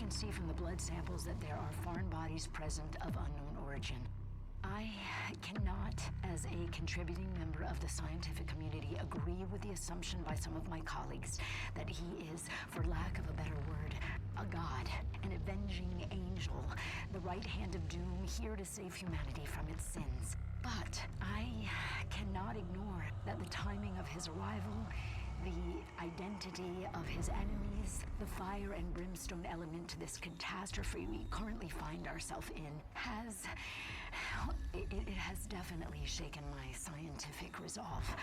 can see from the blood samples that there are foreign bodies present of unknown origin. I cannot, as a contributing member of the scientific community, agree with the assumption by some of my colleagues that he is, for lack of a better word, a god, an avenging angel, the right hand of doom, here to save humanity from its sins. But I cannot ignore that the timing of his arrival, the identity of his enemies, the fire and brimstone element to this catastrophe we currently find ourselves in it has definitely shaken my scientific resolve.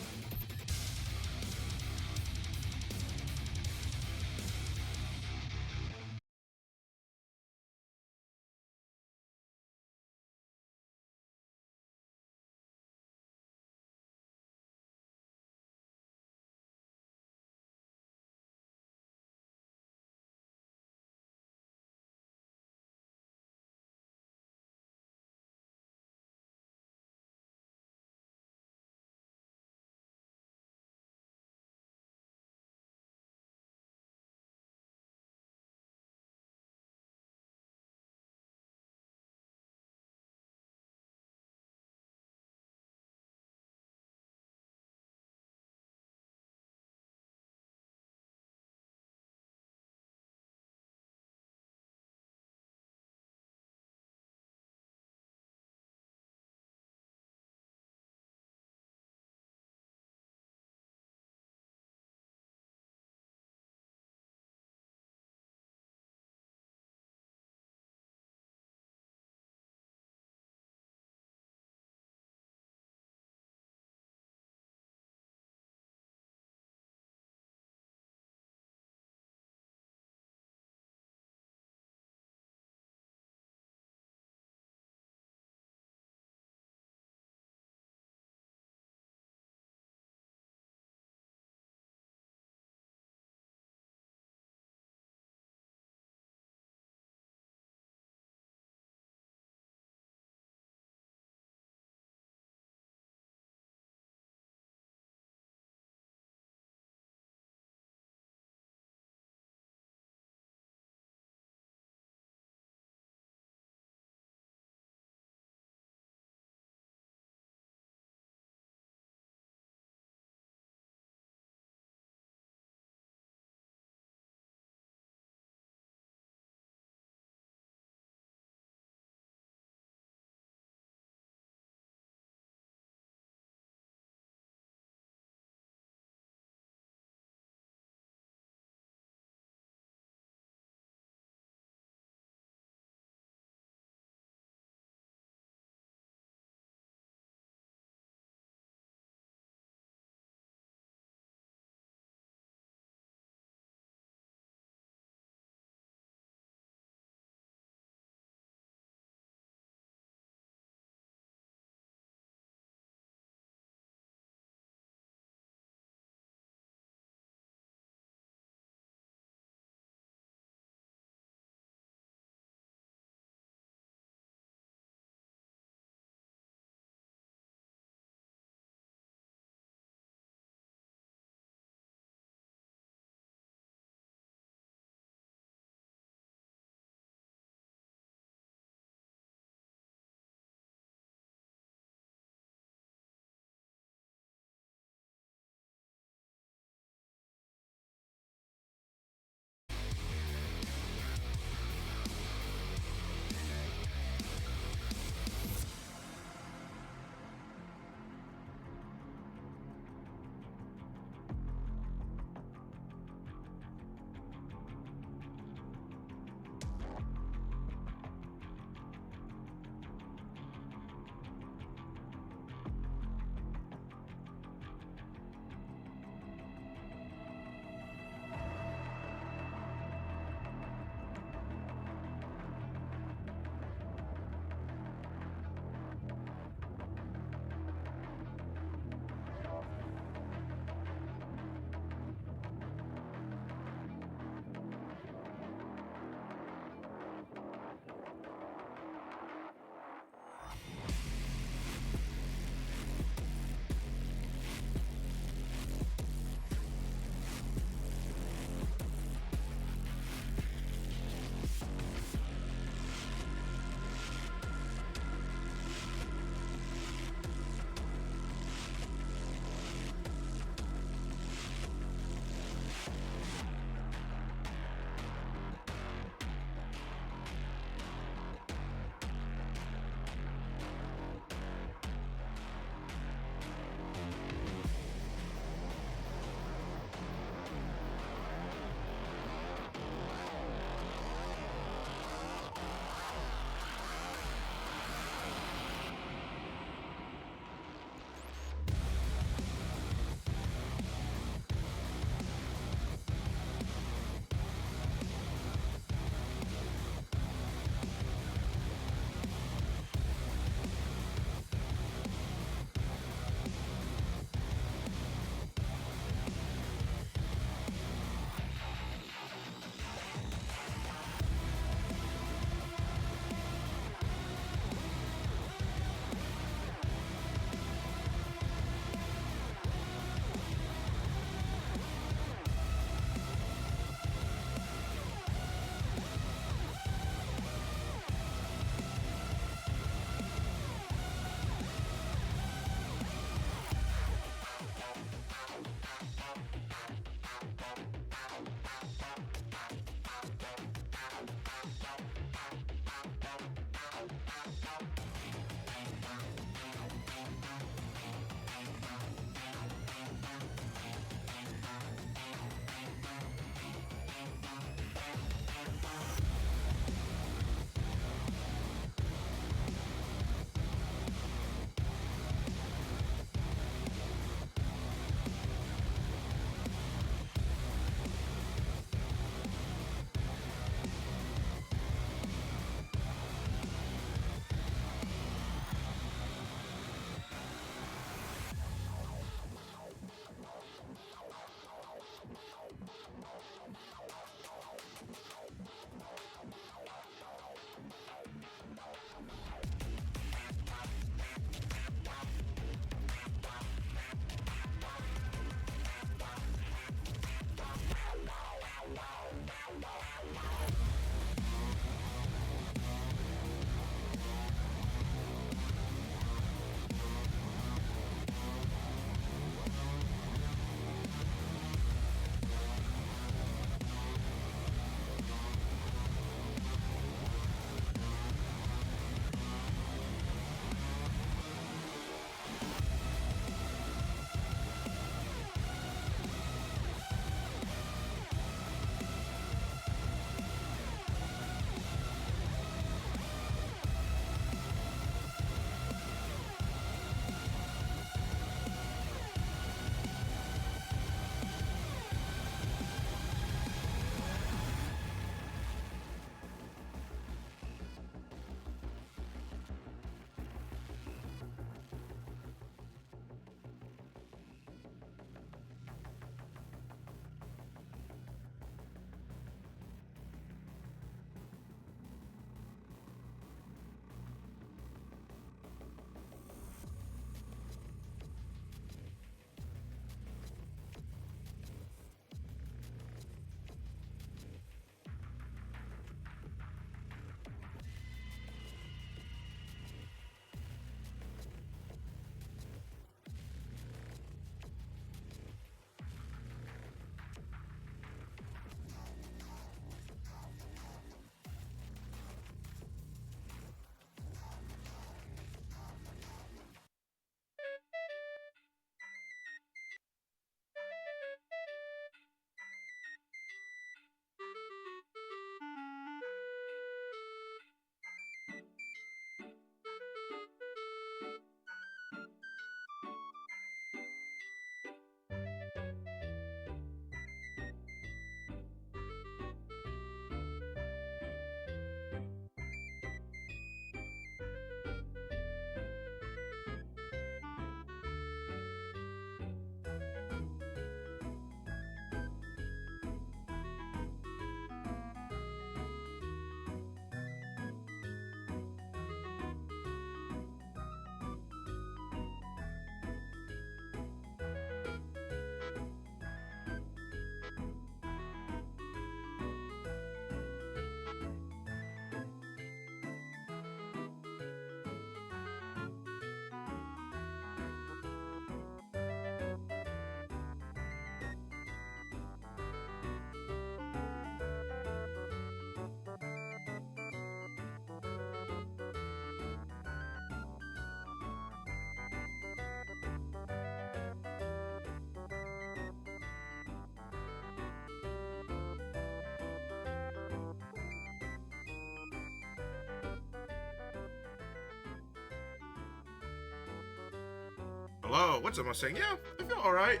Hello, what's up? I'm saying, yeah, I feel alright.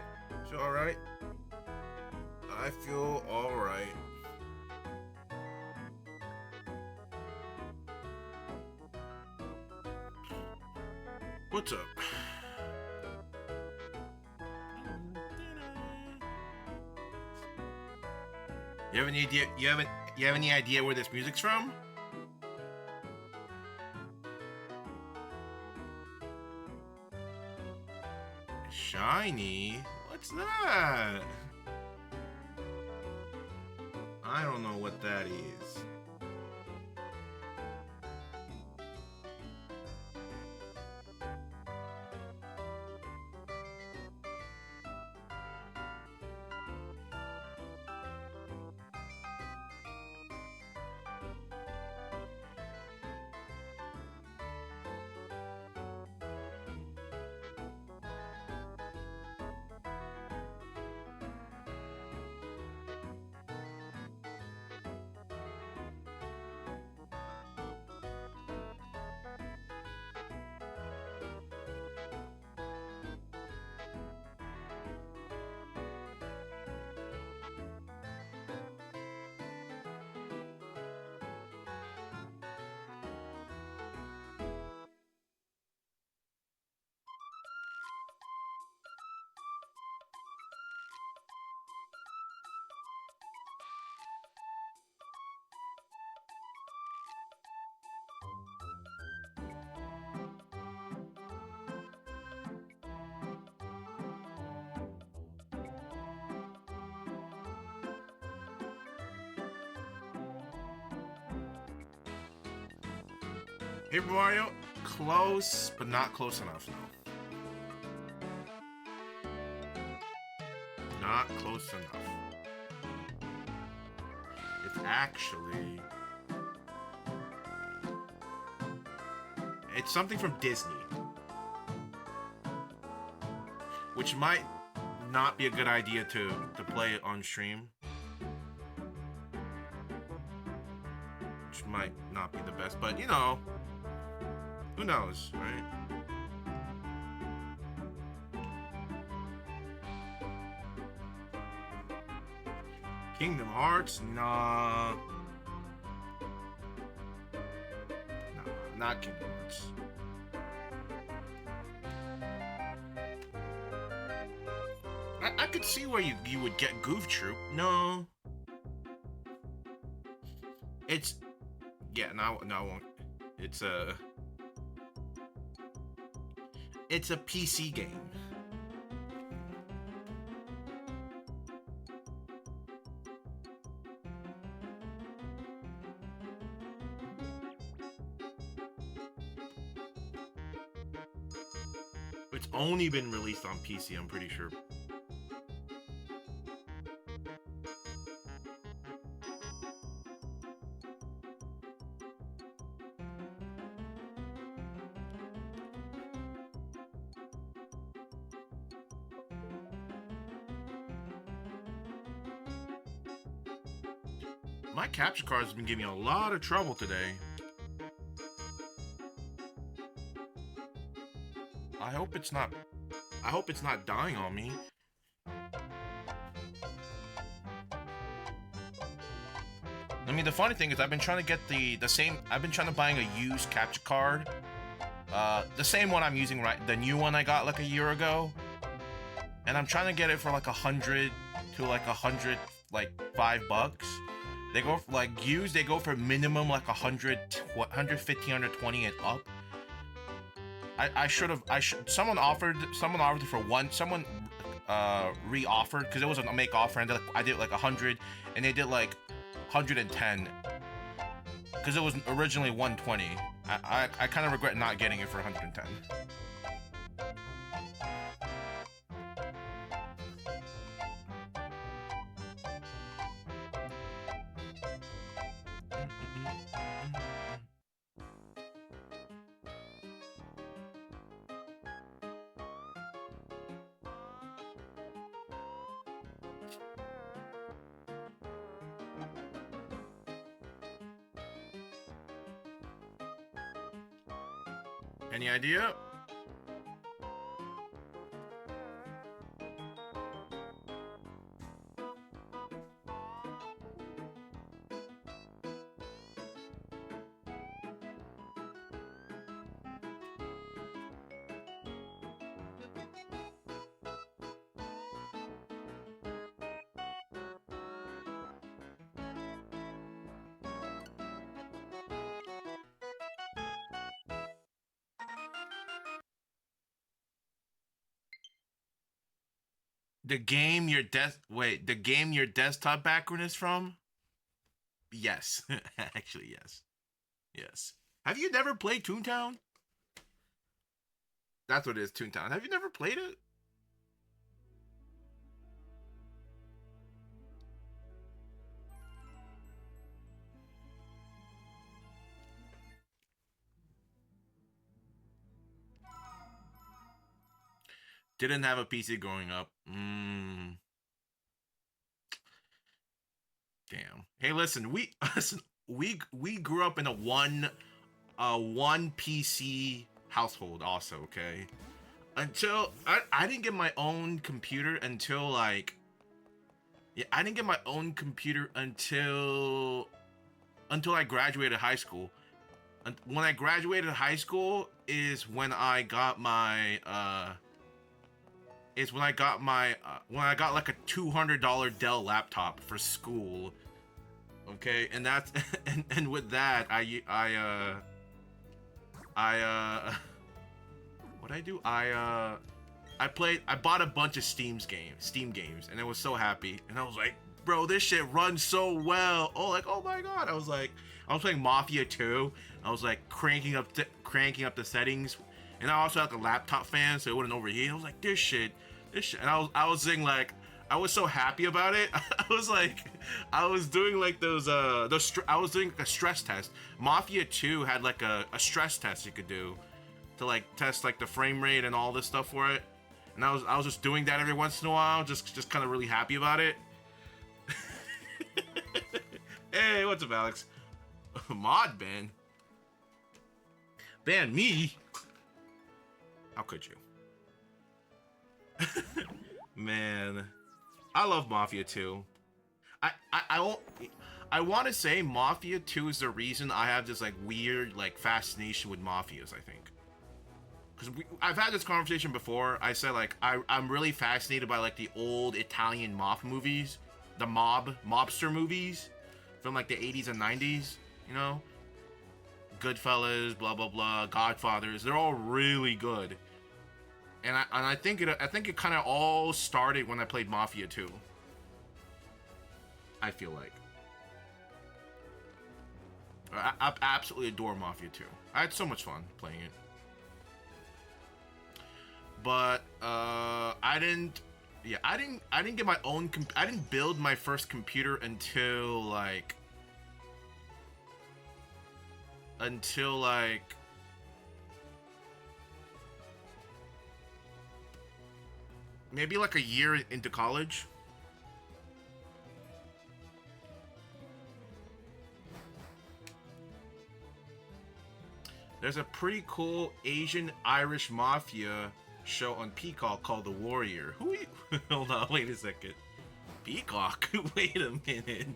Feel alright. I feel alright. What's up? You have any idea? You have any idea where this music's from? Shiny? What's that? I don't know what that is. Paper Mario, close, but not close enough, no. Not close enough. It's actually... It's something from Disney. Which might not be a good idea to play it on stream. Which might not be the best, but you know... Who knows, right? Kingdom Hearts? Nah. Nah, not Kingdom Hearts. I could see where you would get Goof Troop. No. It's... Yeah, no, I won't. It's a... It's a PC game. It's only been released on PC, I'm pretty sure. My capture card's been giving me a lot of trouble today. I hope it's not dying on me. I mean, the funny thing is I've been trying to get I've been trying to buy a used capture card. The same one I'm using the new one I got like a year ago. And I'm trying to get it for like 100 to like 100, like $5. They go for, like, used, they go for minimum like 115, 120 and up. Someone offered it for re-offered, because it was a make offer, and I did like 100, and they did like 110, because it was originally 120. I kind of regret not getting it for 110. Any idea? the game your desktop background is from? Yes. Actually, yes. Yes. Have you never played Toontown? That's what it is, Toontown. Have you never played it? Didn't have a PC growing up. Damn. Hey, listen, we grew up in a one PC household also, okay? Until I didn't get my own computer until like I didn't get my own computer until I graduated high school. When I graduated high school is when I got my when I got like a $200 Dell laptop for school. Okay, and that's and with that what I do? I bought a bunch of Steam games, and I was so happy. And I was like, bro, this shit runs so well. Oh my god. I was playing Mafia 2. I was like cranking up the settings. And I also had like a laptop fan, so it wouldn't overheat. I was like, this shit. And I was saying like, I was so happy about it. I was doing like I was doing a stress test. Mafia 2 had like a stress test you could do to like test like the frame rate and all this stuff for it. And I was just doing that every once in a while, just kind of really happy about it. Hey, what's up, Alex? Mod ban? Ban me? How could you? Man, I love Mafia 2. I want to say Mafia 2 is the reason I have this like weird like fascination with Mafias, I think. Because I've had this conversation before. I said like I'm really fascinated by like the old Italian mob movies, the mobster movies from like the 80s and 90s, you know? Goodfellas, blah blah blah, Godfathers, they're all really good. And I think it kind of all started when I played Mafia 2. I feel like. I absolutely adore Mafia 2. I had so much fun playing it. But I didn't get my own I didn't build my first computer until like maybe like a year into college. There's a pretty cool Asian Irish mafia show on Peacock called The Warrior. Hold on, wait a second. Peacock? Wait a minute.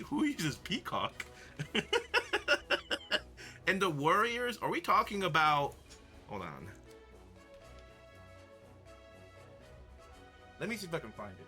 Who uses Peacock? And The Warriors? Are we talking about... Hold on. Let me see if I can find it.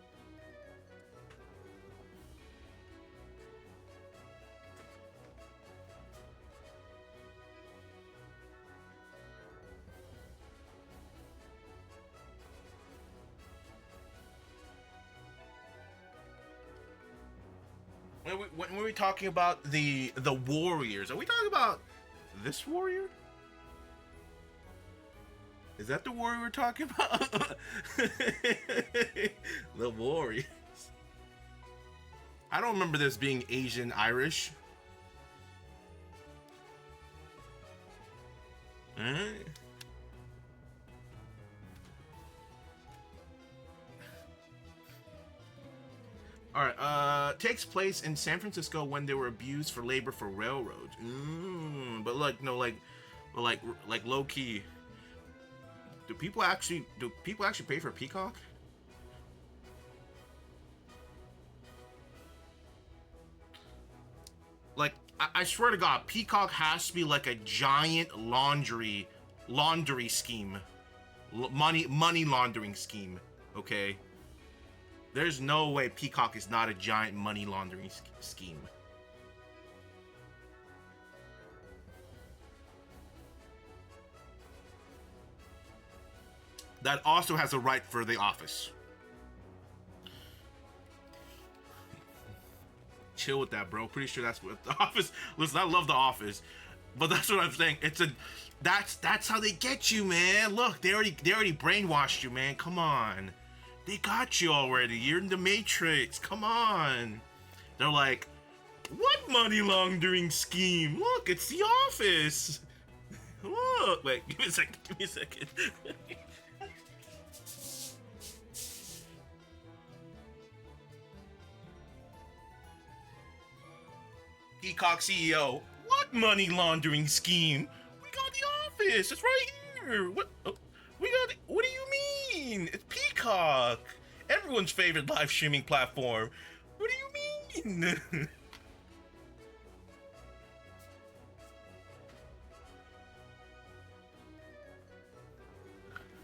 When we're talking about the Warriors, are we talking about this Warrior? Is that the Warrior we're talking about? The Warriors. I don't remember this being Asian Irish. Alright, takes place in San Francisco when they were abused for labor for railroads. But like, no, like low key. Do people actually pay for Peacock? Like, I swear to God, Peacock has to be like a giant laundry scheme, money laundering scheme. Okay. There's no way Peacock is not a giant money laundering scheme. That also has a right for The Office. chill with that, bro. Pretty sure that's what The Office. Listen, I love The Office, but that's what I'm saying. That's how they get you, man. Look, they already brainwashed you, man. Come on, they got you already. You're in the Matrix. Come on. They're like, what money laundering scheme? Look, it's The Office. Look, wait, give me a second. Peacock CEO, what money laundering scheme? We got The Office. It's right here. What? Oh, what do you mean? It's Peacock, everyone's favorite live streaming platform. What do you mean?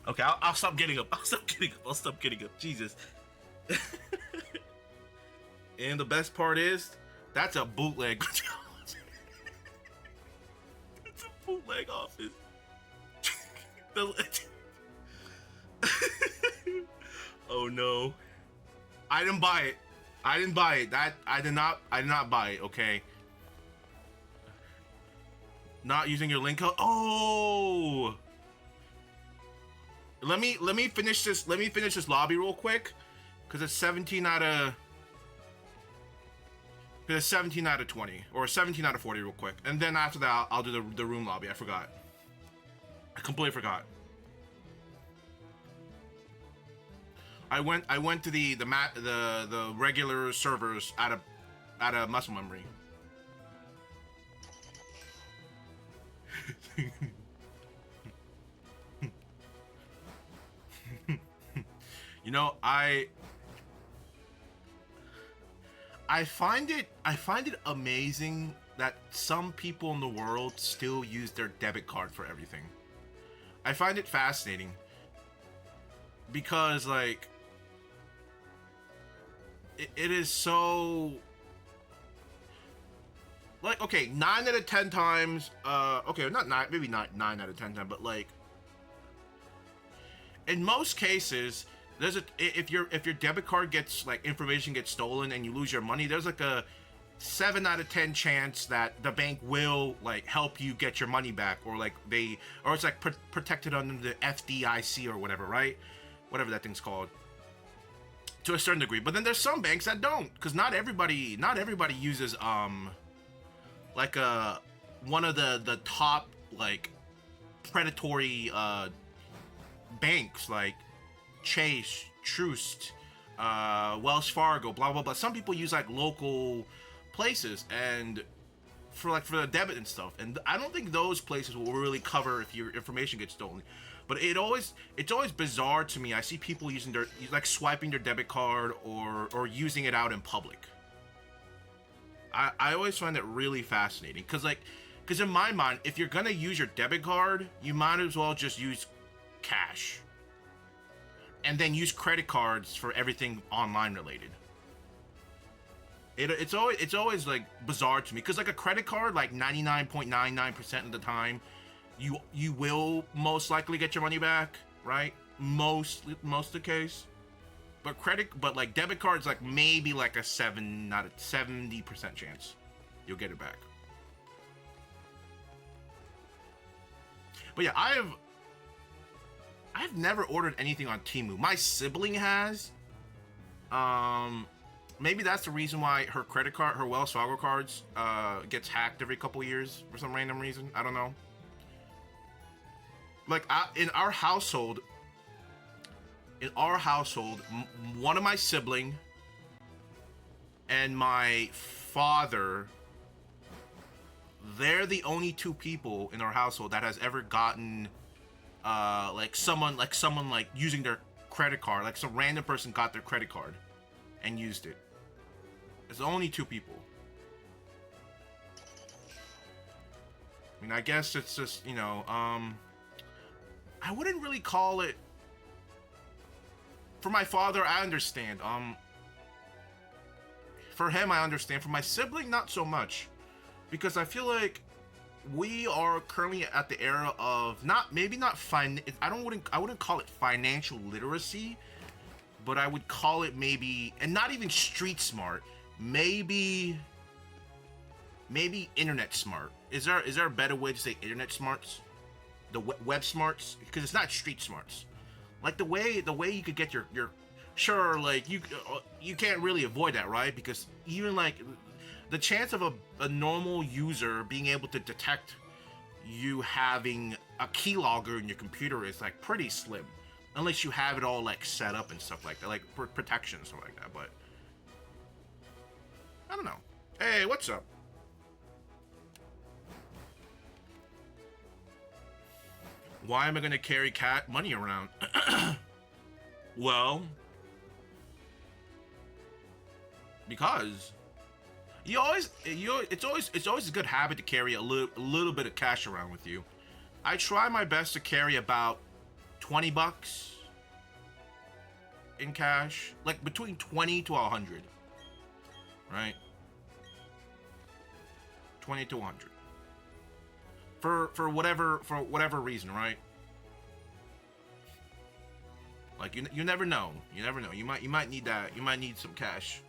Okay, I'll stop getting up. I'll stop getting up. Jesus. And the best part is, that's a bootleg. That's a bootleg Office. Oh no. I didn't buy it. I did not buy it, okay? Not using your link code. Oh! Let me finish this. Let me finish this lobby real quick, because it's 17 out of 20 or 17 out of 40 real quick, and then after that I'll do the room lobby. I forgot. I completely forgot. I went to the regular servers out of muscle memory. You know, I find it amazing that some people in the world still use their debit card for everything. I find it fascinating because, like, it is so, like, okay, 9 out of 10 times, okay, not 9, maybe not 9 out of 10 times, but like, in most cases, if your debit card gets, like, information gets stolen and you lose your money, there's like a 7 out of 10 chance that the bank will, like, help you get your money back, or like or it's like protected under the FDIC or whatever, right? Whatever that thing's called, to a certain degree. But then there's some banks that don't, because not everybody uses like one of the top, like, predatory banks, like Chase, Trust, Wells Fargo, blah blah blah. Some people use, like, local places and for the debit and stuff, and I don't think those places will really cover if your information gets stolen. But it's always bizarre to me. I see people using like swiping their debit card or using it out in public. I always find it really fascinating, because in my mind, if you're gonna use your debit card, you might as well just use cash, and then use credit cards for everything online related. It's always like bizarre to me, because, like, a credit card, like 99.99% of the time, you will most likely get your money back, right? Most of the case. But like debit cards, like maybe like a 7 out of 70% chance you'll get it back. But yeah, I've never ordered anything on Temu. My sibling has. Maybe that's the reason why her credit card, her Wells Fargo cards, gets hacked every couple years for some random reason. I don't know. Like, in our household, one of my sibling and my father, they're the only two people in our household that has ever gotten, like someone using their credit card, like some random person got their credit card and used it. It's only two people. I mean, I guess it's just, you know, I wouldn't really call it. For my father, I understand. For him, I understand. For my sibling, not so much, because I feel like we are currently at the era of I wouldn't call it financial literacy, but I would call it maybe, and not even street smart, maybe internet smart. Is there a better way to say internet smarts? The web smarts, because it's not street smarts. Like the way you could get your sure, like you can't really avoid that, right? Because even like the chance of a normal user being able to detect you having a keylogger in your computer is like pretty slim, unless you have it all like set up and stuff like that, like for protection and stuff like that. But I don't know. Hey, what's up? Why am I gonna carry cat money around? Well, because it's always a good habit to carry a little bit of cash around with you. I try my best to carry about $20 in cash, like between 20 to 100, right? 20 to 100 for whatever reason, right? Like you never know. You never know. You might need that. You might need some cash.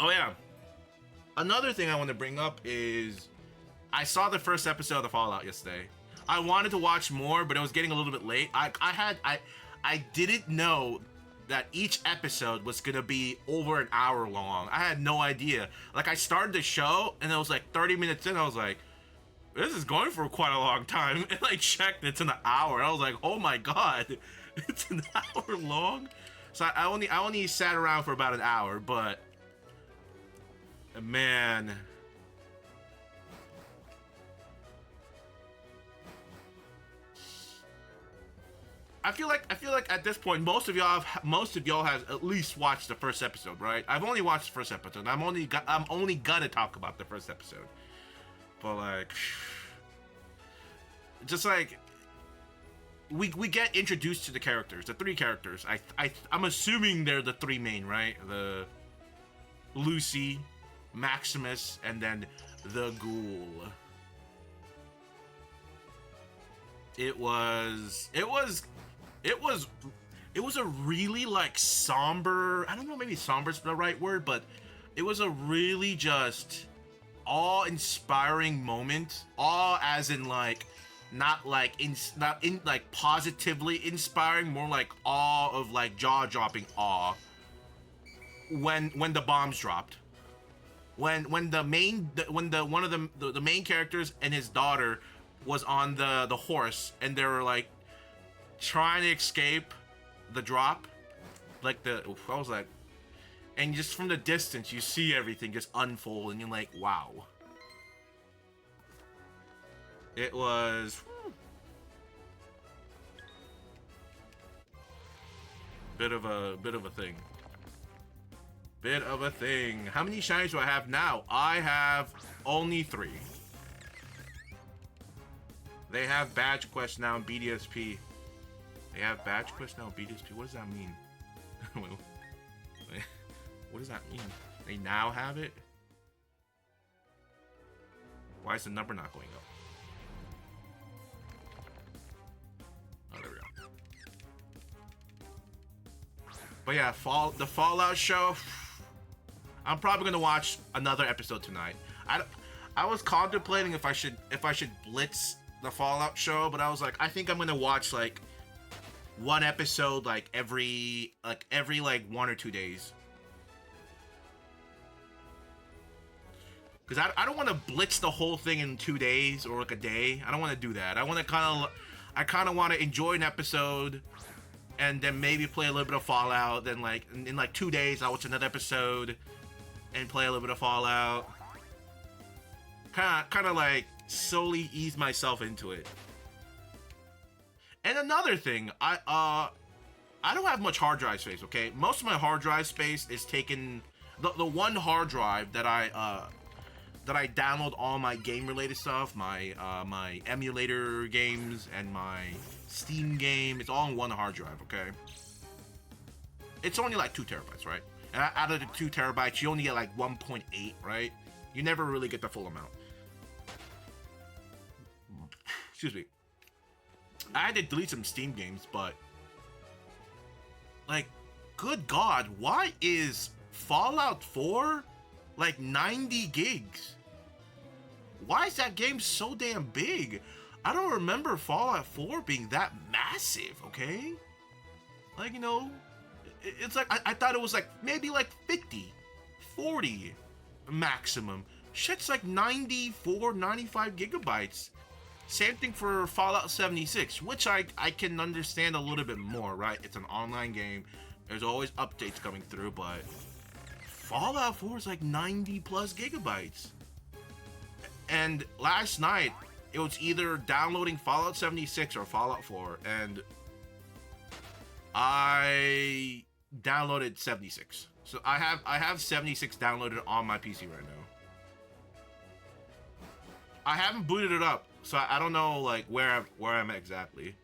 Oh yeah. Another thing I want to bring up is I saw the first episode of Fallout yesterday. I wanted to watch more, but it was getting a little bit late. I didn't know that each episode was gonna be over an hour long. I had no idea. Like I started the show and it was like 30 minutes in. I was like, this is going for quite a long time. And I checked, it's an hour. I was like, oh my god, it's an hour long. So I only sat around for about an hour, but man. I feel like at this point most of y'all have at least watched the first episode, right? I've only watched the first episode. I'm only gonna talk about the first episode. But like, just like we get introduced to the characters, the three characters. I'm assuming they're the three main, right? The Lucy, Maximus, and then the Ghoul. It was a really like somber, I don't know, maybe somber is the right word, but it was a really just awe-inspiring moment. Awe as in like not in like positively inspiring, more like awe of like jaw-dropping awe when the bombs dropped. When one of the main characters and his daughter was on the horse and they were like trying to escape the drop, like I was like, and just from the distance you see everything just unfold and you're like, wow. It was bit of a thing. Bit of a thing. How many shinies do I have now? I have only 3. They have badge quests now in BDSP. They have badge quests now in BDSP. What does that mean? What does that mean? They now have it? Why is the number not going up? Oh, there we go. But yeah, the Fallout show. I'm probably gonna watch another episode tonight. I was contemplating if I should blitz the Fallout show, but I was like, I think I'm gonna watch like one episode like every 1 or 2 days. Because I don't want to blitz the whole thing in 2 days or like a day. I don't want to do that. I kind of want to enjoy an episode and then maybe play a little bit of Fallout. Then like in like 2 days I'll watch another episode and play a little bit of Fallout. Kind of like slowly ease myself into it. And another thing, I don't have much hard drive space, okay? Most of my hard drive space is taken. The one hard drive that I download all my game related stuff, my emulator games and my Steam game, it's all in one hard drive, okay? It's only like 2 terabytes, right? And out of the 2 terabytes, you only get like 1.8, right? You never really get the full amount. Excuse me. I had to delete some Steam games, but like, good God, why is Fallout 4 like 90 gigs? Why is that game so damn big? I don't remember Fallout 4 being that massive, okay? Like, you know, it's like, I thought it was like maybe like 50, 40 maximum. Shit's like 94, 95 gigabytes. Same thing for Fallout 76, which I can understand a little bit more, right? It's an online game. There's always updates coming through, but Fallout 4 is like 90 plus gigabytes. And last night, it was either downloading Fallout 76 or Fallout 4, and I downloaded 76. So I have 76 downloaded on my PC right now. I haven't booted it up, so I don't know like where I'm at exactly,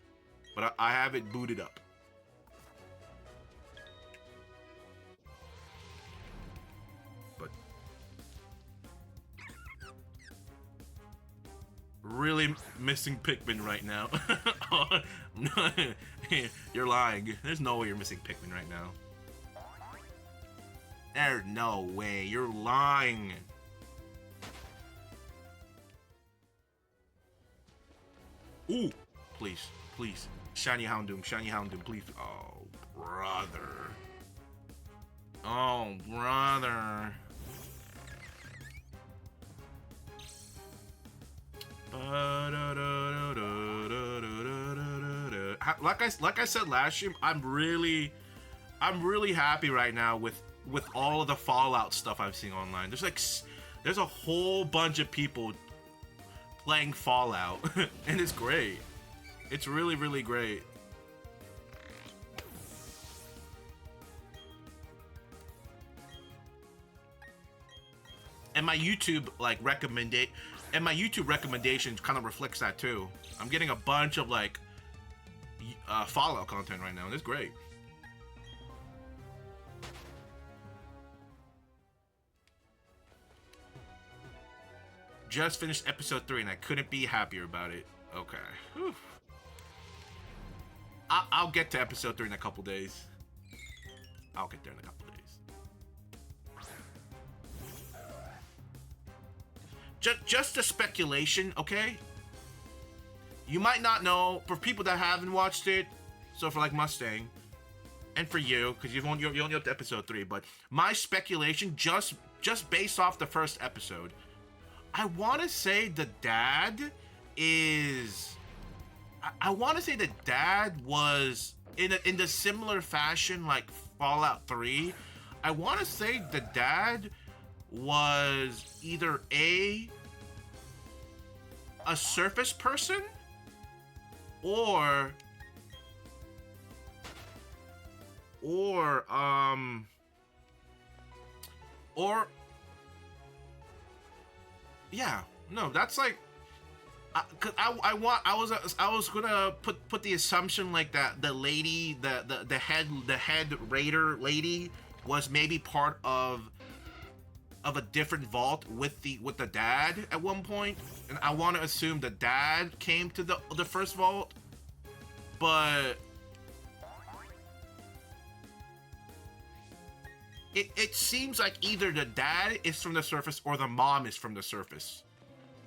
but I have it booted up. But really missing Pikmin right now. You're lying. There's no way you're missing Pikmin right now. There's no way. You're lying. Ooh, please, please. Shiny Houndoom, Shiny Houndoom, please. Oh, brother. Oh, brother. Like I said last year, I'm really happy right now with all of the Fallout stuff I've seen online. There's a whole bunch of people playing Fallout, and it's great. It's really, really great. And my YouTube recommendations kind of reflects that too. I'm getting a bunch of like Fallout content right now, and it's great. Just finished episode 3 and I couldn't be happier about it. Okay. Whew. I'll get to episode 3 in a couple days. I'll get there in a couple days. Just a speculation, okay? You might not know, for people that haven't watched it, so for like Mustang, and for you, because you're only up to episode 3, but my speculation, just based off the first episode, I want to say the dad is... I want to say the dad was in the similar fashion like Fallout 3. I want to say the dad was either a surface person or yeah, no, that's like, cause I was gonna put the assumption like that the lady, the head raider lady was maybe part of a different vault with the dad at one point, and I want to assume the dad came to the first vault, but it seems like either the dad is from the surface or the mom is from the surface.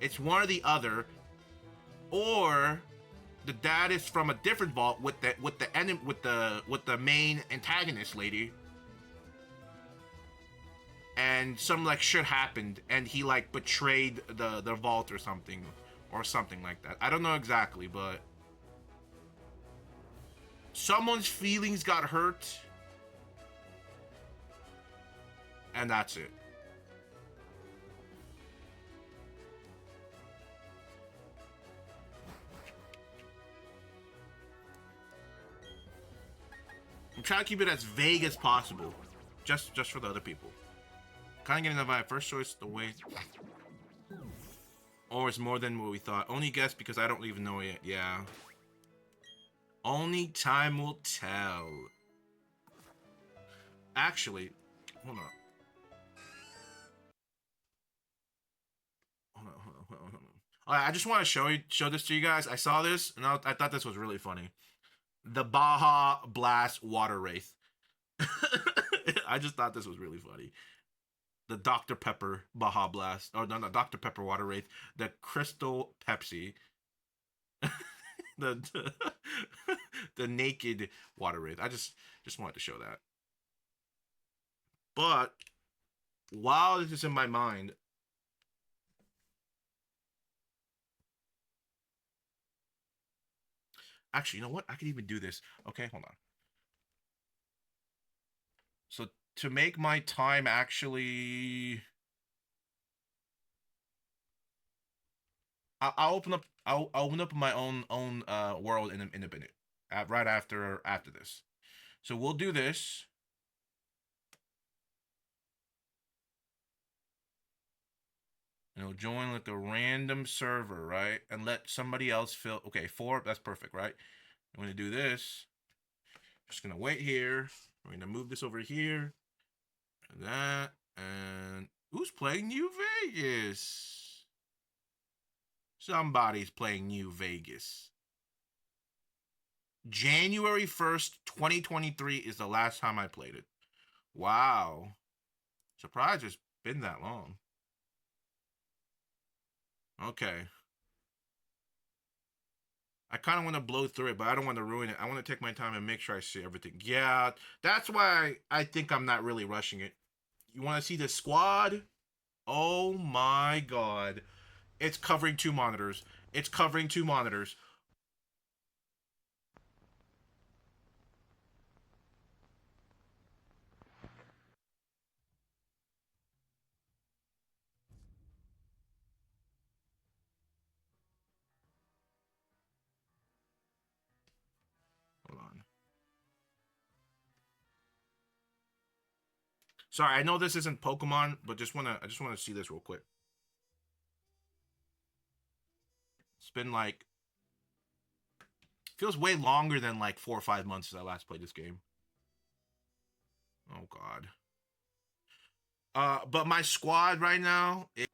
It's one or the other, or the dad is from a different vault with the main antagonist lady, and some like shit happened and he like betrayed the vault or something like that. I don't know exactly, but someone's feelings got hurt, and that's it. I'm trying to keep it as vague as possible, just for the other people. Kind of getting the vibe. First choice, the way, or it's more than what we thought. Only guess because I don't even know yet. Yeah. Only time will tell. Actually, hold on. I just want to show this to you guys. I saw this and I thought this was really funny. The Baja Blast Water Wraith. I just thought this was really funny. The Dr. Pepper Baja Blast. Oh, no, Dr. Pepper Water Wraith. The Crystal Pepsi. the, the naked Water Wraith. I just wanted to show that. But while this is in my mind, actually, you know what? I could even do this. Okay, hold on. So to make my time actually, I'll open up. I'll open up my own world in a minute, right after this. So we'll do this. Join like a random server, right? And let somebody else fill. Okay, 4. That's perfect, right? I'm gonna do this. Just gonna wait here. I'm gonna move this over here. And that. And who's playing New Vegas? Somebody's playing New Vegas. January 1st, 2023 is the last time I played it. Wow. Surprised it's been that long. Okay. I kind of want to blow through it, but I don't want to ruin it. I want to take my time and make sure I see everything. Yeah, that's why I think I'm not really rushing it. You want to see the squad? Oh my god. It's covering 2 monitors. It's covering 2 monitors. Hold on. Sorry, I know this isn't Pokemon, but I just wanna see this real quick. It's been like feels way longer than like 4 or 5 months since I last played this game. Oh god. But my squad right now is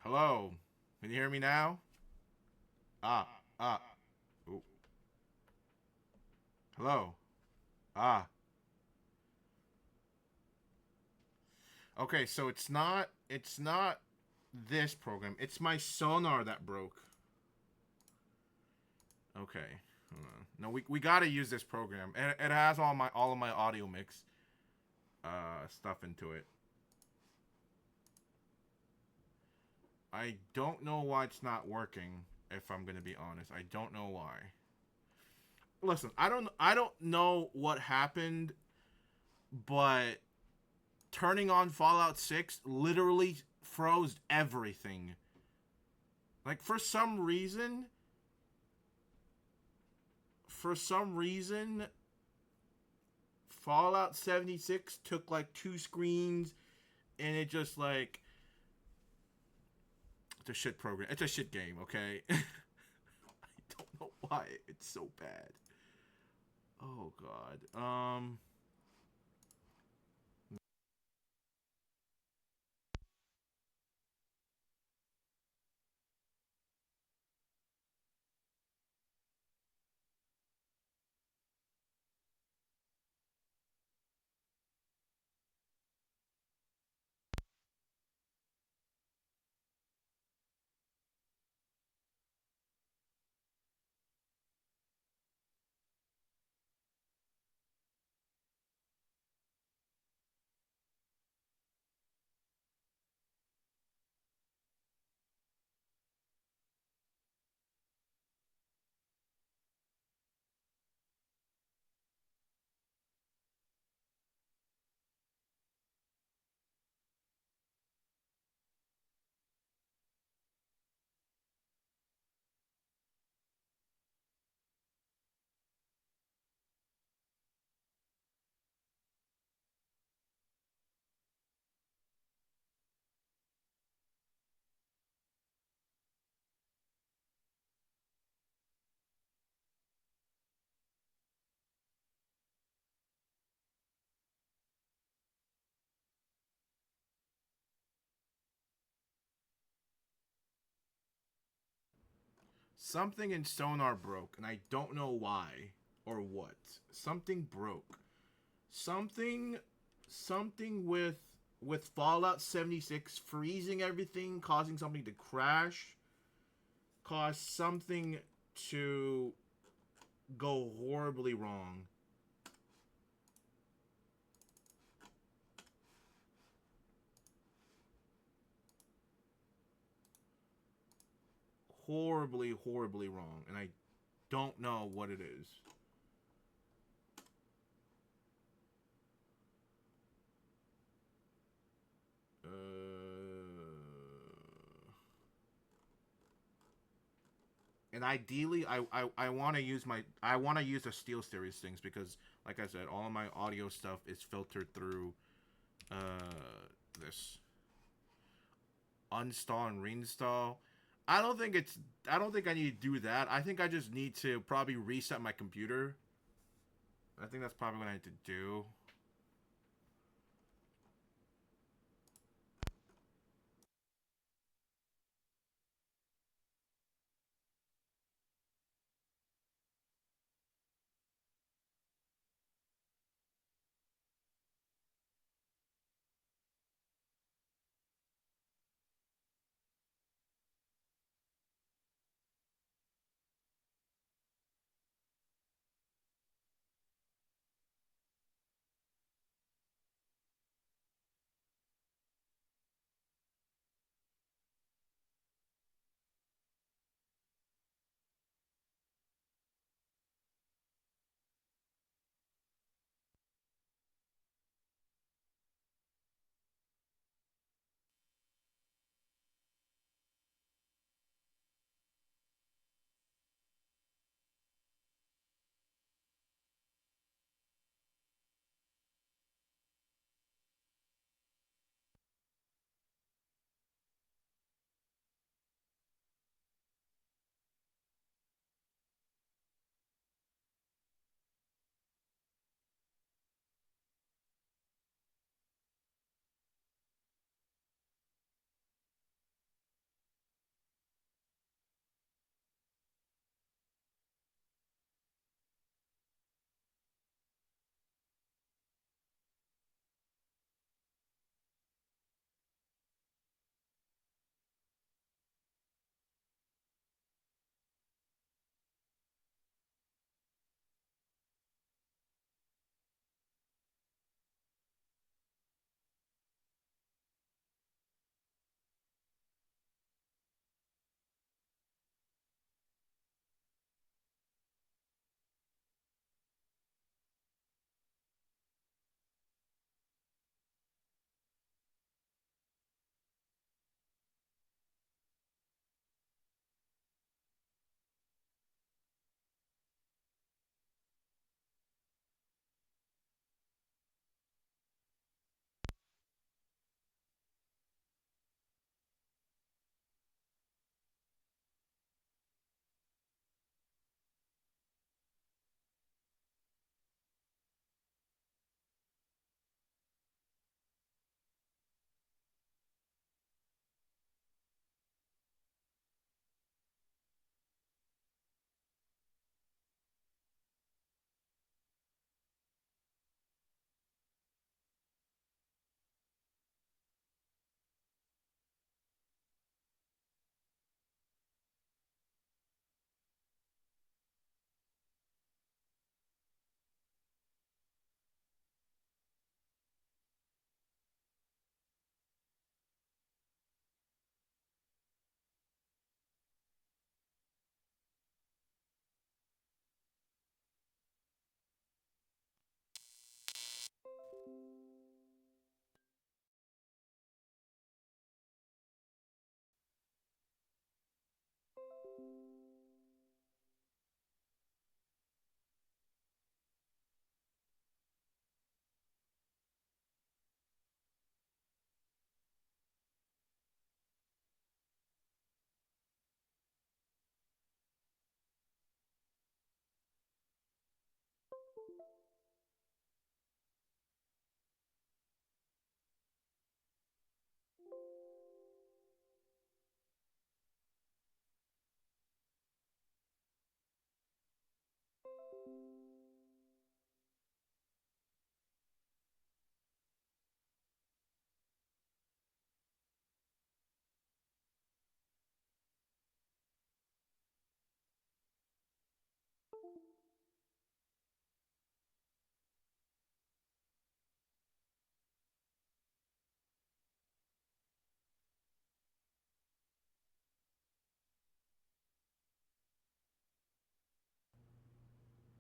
Hello? Can you hear me now? Ah, ah. Ooh. Hello? Ah. Okay, so it's not this program. It's my sonar that broke. Okay. No, we gotta use this program. It has all of my audio mix stuff into it. I don't know why it's not working, if I'm gonna be honest. I don't know why. Listen, I don't know what happened, but turning on Fallout 6 literally froze everything. Like for some reason Fallout 76 took like two screens and it just like it's a shit program. It's a shit game, okay? I don't know why it's so bad. Oh god. Something in Sonar broke, and I don't know why or what. Something broke. Something something with Fallout 76 freezing everything, causing something to crash, caused something to go horribly wrong. Horribly, horribly wrong, and I don't know what it is. And ideally, I want to use the Steel Series things because, like I said, all of my audio stuff is filtered through this uninstall and reinstall. I don't think it's. I don't think I need to do that. I think I just need to probably reset my computer. I think that's probably what I need to do.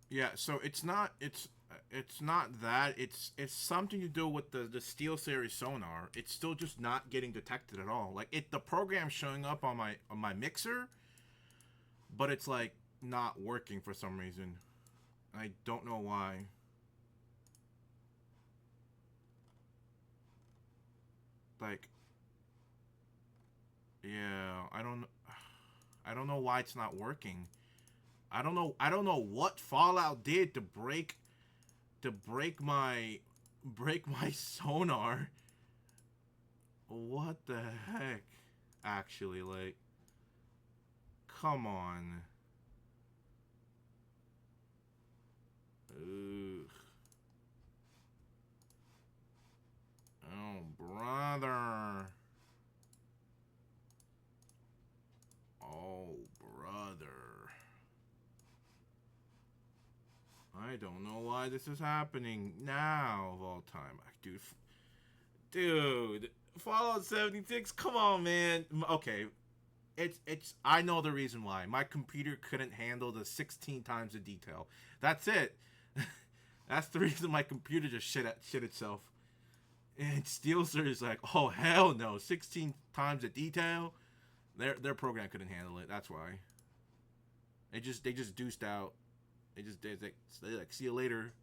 Yeah, so it's not that. It's something to do with the Steel Series sonar. It's still just not getting detected at all. Like the program's showing up on my mixer, but it's like not working for some reason. I don't know why. Like, yeah, I don't know why it's not working. I don't know what Fallout did to break my sonar. What the heck? Actually, like, come on. Ugh. Oh, brother. Oh, brother. I don't know why this is happening now of all time. Dude, Fallout 76. Come on, man. Okay, it's I know the reason why. My computer couldn't handle the 16 times the detail. That's it. That's the reason my computer just shit itself. And Steelser is like, oh hell no, 16 times the detail. Their program couldn't handle it. That's why. They just deuced out. They like see you later.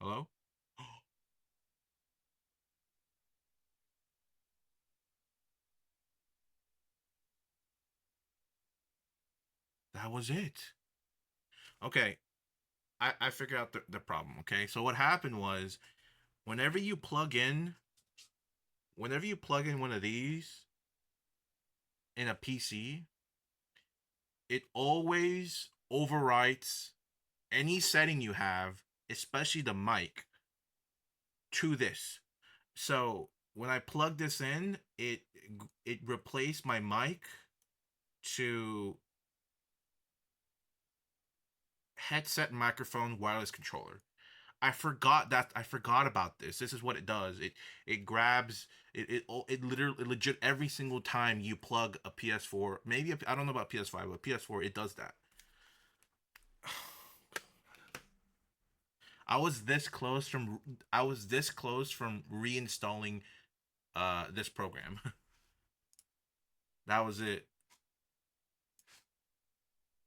Hello? That was it. Okay, I figured out the problem, okay? So what happened was whenever you plug in whenever you plug in one of these in a PC, it always overwrites any setting you have, especially the mic, to this. So when I plug this in, it replaced my mic to headset microphone wireless controller. I forgot about this. This is what it does. It grabs it literally legit every single time you plug a PS4. Maybe I don't know about PS5, but PS4 it does that. I was this close from reinstalling this program. That was it.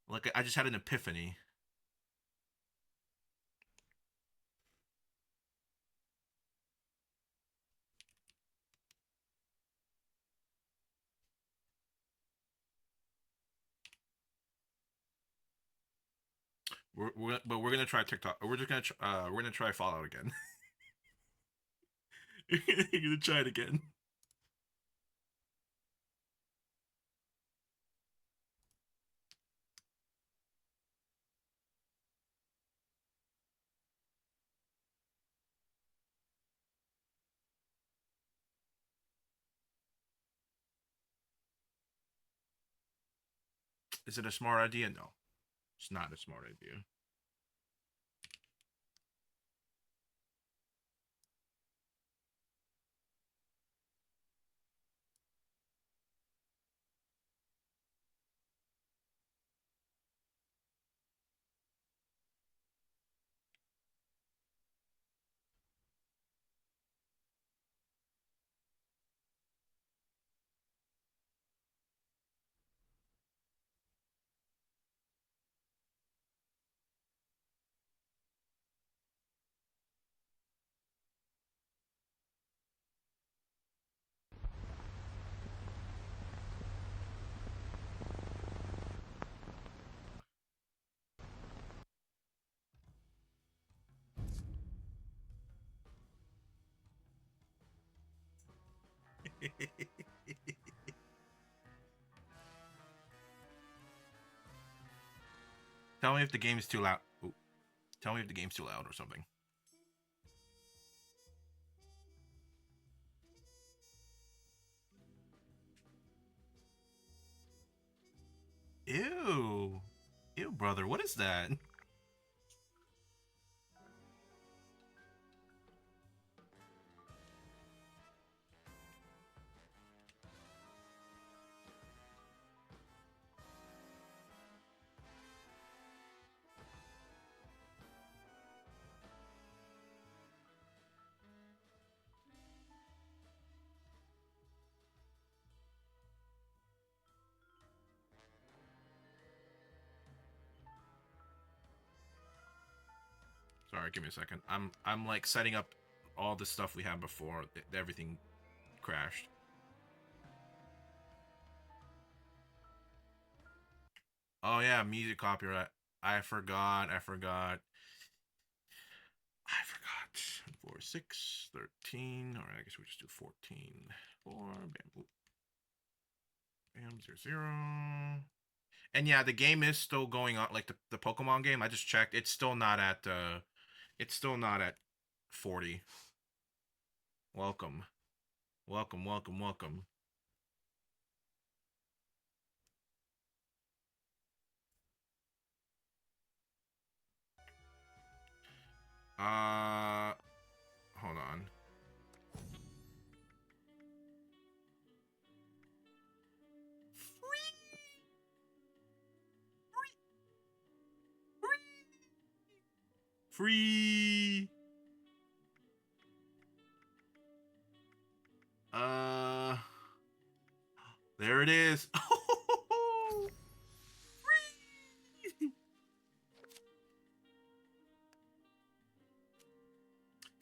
Like I just had an epiphany. But we're gonna try TikTok. We're gonna try Fallout again. We're gonna try it again. Is it a smart idea? No, it's not a smart idea. Tell me if the game is too loud. Ooh. Tell me if the game's too loud or something. Ew. Ew, brother. What is that? Sorry, give me a second. I'm like setting up all the stuff we had before. Everything crashed. Oh yeah, music copyright. I forgot. I forgot. I forgot. 4, 6, 13. All right, I guess we just do 14. 4, bam, bam, 0, 0. And yeah, the game is still going on. Like the Pokemon game, I just checked. It's still not at. It's still not at 40. Welcome, welcome, welcome, welcome. Hold on. Free. There it is. Free.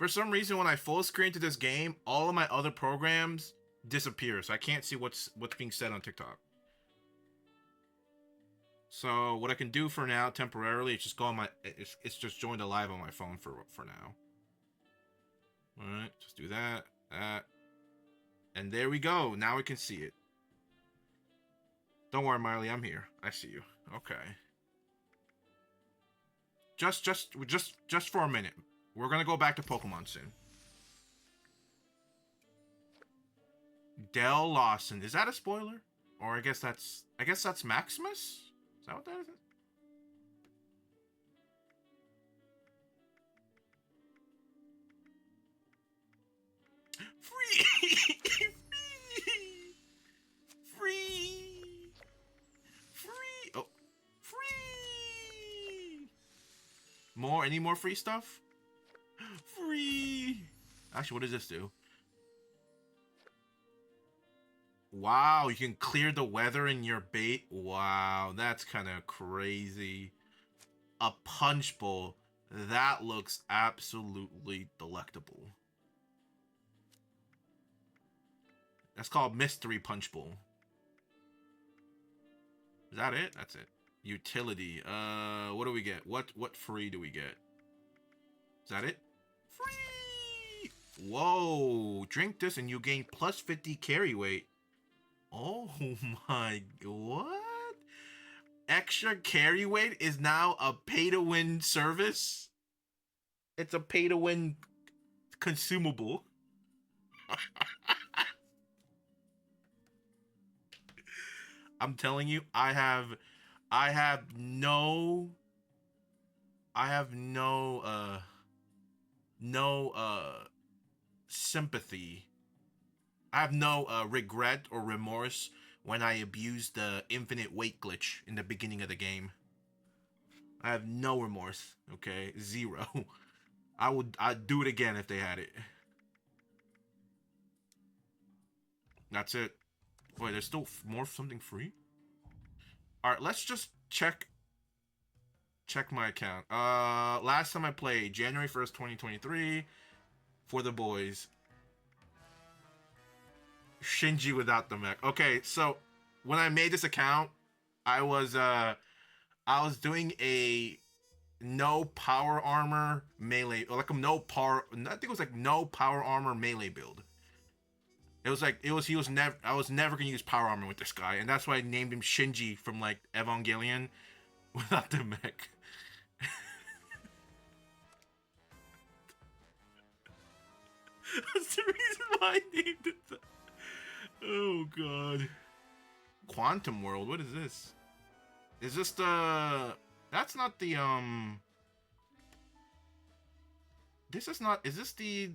For some reason, when I full screen to this game, all of my other programs disappear, so I can't see what's being said on TikTok. So what I can do for now, temporarily, is just go on my. It's just join the live on my phone for now. All right, just do that, and there we go. Now we can see it. Don't worry, Miley, I'm here. I see you. Okay. Just for a minute. We're gonna go back to Pokemon soon. Del Lawson. Is that a spoiler? Or I guess that's Maximus? Is that what that is? Free! Free! Free! Oh. Free! More? Any more free stuff? Free! Actually, what does this do? Wow, you can clear the weather in your bait. Wow, that's kind of crazy. A punch bowl. That looks absolutely delectable. That's called Mystery Punch Bowl. Is that it? That's it. Utility. What do we get? What free do we get? Is that it? Free! Whoa! Drink this and you gain plus 50 carry weight. Oh my, what? Extra carry weight is now a pay-to-win service? It's a pay-to-win consumable. I'm telling you, I have no sympathy. I have no regret or remorse when I abused the infinite weight glitch in the beginning of the game. I have no remorse, okay? Zero. I'd do it again if they had it. That's it. Wait, there's still more something free? Alright, let's just check my account. Last time I played, January 1st, 2023, for the boys. Shinji without the mech. Okay, so when I made this account, I was doing a no power armor melee, or like a no power. I think it was like no power armor melee build. It was like I was never gonna use power armor with this guy, and that's why I named him Shinji from like Evangelion without the mech. That's the reason why I named it that. Oh god. Quantum World, what is this? Is this the... That's not the, This is not... Is this the...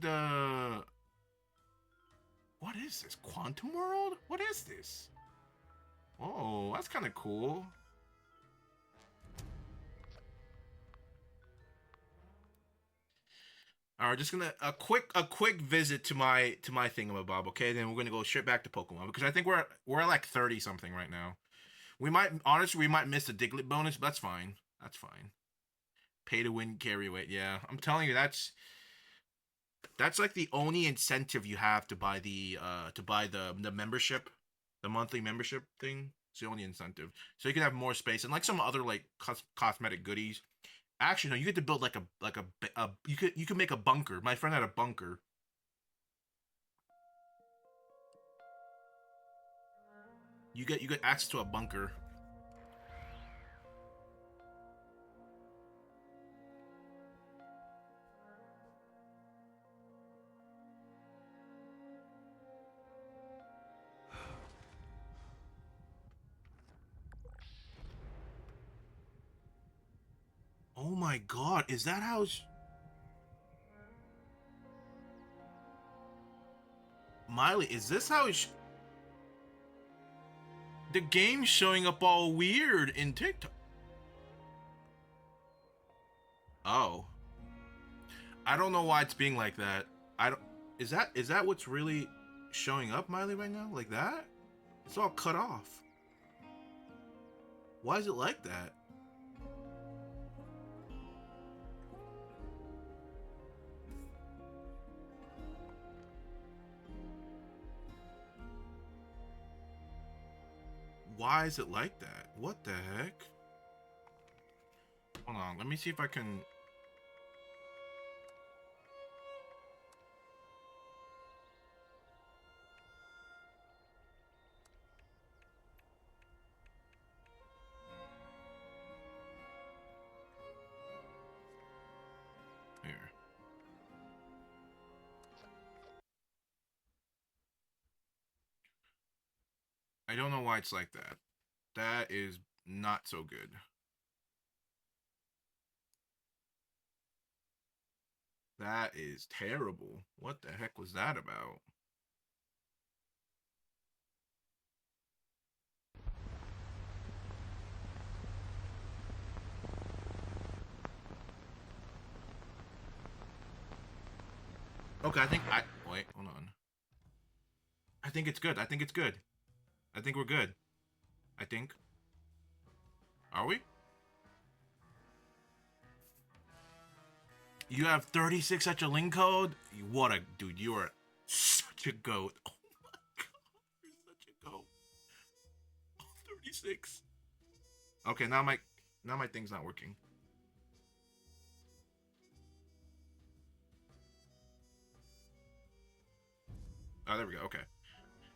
What is this? Quantum World? What is this? Oh, that's kind of cool. Alright, just gonna a quick visit to my thingamabob, okay? Then we're gonna go straight back to Pokemon because I think we're at like 30 something right now. We might miss the Diglett bonus, but that's fine. That's fine. Pay to win carry weight, yeah. I'm telling you, that's like the only incentive you have to buy the membership, the monthly membership thing. It's the only incentive, so you can have more space and like some other like cosmetic goodies. Actually, no. You get to build like a you could make a bunker. My friend had a bunker. You get access to a bunker. Oh my god, is that how... Miley, is this how... The game's showing up all weird in TikTok. Oh. I don't know why it's being like that. Is that what's really showing up, Miley, right now? Like that? It's all cut off. Why is it like that? Why is it like that? What the heck? Hold on, let me see if I can... Here. I don't know why it's like that. That is not so good. That is terrible. What the heck was that about? Okay, wait, hold on. I think it's good. I think it's good. I think we're good. I think. Are we? You have 36 at your link code? What a dude, you are such a goat. Oh my god, you're such a goat. Oh, 36. Okay, now my thing's not working. Oh, there we go. Okay.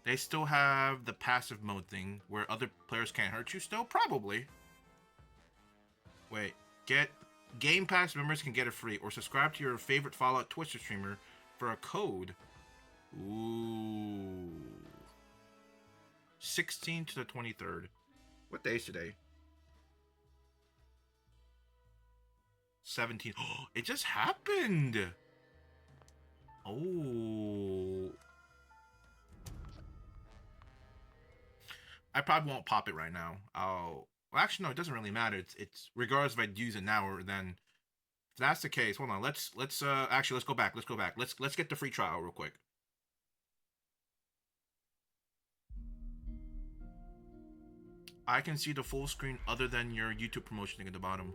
They still have the passive mode thing where other players can't hurt you still? Probably. Wait. Game Pass members can get it free or subscribe to your favorite Fallout Twitch streamer for a code. Ooh. 16th to the 23rd. What day is today? 17th. Oh, it just happened. Oh. I probably won't pop it right now. Well, actually, no, it doesn't really matter. It's regardless if I use it now or then. If that's the case, hold on. Let's actually let's go back. Let's go back. Let's get the free trial real quick. I can see the full screen other than your YouTube promotion thing at the bottom.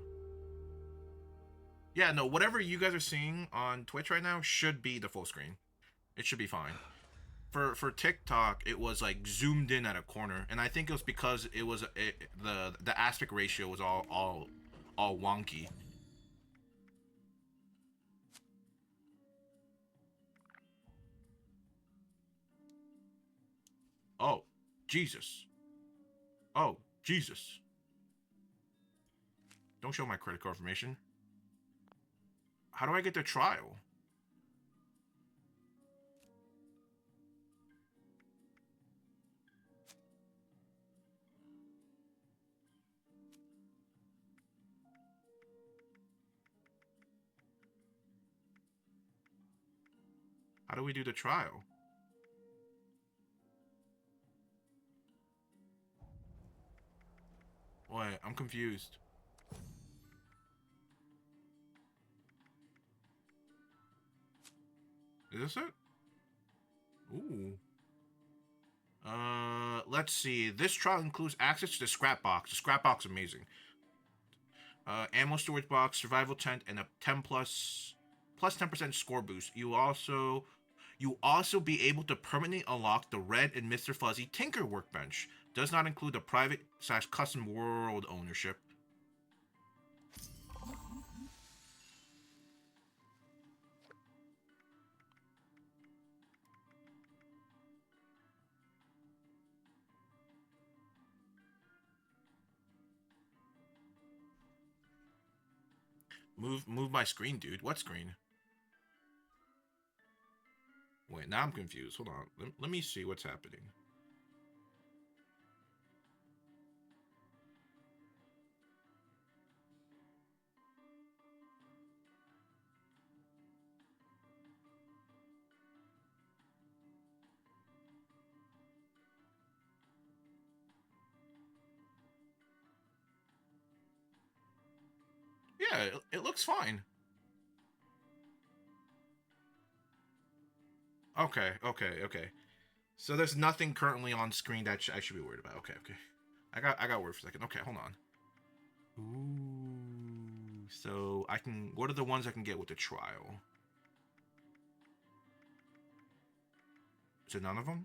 Yeah, no, whatever you guys are seeing on Twitch right now should be the full screen. It should be fine. For TikTok, it was like zoomed in at a corner, and I think it was because it was the aspect ratio was all wonky. Oh, Jesus. Oh, Jesus. Don't show my credit card information. How do I get the trial? How do we do the trial? Wait, I'm confused. Is this it? Ooh. Let's see. This trial includes access to the scrap box. The scrap box is amazing. Ammo storage box, survival tent, and a 10 plus 10% score boost. You also be able to permanently unlock the Red and Mr. Fuzzy Tinker workbench. Does not include the private / custom world ownership. Move my screen, dude. What screen? Wait, now I'm confused. Hold on. Let me see what's happening. Yeah, it looks fine. Okay. So there's nothing currently on screen that I should be worried about. Okay. I got worried for a second. Okay, hold on. Ooh. So I can. What are the ones I can get with the trial? Is it none of them?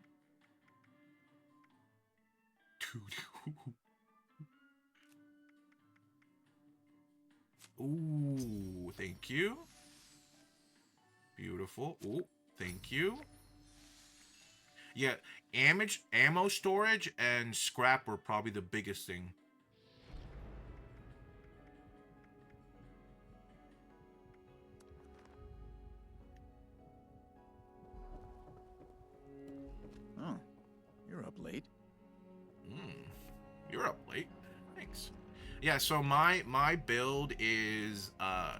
Ooh, thank you. Beautiful. Ooh, thank you. Yeah, ammo storage and scrap were probably the biggest thing. Oh, you're up late. You're up late. Thanks. Yeah, so my build is I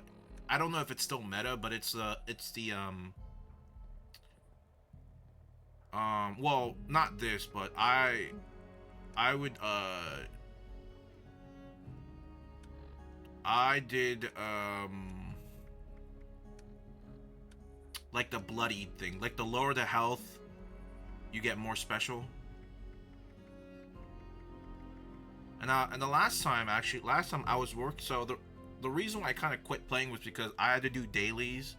don't know if it's still meta, but it's the well, not this, but I would I did like the bloody thing. Like the lower the health, you get more special. And the last time I was working, so the reason why I kind of quit playing was because I had to do dailies.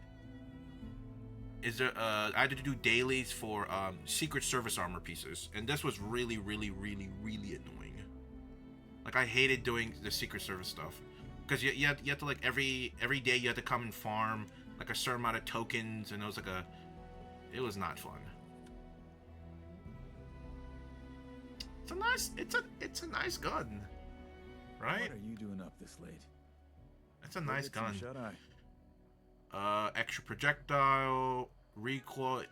I had to do dailies for Secret Service armor pieces, and this was really, really, really, really annoying. Like I hated doing the Secret Service stuff because you had to like every day you had to come and farm like a certain amount of tokens, and it was not fun. It's a nice gun, right? What are you doing up this late? It's a nice gun. Shut eye. Extra projectile, recoil.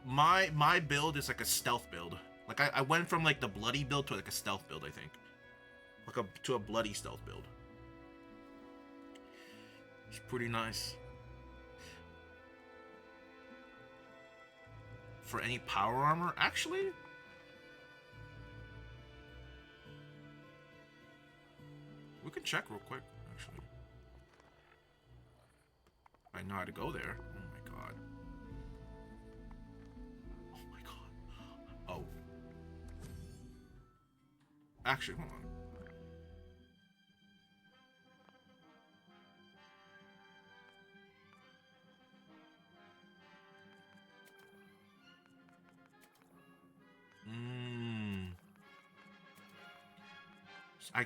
My build is like a stealth build. Like I went from like the bloody build to like a stealth build, I think. To a bloody stealth build. It's pretty nice. For any power armor, actually. We can check real quick, actually. I know how to go there. Oh my god. Oh my god. Oh. Actually, hold on.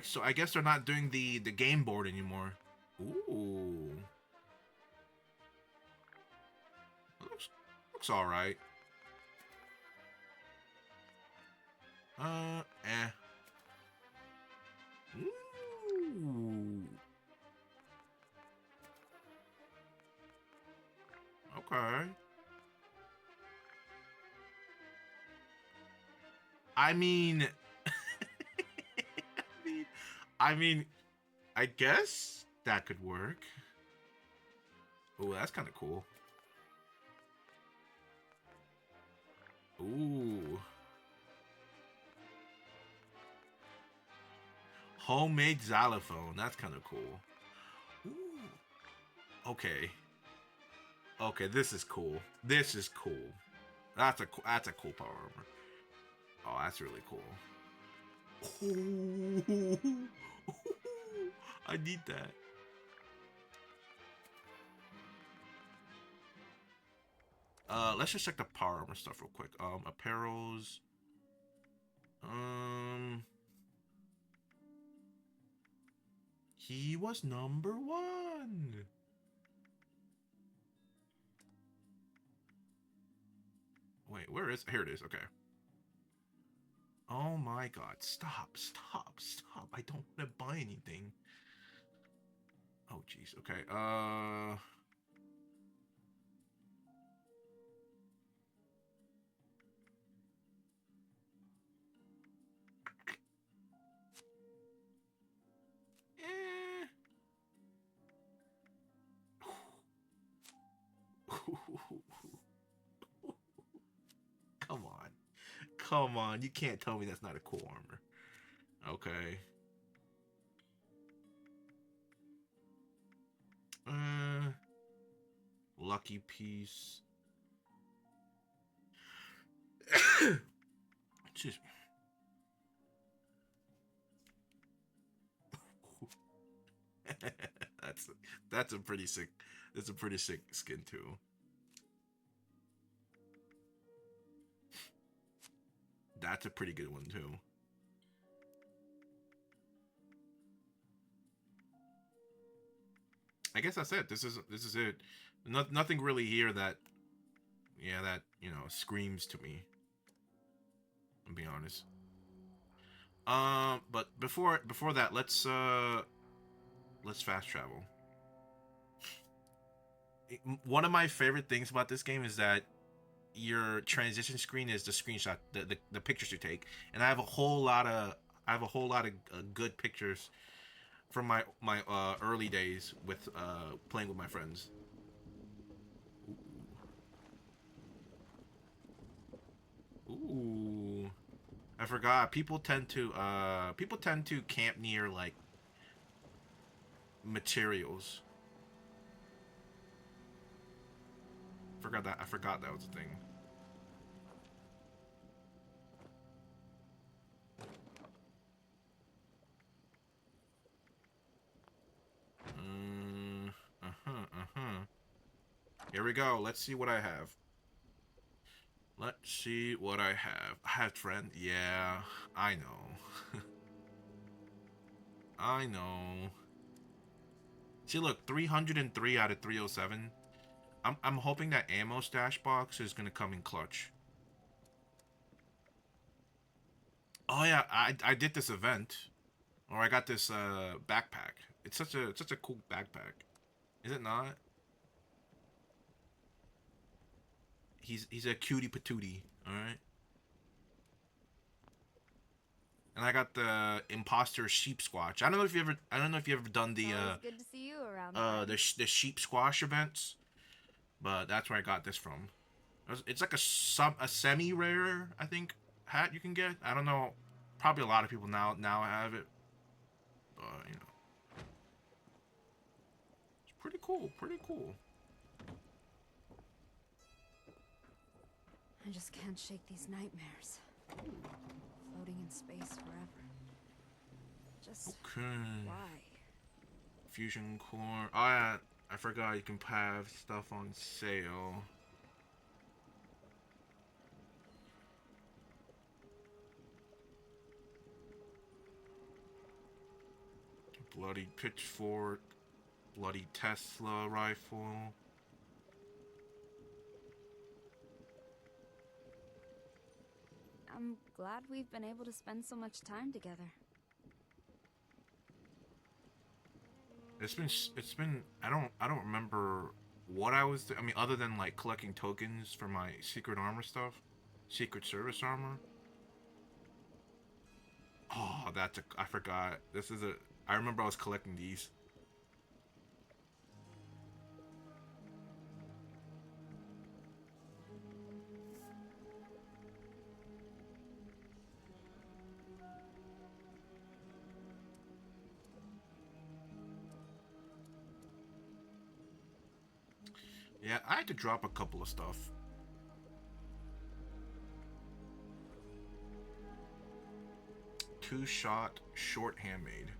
So I guess they're not doing the game board anymore. Ooh. Looks all right. Eh. Ooh. Okay. I mean, I guess that could work. Oh, that's kind of cool. Ooh. Homemade xylophone. That's kind of cool. Ooh. Okay. Okay, this is cool. This is cool. That's a cool power armor. Oh, that's really cool. Ooh. I need that. Let's just check the power armor stuff real quick. Apparels. He was number 1. Wait, where is? Here it is. Okay. Oh my god. Stop. I don't want to buy anything. Oh jeez. Okay. Come on. Come on. You can't tell me that's not a cool armor. Okay. Lucky piece. Excuse me. That's a pretty sick. That's a pretty sick skin too. That's a pretty good one too. I guess that's it. This is it. Nothing really here that, yeah, that screams to me. I'll be honest. But before that, let's fast travel. One of my favorite things about this game is that your transition screen is the screenshot, the pictures you take, and I have a whole lot of good pictures from my early days with playing with my friends. Ooh, I forgot. People tend to camp near like materials. I forgot that was a thing. Here we go. Let's see what I have. Let's see what I have. I have friend. Yeah, I know. I know. See, look, 303 out of 307. I'm hoping that ammo stash box is gonna come in clutch. Oh yeah, I did this event, or I got this backpack. It's such a cool backpack, is it not? He's a cutie patootie, all right. And I got the imposter sheep squatch. I don't know if you ever done the good to see you around. the sheep squash events, but that's where I got this from. It's like a semi rare, I think, hat you can get. I don't know. Probably a lot of people now have it, but it's pretty cool. Pretty cool. I just can't shake these nightmares. Floating in space forever. Just okay. why? Fusion core. Oh yeah, I forgot you can have stuff on sale. Bloody pitchfork, bloody Tesla rifle. I'm glad we've been able to spend so much time together. It's been I don't remember what I was I mean, other than like collecting tokens for my secret armor stuff, secret service armor. Oh, I forgot. I remember I was collecting these. Yeah, I had to drop a couple of stuff. Two-shot short handmade.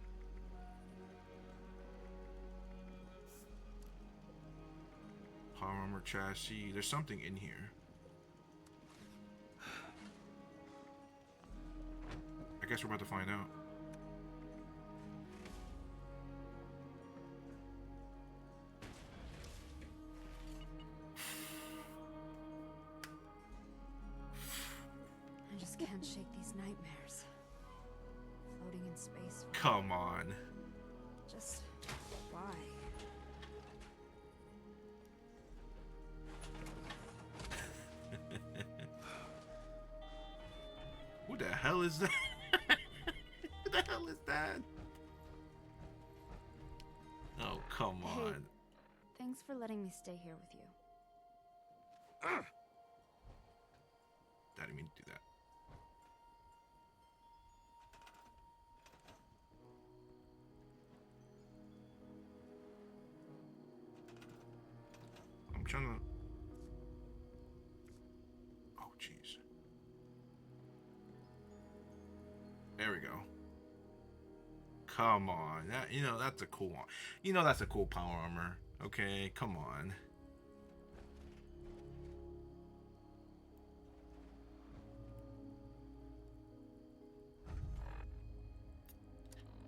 Power armor chassis. There's something in here. I guess we're about to find out. I just can't shake these nightmares. Floating in space. Come on. Just why? Who the hell is that? Who the hell is that? Oh, come on. Hey, thanks for letting me stay here with you. I didn't mean to do that. I'm trying to... Oh, jeez. There we go. Come on. That's a cool one. That's a cool power armor. Okay, come on.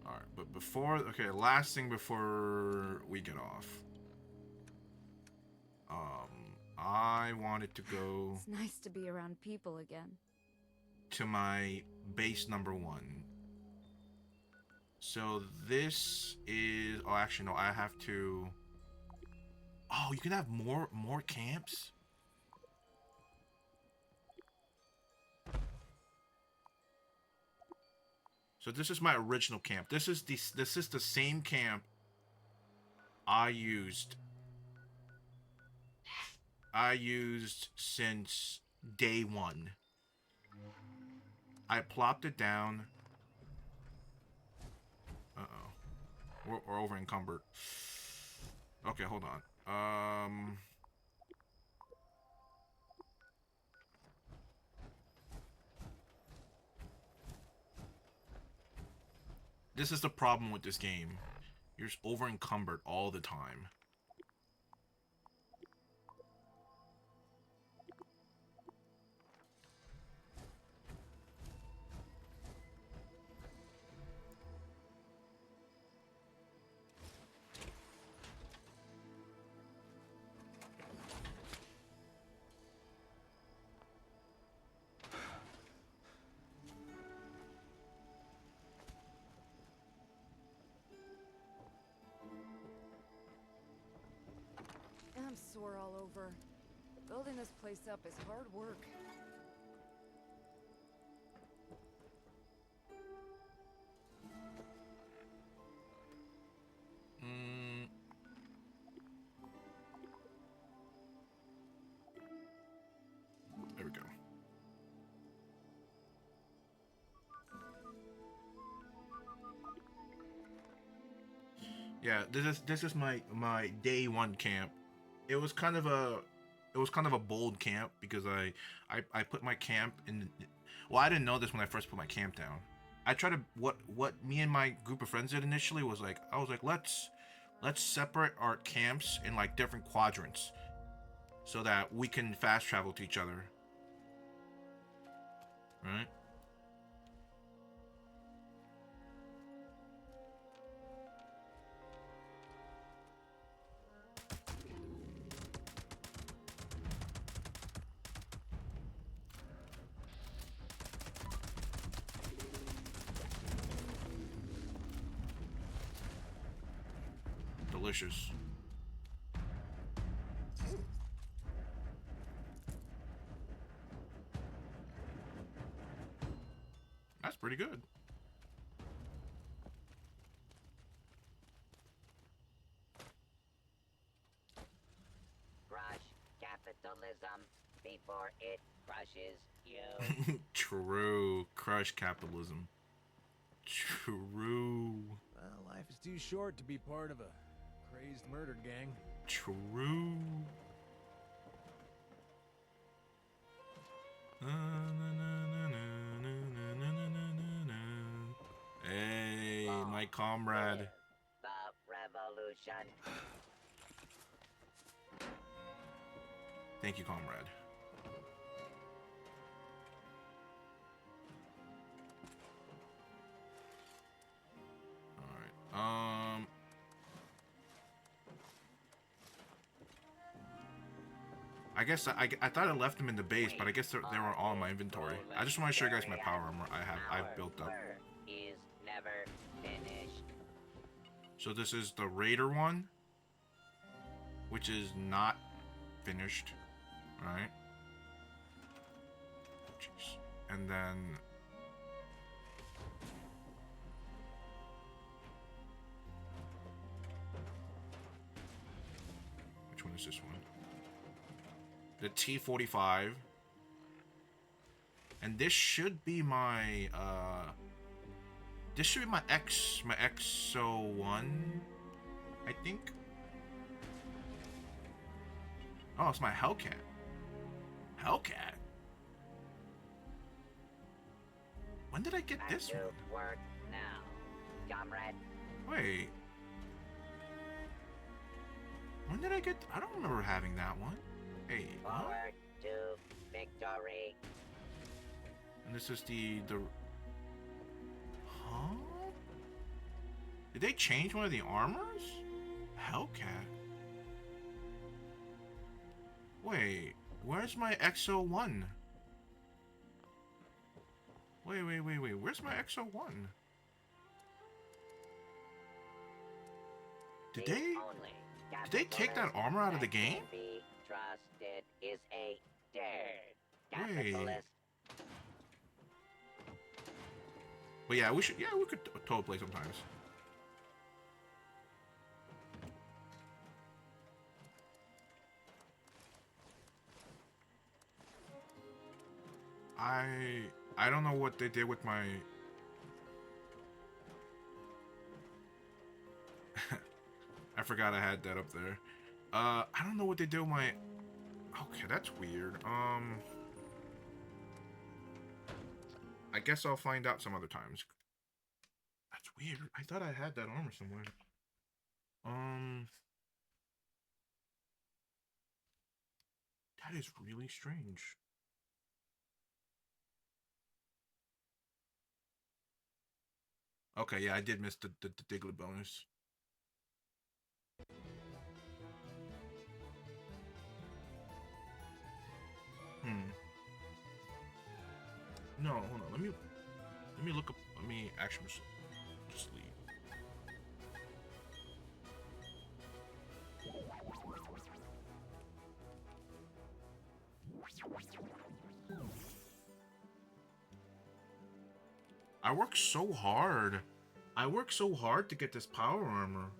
Alright. But before, okay, last thing before we get off. I wanted to go It's nice to be around people again. to my base number 1. So this is, oh, actually no, I have to, oh, you can have more camps? So this is my original camp. This is the same camp I used since day 1. I plopped it down. Uh-oh. We're over encumbered. Okay, hold on. This is the problem with this game. You're just over encumbered all the time. I'm sore all over. Building this place up is hard work. There we go. Yeah, this is my day 1 camp. It was kind of a bold camp because I put my camp in. Well, I didn't know this when I first put my camp down. I tried to what me and my group of friends did initially was like, I was like, let's separate our camps in like different quadrants so that we can fast travel to each other. Right? Delicious. That's pretty good. Crush capitalism before it crushes you. True. Crush capitalism. True. Well, life is too short to be part of a crazed murder gang. True. Hey, my comrade. The revolution. Thank you, comrade. All right. I guess I thought I left them in the base, but I guess they were all in my inventory. I just want to show you guys my power armor I've built up. Is never finished. So this is the Raider one, which is not finished, right? Jeez. And then which one is this one? The T-45. And this should be my XO1, I think. Oh, it's my Hellcat. Hellcat? When did I get this Back to one? work now, comrade. Wait. When did I get... I don't remember having that one. Hey, what? Forward to victory. And this is the... Huh? Did they change one of the armors? Hellcat. Wait, where's my XO1? Wait, where's my XO1? Did they take that armor out of the game? Be trusted is a dirt Wait. capitalist. But yeah, we could totally play sometimes. I don't know what they did with my I forgot I had that up there. I don't know what they did with my okay, that's weird. I guess I'll find out some other times. That's weird. I thought I had that armor somewhere. That is really strange. Okay, yeah, I did miss the Diglett bonus. No, hold on. Let me look up. Let me actually just leave. I worked so hard. I worked so hard to get this power armor.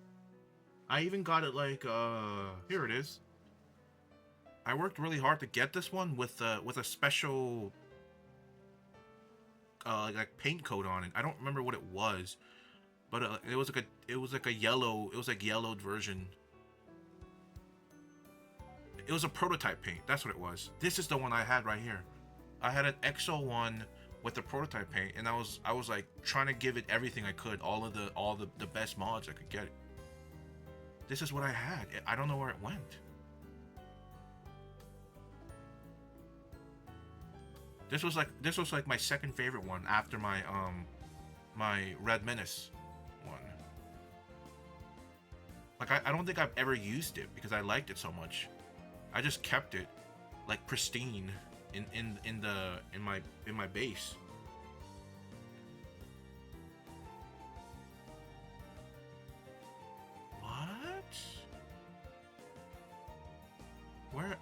I even got it like here it is. I worked really hard to get this one with a special like paint coat on it. I don't remember what it was, but it was like a yellowed version. It was a prototype paint. That's what it was. This is the one I had right here. I had an XO1 with the prototype paint, and I was like trying to give it everything I could, all the best mods I could get. This is what I had. I don't know where it went. This was like my second favorite one after my my Red Menace one. Like I don't think I've ever used it because I liked it so much. I just kept it like pristine in my base. What? Where?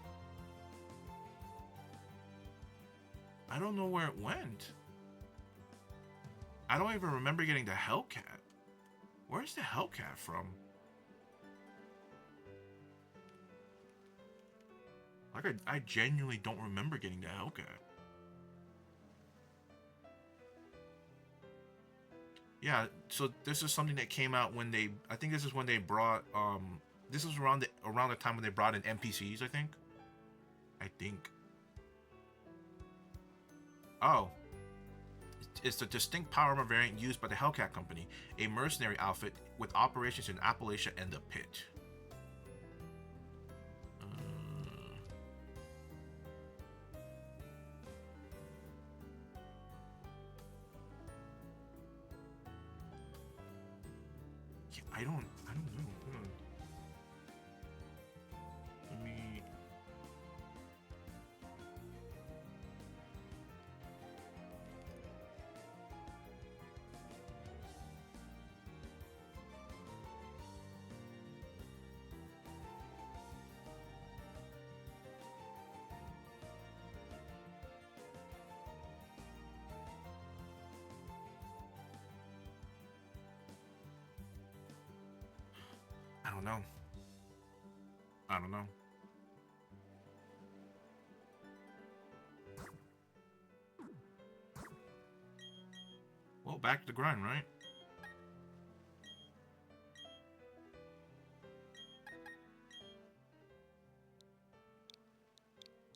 I don't know where it went. I don't even remember getting the Hellcat. Where's the Hellcat from? Like I genuinely don't remember getting the Hellcat. Yeah, so this is something that came out when they, I think this is when they brought this was around the time when they brought in NPCs, I think. Oh. It's the distinct power armor variant used by the Hellcat Company, a mercenary outfit with operations in Appalachia and the Pit. Yeah, I don't know. Let me. I don't know. Well, back to the grind, right?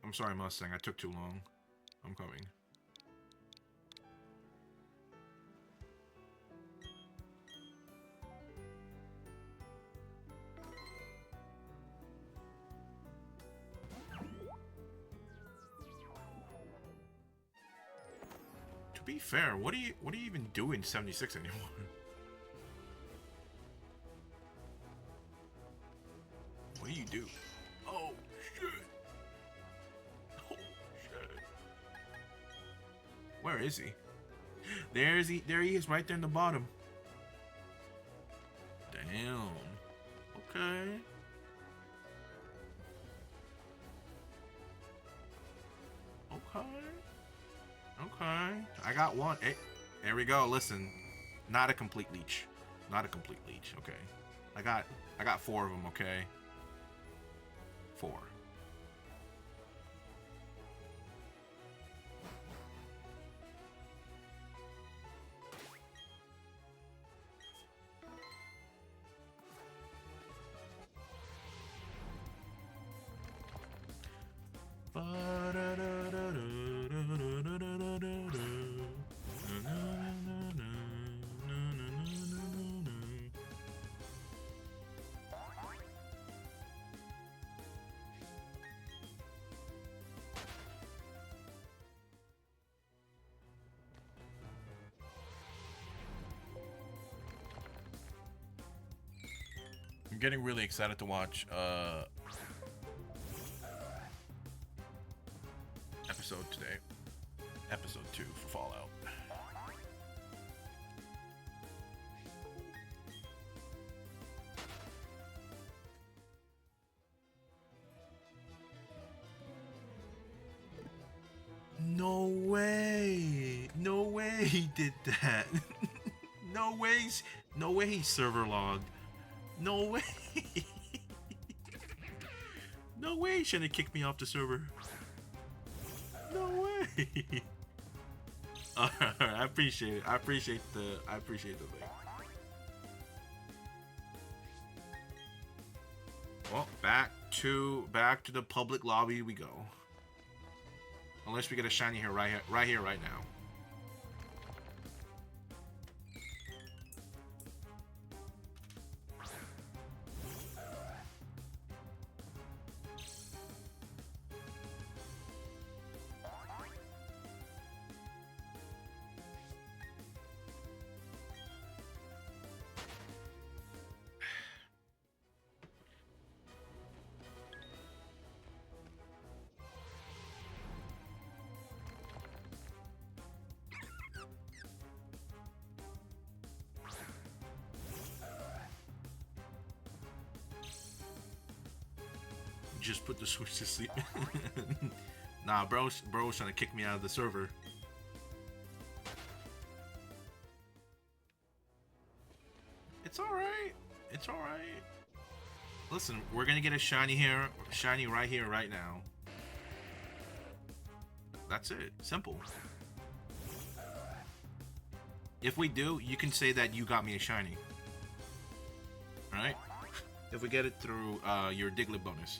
I'm sorry, Mustang. I took too long. I'm coming. To be fair, what do you even do in 76 anymore? do? Oh shit! Oh shit! Where is he? There he is, right there in the bottom. Damn. Okay. Okay. Okay. I got one. Hey, there we go. Listen, not a complete leech. Not a complete leech. Okay. I got 4 of them. Okay. 4. I'm getting really excited to watch episode today. Episode 2 for Fallout. No way! No way he did that! No way he server logged. No way! No way he shouldn't have kicked me off the server. No way! I appreciate it. I appreciate the thing. Well, back to the public lobby we go. Unless we get a shiny here, right now. Just put the Switch to sleep. Nah, bro's trying to kick me out of the server. It's alright. It's alright. Listen, we're gonna get a shiny right here, right now. That's it. Simple. If we do, you can say that you got me a shiny. Alright? If we get it through your Diglett bonus.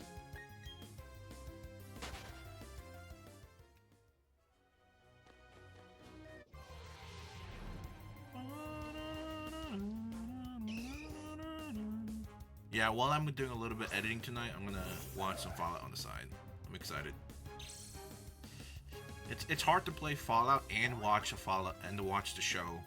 Yeah, while I'm doing a little bit of editing tonight, I'm gonna watch some Fallout on the side. I'm excited. It's hard to play Fallout and watch to watch the show.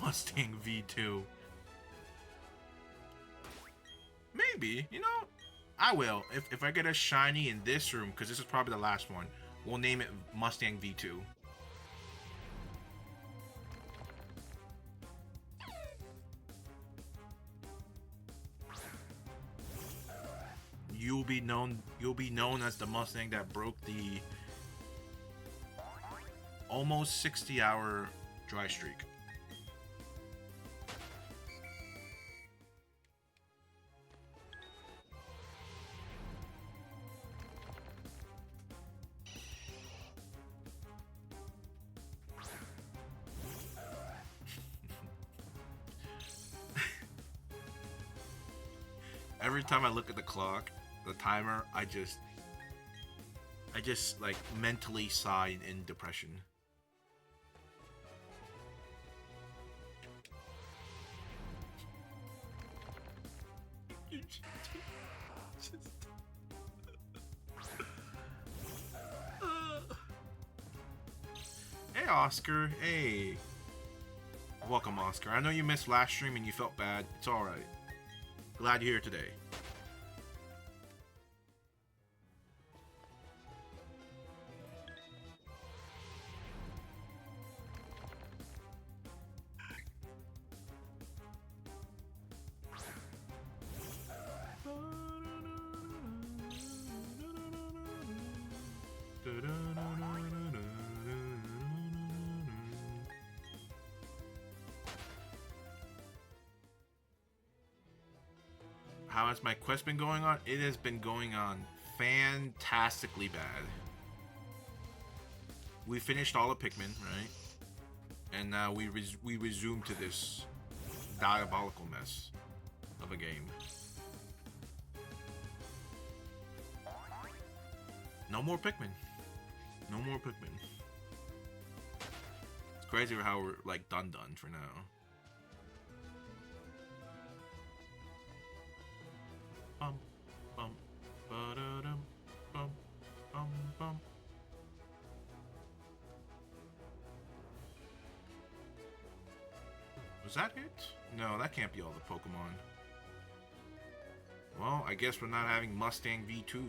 Mustang V2. Maybe, you know, I will. If I get a shiny in this room, because this is probably the last one, we'll name it Mustang V2. You'll be known as the Mustang that broke the almost 60-hour dry streak. Every time I look at the clock, the timer, I just like mentally sigh in depression. Hey, Oscar. Hey. Welcome, Oscar. I know you missed last stream and you felt bad. It's alright. Glad you're here today. How has my quest been going on? It has been going on fantastically bad. We finished all of Pikmin, right? And now we resume to this diabolical mess of a game. No more Pikmin. No more Pikmin. It's crazy how we're like done for now. Bum bum ba-da-dum bum bum bum. Was that it? No, that can't be all the Pokemon. Well, I guess we're not having Mustang V2.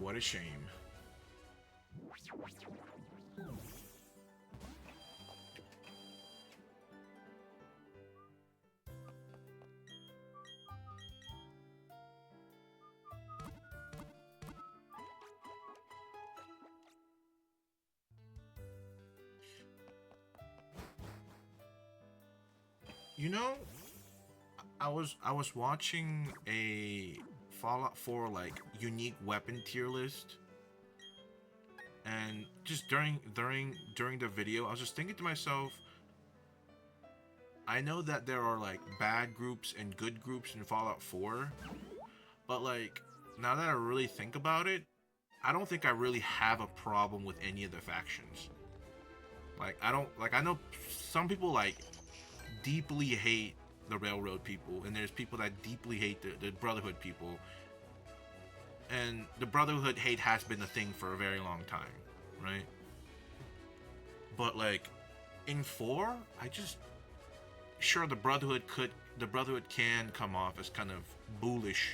What a shame. You know, I was watching a Fallout 4 like unique weapon tier list, and just during the video, I was just thinking to myself, I know that there are like bad groups and good groups in Fallout 4, but like now that I really think about it, I don't think I really have a problem with any of the factions. Like I know some people like deeply hate the Railroad people, and there's people that deeply hate the Brotherhood people, and the Brotherhood hate has been a thing for a very long time, right? But like in 4, sure, the Brotherhood can come off as kind of bullish,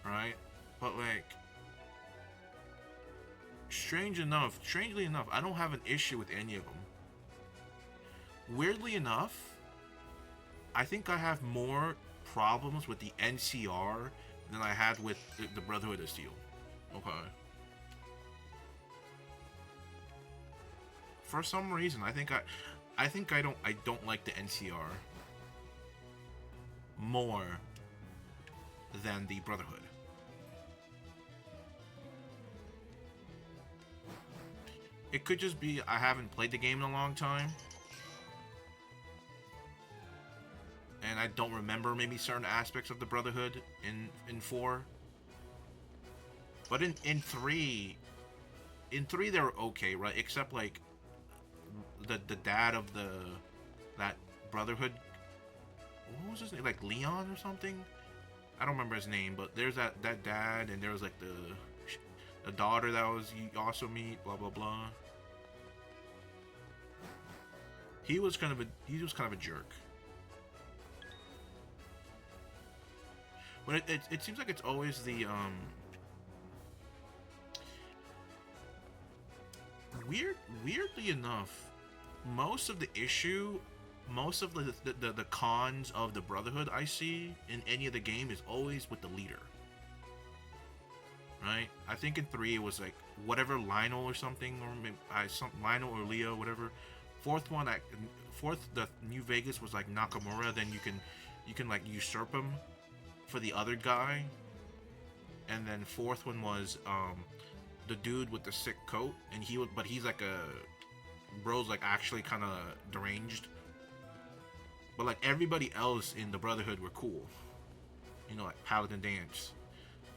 right? But like strangely enough, I don't have an issue with any of them. Weirdly enough, I think I have more problems with the NCR than I had with the Brotherhood of Steel. Okay. For some reason, I don't like the NCR more than the Brotherhood. It could just be I haven't played the game in a long time, and I don't remember maybe certain aspects of the Brotherhood in 4. But in 3 they were okay, right? Except like the dad of that Brotherhood, what was his name? Like Leon or something? I don't remember his name, but there's that dad, and there was like the daughter that you also meet, blah blah blah. He was kind of a jerk. But it seems like it's always the weirdly enough, most of the cons of the Brotherhood I see in any of the game is always with the leader. Right? I think in 3 it was like whatever Lionel or something, or maybe Lionel or Leo, whatever. Fourth, the New Vegas was like Nakamura. Then you can like usurp him for the other guy. And then 4th one was the dude with the sick coat, and he's like bro's like actually kind of deranged. But like everybody else in the Brotherhood were cool, you know, like Paladin Dance.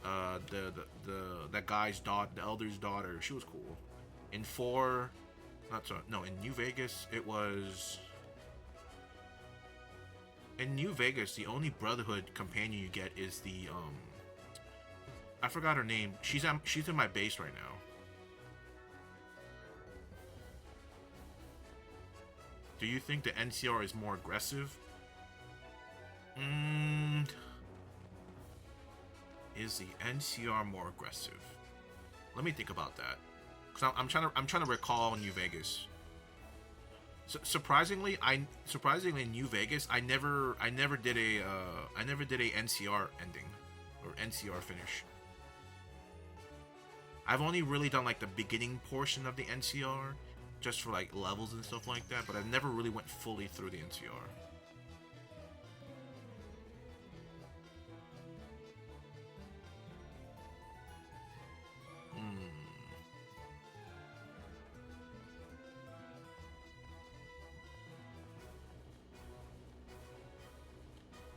that guy's daughter, the elder's daughter. She was cool. In 4, not so, no, in New Vegas it was. In New Vegas, the only Brotherhood companion you get is the I forgot her name. She's in my base right now. Do you think the NCR is more aggressive? Is the NCR more aggressive? Let me think about that. Cause I'm trying to recall New Vegas. Surprisingly, in New Vegas, I never did a NCR ending or NCR finish. I've only really done like the beginning portion of the NCR, just for like levels and stuff like that, but I never really went fully through the NCR.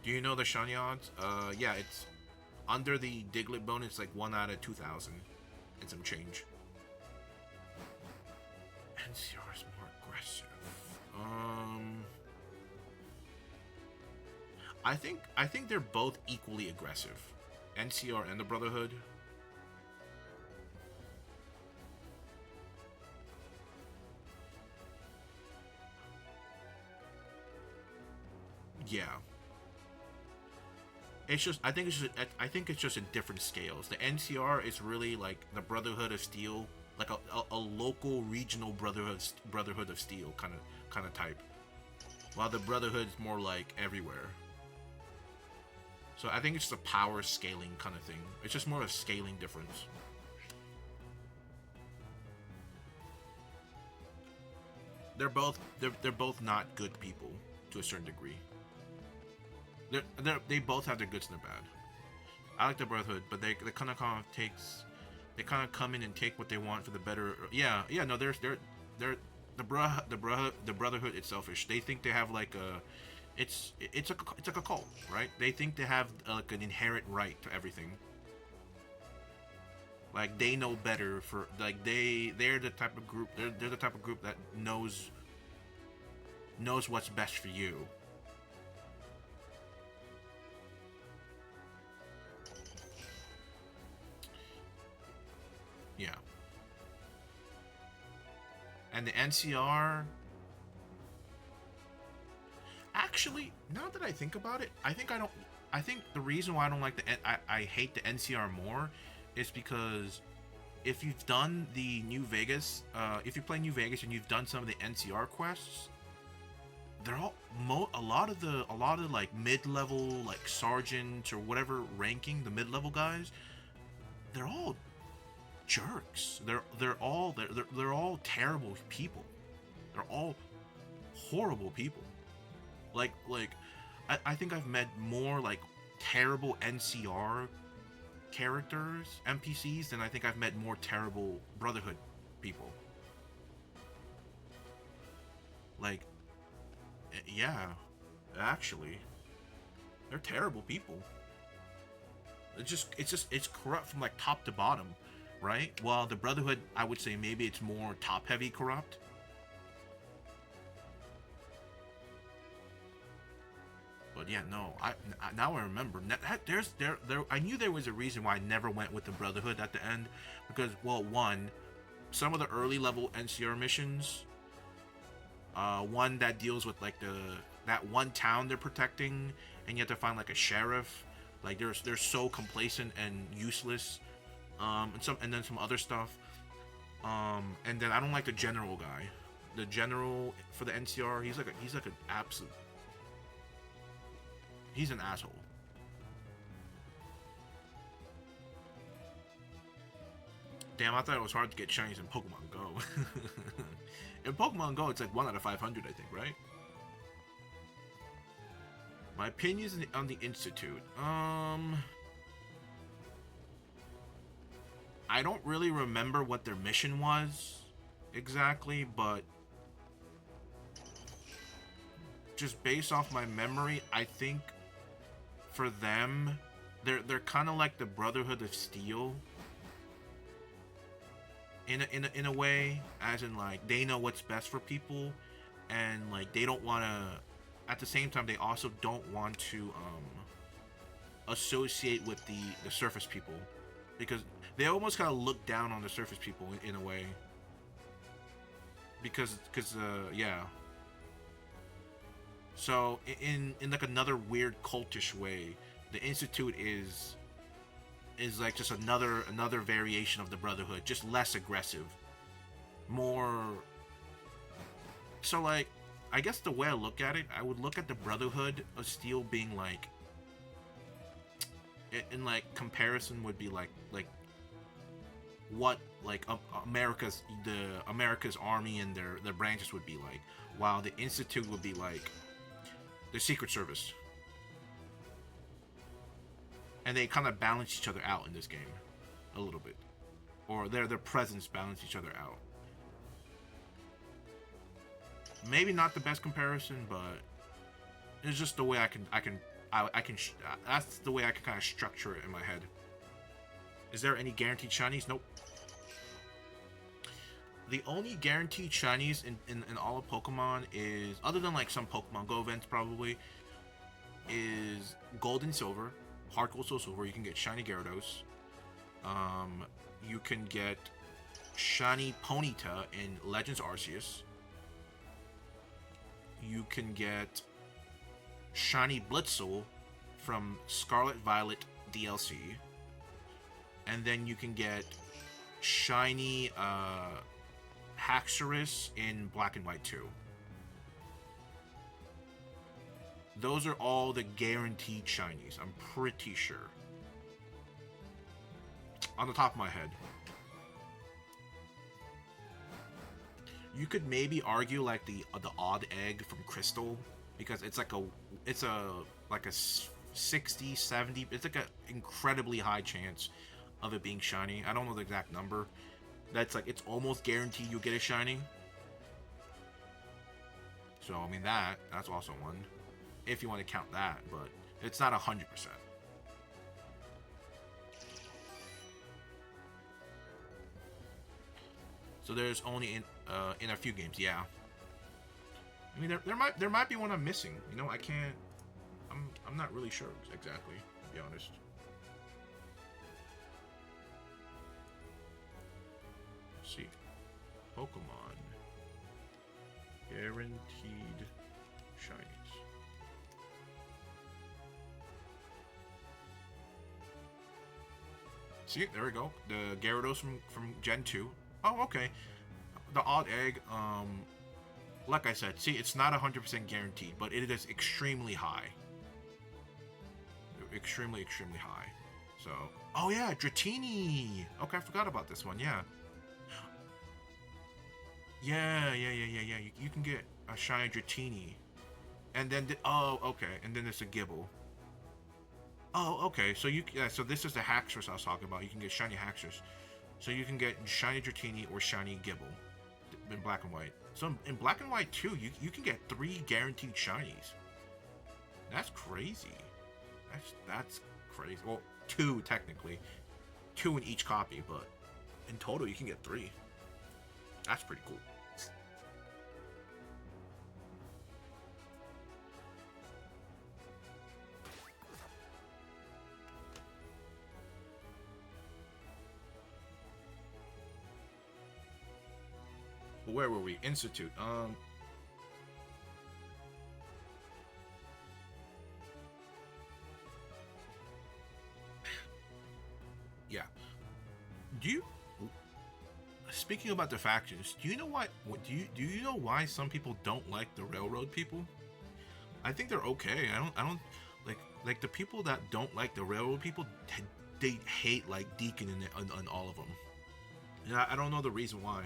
Do you know the shiny odds? Yeah, it's under the Diglett bonus, like 1 out of 2,000 and some change. NCR is more aggressive. I think they're both equally aggressive. NCR and the Brotherhood. Yeah. It's just I think it's just in different scales. The NCR is really like the Brotherhood of Steel, like a local regional Brotherhood of Steel kind of type, while the Brotherhood is more like everywhere. So I think it's the power scaling kind of thing. It's just more of a scaling difference. They're both not good people to a certain degree. They both have their goods and their bad. I like the Brotherhood, but they kind of come in and take what they want for the better. Yeah. No, they're the Brotherhood is selfish. They think they have like a, it's like a cult, right? They think they have like an inherent right to everything. Like they know better for like they're the type of group they're the type of group that knows what's best for you. Yeah. And the NCR, actually, now that I think about it, I think the reason why I don't like I hate the NCR more is because if you've done the New Vegas, if you play New Vegas and you've done some of the NCR quests, they're all a lot of like mid-level like sergeant or whatever ranking, the mid-level guys, they're all jerks. They're all terrible people. They're all horrible people. Like I think I've met more like terrible NCR characters, NPCs, than I think I've met more terrible Brotherhood people. Like, yeah, actually, they're terrible people. It's corrupt from like top to bottom. Right? While the Brotherhood, I would say maybe it's more top-heavy corrupt. But yeah, no. Now I remember. I knew there was a reason why I never went with the Brotherhood at the end, because, well, one, some of the early level NCR missions, one that deals with like that one town they're protecting, and you have to find like a sheriff. Like they're so complacent and useless. And then some other stuff. And then I don't like the general guy. The general for the NCR, he's like an absolute. He's an asshole. Damn, I thought it was hard to get shinies in Pokemon Go. In Pokemon Go, it's like 1 out of 500, I think, right? My opinions on the Institute. I don't really remember what their mission was exactly, but just based off my memory, I think for them, they're kind of like the Brotherhood of Steel. In a way, as in like they know what's best for people, and like they don't want to. At the same time, they also don't want to associate with the surface people, because they almost kind of look down on the surface people in a way. Because yeah. So in like another weird cultish way, the Institute is like just another variation of the Brotherhood, just less aggressive, more. So like, I guess the way I look at it, I would look at the Brotherhood of Steel being like, in like comparison would be like what like America's army and their branches would be like, while the Institute would be like the Secret Service. And they kind of balance each other out in this game a little bit, or their presence balance each other out. Maybe not the best comparison, but it's just the way I can that's the way I can kind of structure it in my head. Is there any guaranteed shinies? Nope. The only guaranteed shinies in all of Pokemon is, other than like some Pokemon Go events probably, is Gold and Silver. Heart Gold, Soul Silver, you can get shiny Gyarados. You can get shiny Ponyta in Legends Arceus. You can get shiny Blitzle from Scarlet Violet DLC. And then you can get shiny Haxorus in Black and White 2. Those are all the guaranteed shinies, I'm pretty sure. On the top of my head. You could maybe argue like the odd egg from Crystal, because it's like a 60, 70, it's like an incredibly high chance of it being shiny. I don't know the exact number. That's like, it's almost guaranteed you'll get a shiny. So I mean that's also one, if you want to count that, but it's not 100%. So there's only in a few games, yeah. I mean, there might be one I'm missing. You know, I'm not really sure exactly, to be honest. Let's see, Pokemon guaranteed shinies. See, there we go. The Gyarados from Gen 2. Oh, okay. The odd egg, like I said, see, it's not 100% guaranteed, but it is extremely high. Extremely high. So, oh yeah, Dratini! Okay, I forgot about this one, yeah. Yeah. You can get a shiny Dratini. And then, oh, okay, and then there's a Gibble. Oh, okay, so so this is the Haxorus I was talking about. You can get shiny Haxorus. So you can get shiny Dratini or shiny Gibble in Black and White. So in Black and White 2, you can get 3 guaranteed shinies. That's crazy. That's crazy. Well, 2 technically. 2 in each copy, but in total you can get 3. That's pretty cool. Where were we? Institute. Yeah. Speaking about the factions, do you know why? Do you know why some people don't like the railroad people? I think they're okay. I don't like the people that don't like the railroad people. They hate like Deacon and all of them. Yeah, I don't know the reason why.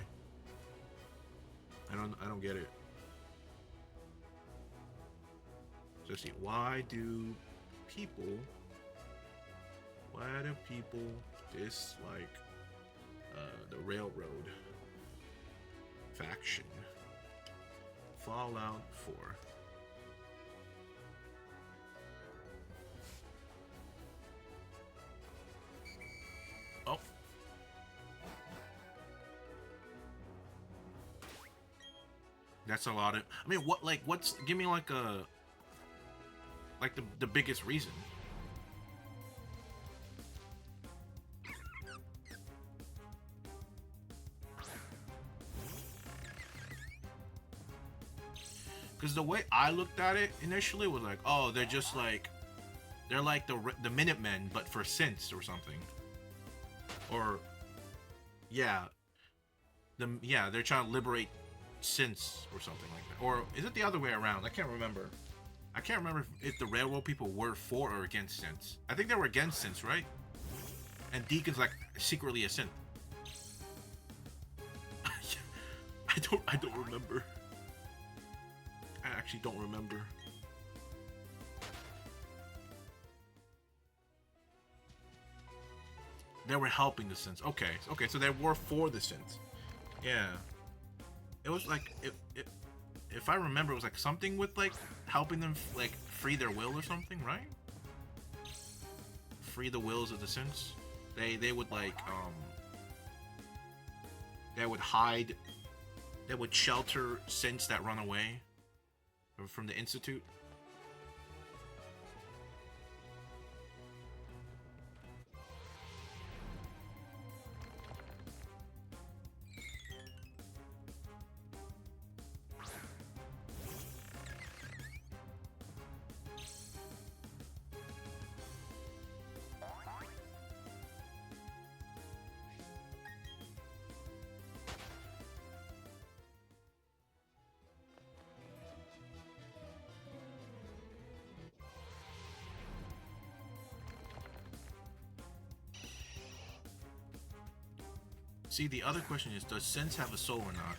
I don't get it. So let's see, why do people dislike the railroad faction? Fallout 4. That's a lot of. I mean, what like what's? Give me like a. Like the biggest reason. Because the way I looked at it initially was like, oh, they're just like, they're like the Minutemen, but for synths or something. Or, yeah, they're trying to liberate synths or something like that. Or is it the other way around? I can't remember. I can't remember if the railroad people were for or against synths. I think they were against synths, right? And Deacon's like secretly a synth. I don't remember. I actually don't remember. They were helping the synths. Okay, so they were for the synths. Yeah. It was like if I remember, it was like something with like helping them like free their will or something, right? Free the wills of the synths. They would like they would hide, they would shelter synths that run away from the Institute. See, the other question is, does Sense have a soul or not?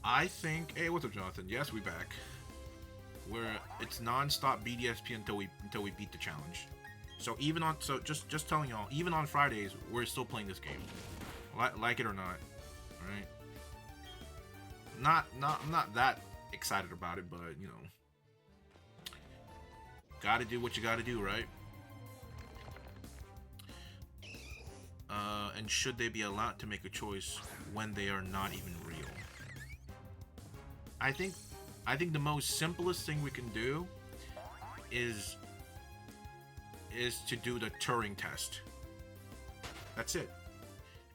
I think. Hey, what's up, Jonathan? Yes, we back. It's non-stop BDSP until we beat the challenge. So even on just telling y'all, even on Fridays, we're still playing this game, like it or not. All right. I'm not that excited about it, but you know, gotta do what you gotta do, right? And should they be allowed to make a choice when they are not even real? I think the most simplest thing we can do is to do the Turing test. That's it.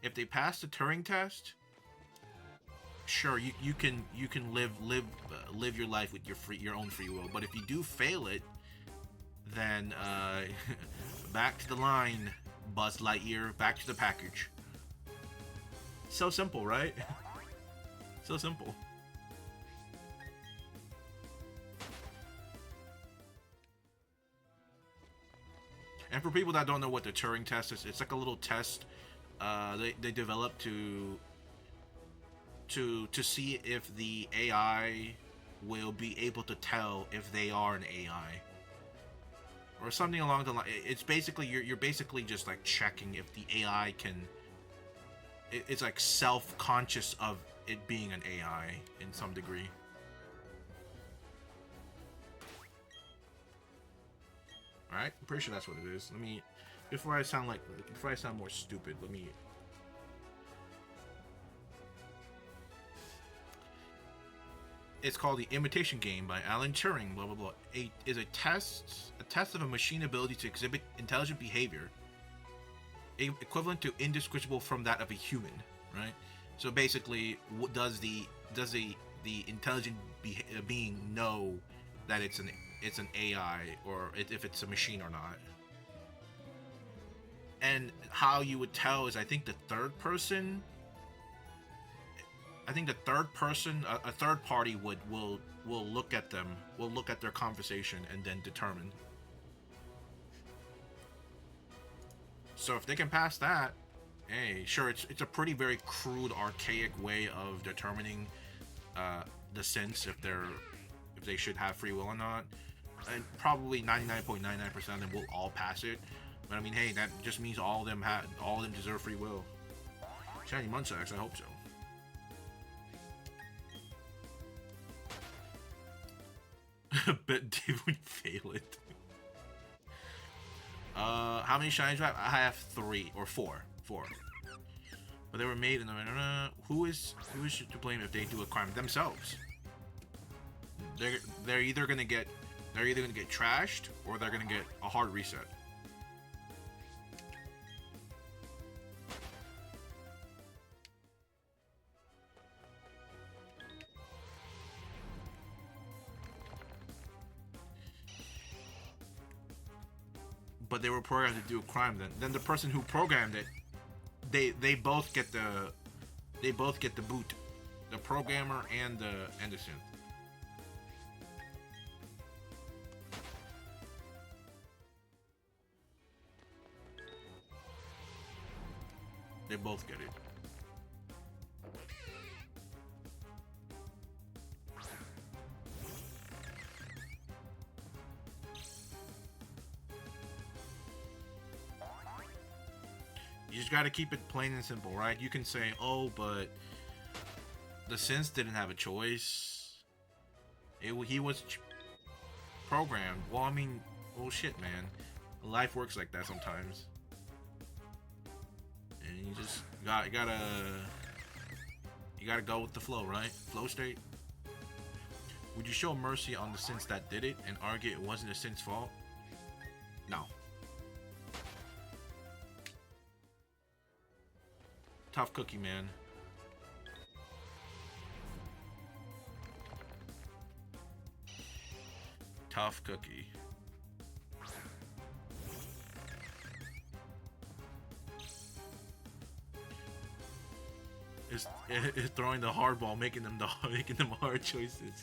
If they pass the Turing test, sure, you can live your life with your own free will. But if you do fail it, then back to the line, Buzz Lightyear, back to the package. So simple, right? So simple. And for people that don't know what the Turing test is, it's like a little test they developed to see if the AI will be able to tell if they are an AI. Or something along the line. It's basically you're basically just like checking if the AI can. It's like self-conscious of it being an AI in some degree. All right, I'm pretty sure that's what it is. Let me, before I sound more stupid, let me. It's called The Imitation Game by Alan Turing, blah, blah, blah. Is a test of a machine ability to exhibit intelligent behavior equivalent to indistinguishable from that of a human, right? So basically, does the intelligent being know that it's an AI or if it's a machine or not? And how you would tell is, I think the third person, a third party will look at them, will look at their conversation and then determine. So if they can pass that, hey, sure, it's a pretty very crude, archaic way of determining the sense if they should have free will or not. And probably 99.99% of them will all pass it. But I mean, hey, that just means all of them deserve free will. Shiny Munchaks, I hope so. Bet Dave would fail it. How many shinies do I have? I have 3 or 4. But But they were made in the who is to blame if they do a crime? Themselves. They're either gonna get trashed or they're gonna get a hard reset. But they were programmed to do a crime. Then the person who programmed it, they both get the boot, the programmer and the synth. They both get it. You just gotta keep it plain and simple, right? You can say, oh, but the synth didn't have a choice. He was programmed. Well, I mean, well, shit, man. Life works like that sometimes. And you just you gotta go with the flow, right? Flow state. Would you show mercy on the synths that did it and argue it wasn't the synth's fault? No. Tough cookie, man. Tough cookie. Is throwing the hard ball, making them hard choices.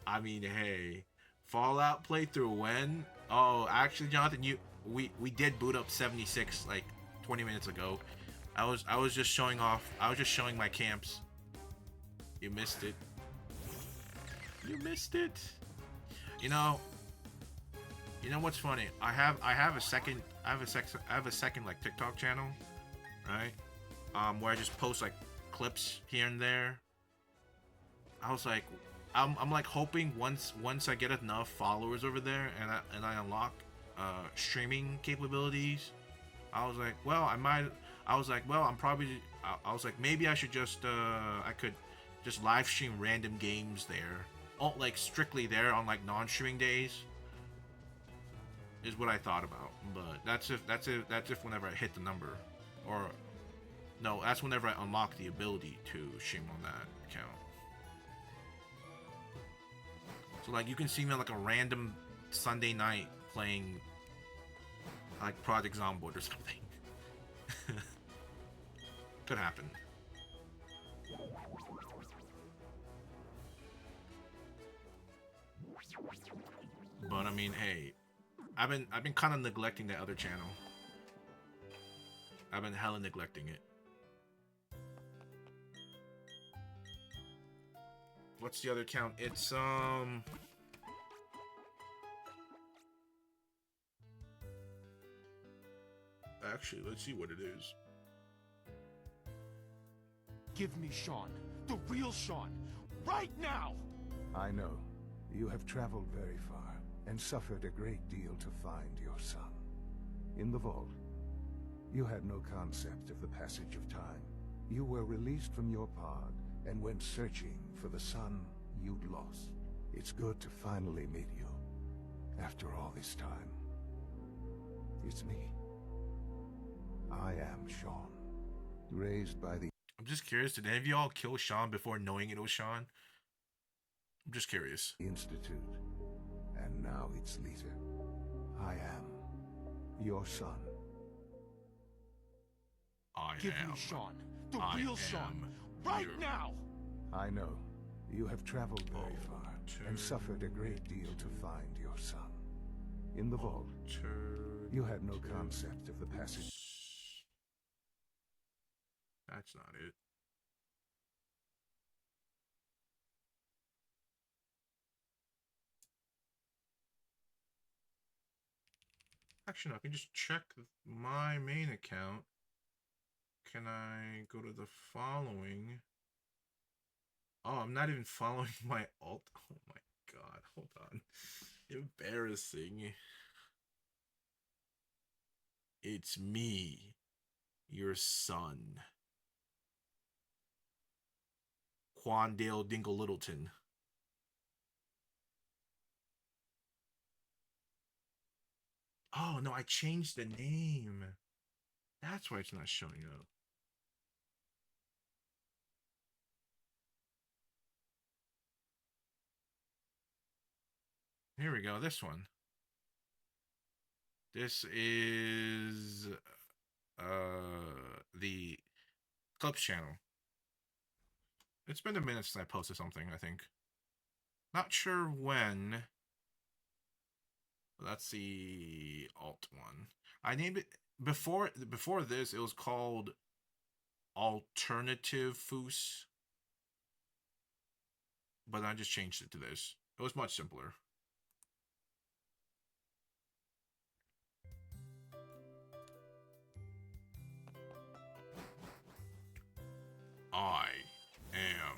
I mean, hey, Fallout playthrough when? Oh, actually, Jonathan, we did boot up 76 like 20 minutes ago. I was just showing off. I was just showing my camps. You missed it. You missed it. You know what's funny? I have a second like TikTok channel, right? Where I just post like clips here and there. I was like, I'm like hoping once I get enough followers over there and I unlock streaming capabilities, I was like, maybe I should just I could just live stream random games there. Oh, like strictly there on like non-streaming days is what I thought about. But that's if whenever I hit the number, or no, that's whenever I unlock the ability to stream on that account. So like you can see me on like a random Sunday night playing like Project Zomboid or something. Could happen. But I mean, hey, I've been kind of neglecting that other channel. I've been hella neglecting it. What's the other account? It's actually, let's see what it is. Give me Sean, the real Sean, right now! I know. You have traveled very far and suffered a great deal to find your son. In the vault, you had no concept of the passage of time. You were released from your pod and went searching for the son you'd lost. It's good to finally meet you after all this time. It's me. I am Sean, raised by the... I'm just curious, did any of y'all kill Sean before knowing it was Sean? I'm just curious. Institute, and now its leader. I am your son. Give me Sean, the real Sean, right now! I know. You have traveled very far and suffered a great deal to find your son. In the vault, you had no concept of the passage. That's not it. Actually, no, I can just check my main account. Can I go to the following? Oh, I'm not even following my alt. Oh my god, hold on. Embarrassing. It's me. your son. Quandale Dingle Littleton. Oh, no, I changed the name. That's why it's not showing up. Here we go, this one. This is the Clubs channel. It's been a minute since I posted something, I think. Not sure when. That's the alt one. I named it before this, it was called Alternative Foos. But I just changed it to this. It was much simpler. I am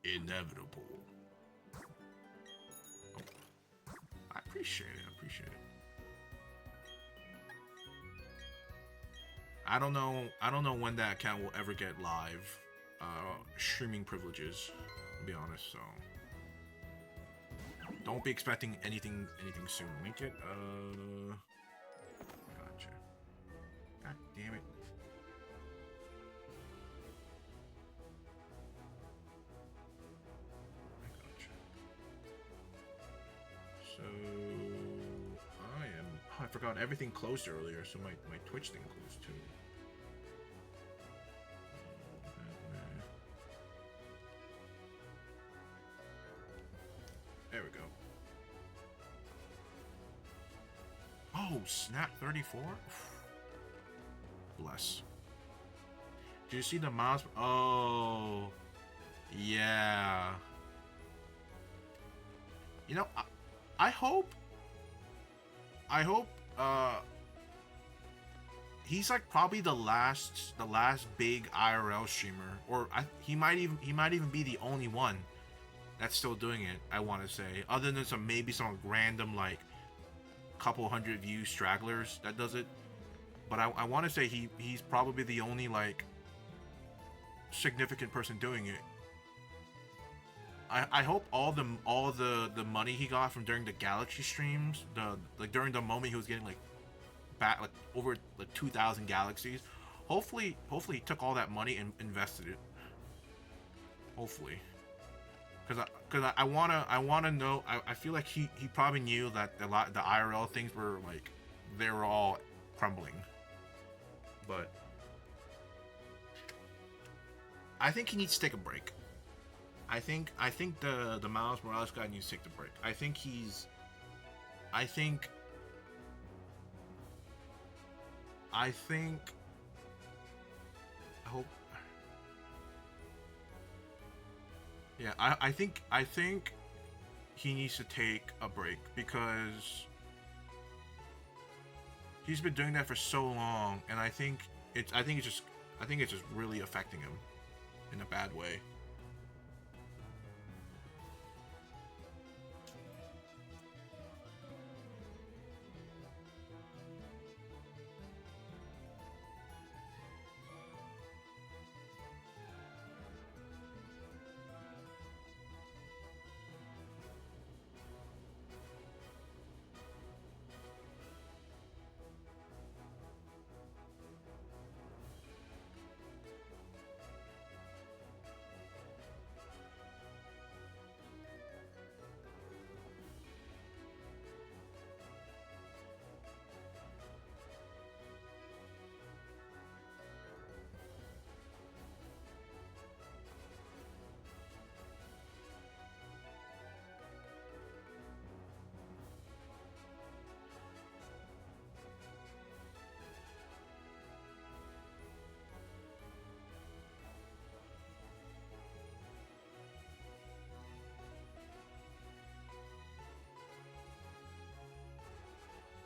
inevitable. Oh. I appreciate it. I appreciate it. I don't know when that account will ever get live streaming privileges, to be honest, so don't be expecting anything soon. Link it. Gotcha. God damn it. So I forgot everything closed earlier, so my Twitch thing closed too. There we go. Oh, snap 34? Bless. Do you see the mouse? Oh, yeah. You know, I hope he's like probably the last big IRL streamer, or he might even be the only one that's still doing it. I want to say, other than maybe some random like couple hundred view stragglers that does it, but I want to say he's probably the only like significant person doing it. I hope all the money he got from during the Galaxy streams, during the moment he was getting like back like over like 2,000 galaxies, hopefully he took all that money and invested it. Hopefully, because I wanna know. I feel like he probably knew that the IRL things were like they were all crumbling, but I think he needs to take a break. I think the Miles Morales guy needs to take the break. I hope. Yeah, I think he needs to take a break because he's been doing that for so long, and I think it's just really affecting him in a bad way.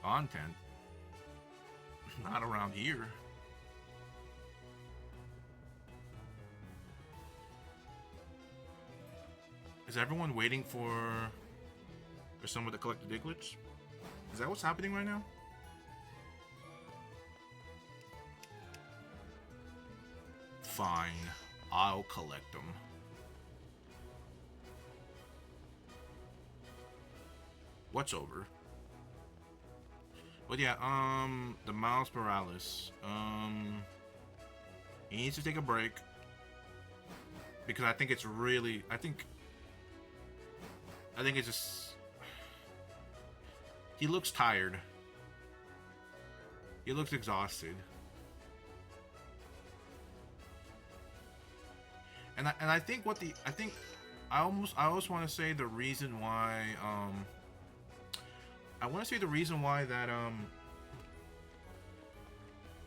Content. Not around here. Is everyone waiting for someone to collect the Diglets? Is that what's happening right now? Fine. I'll collect them. What's over? But yeah, the Miles Morales. He needs to take a break. Because I think it's really, I think it's just, he looks tired. He looks exhausted. And I think I almost want to say the reason why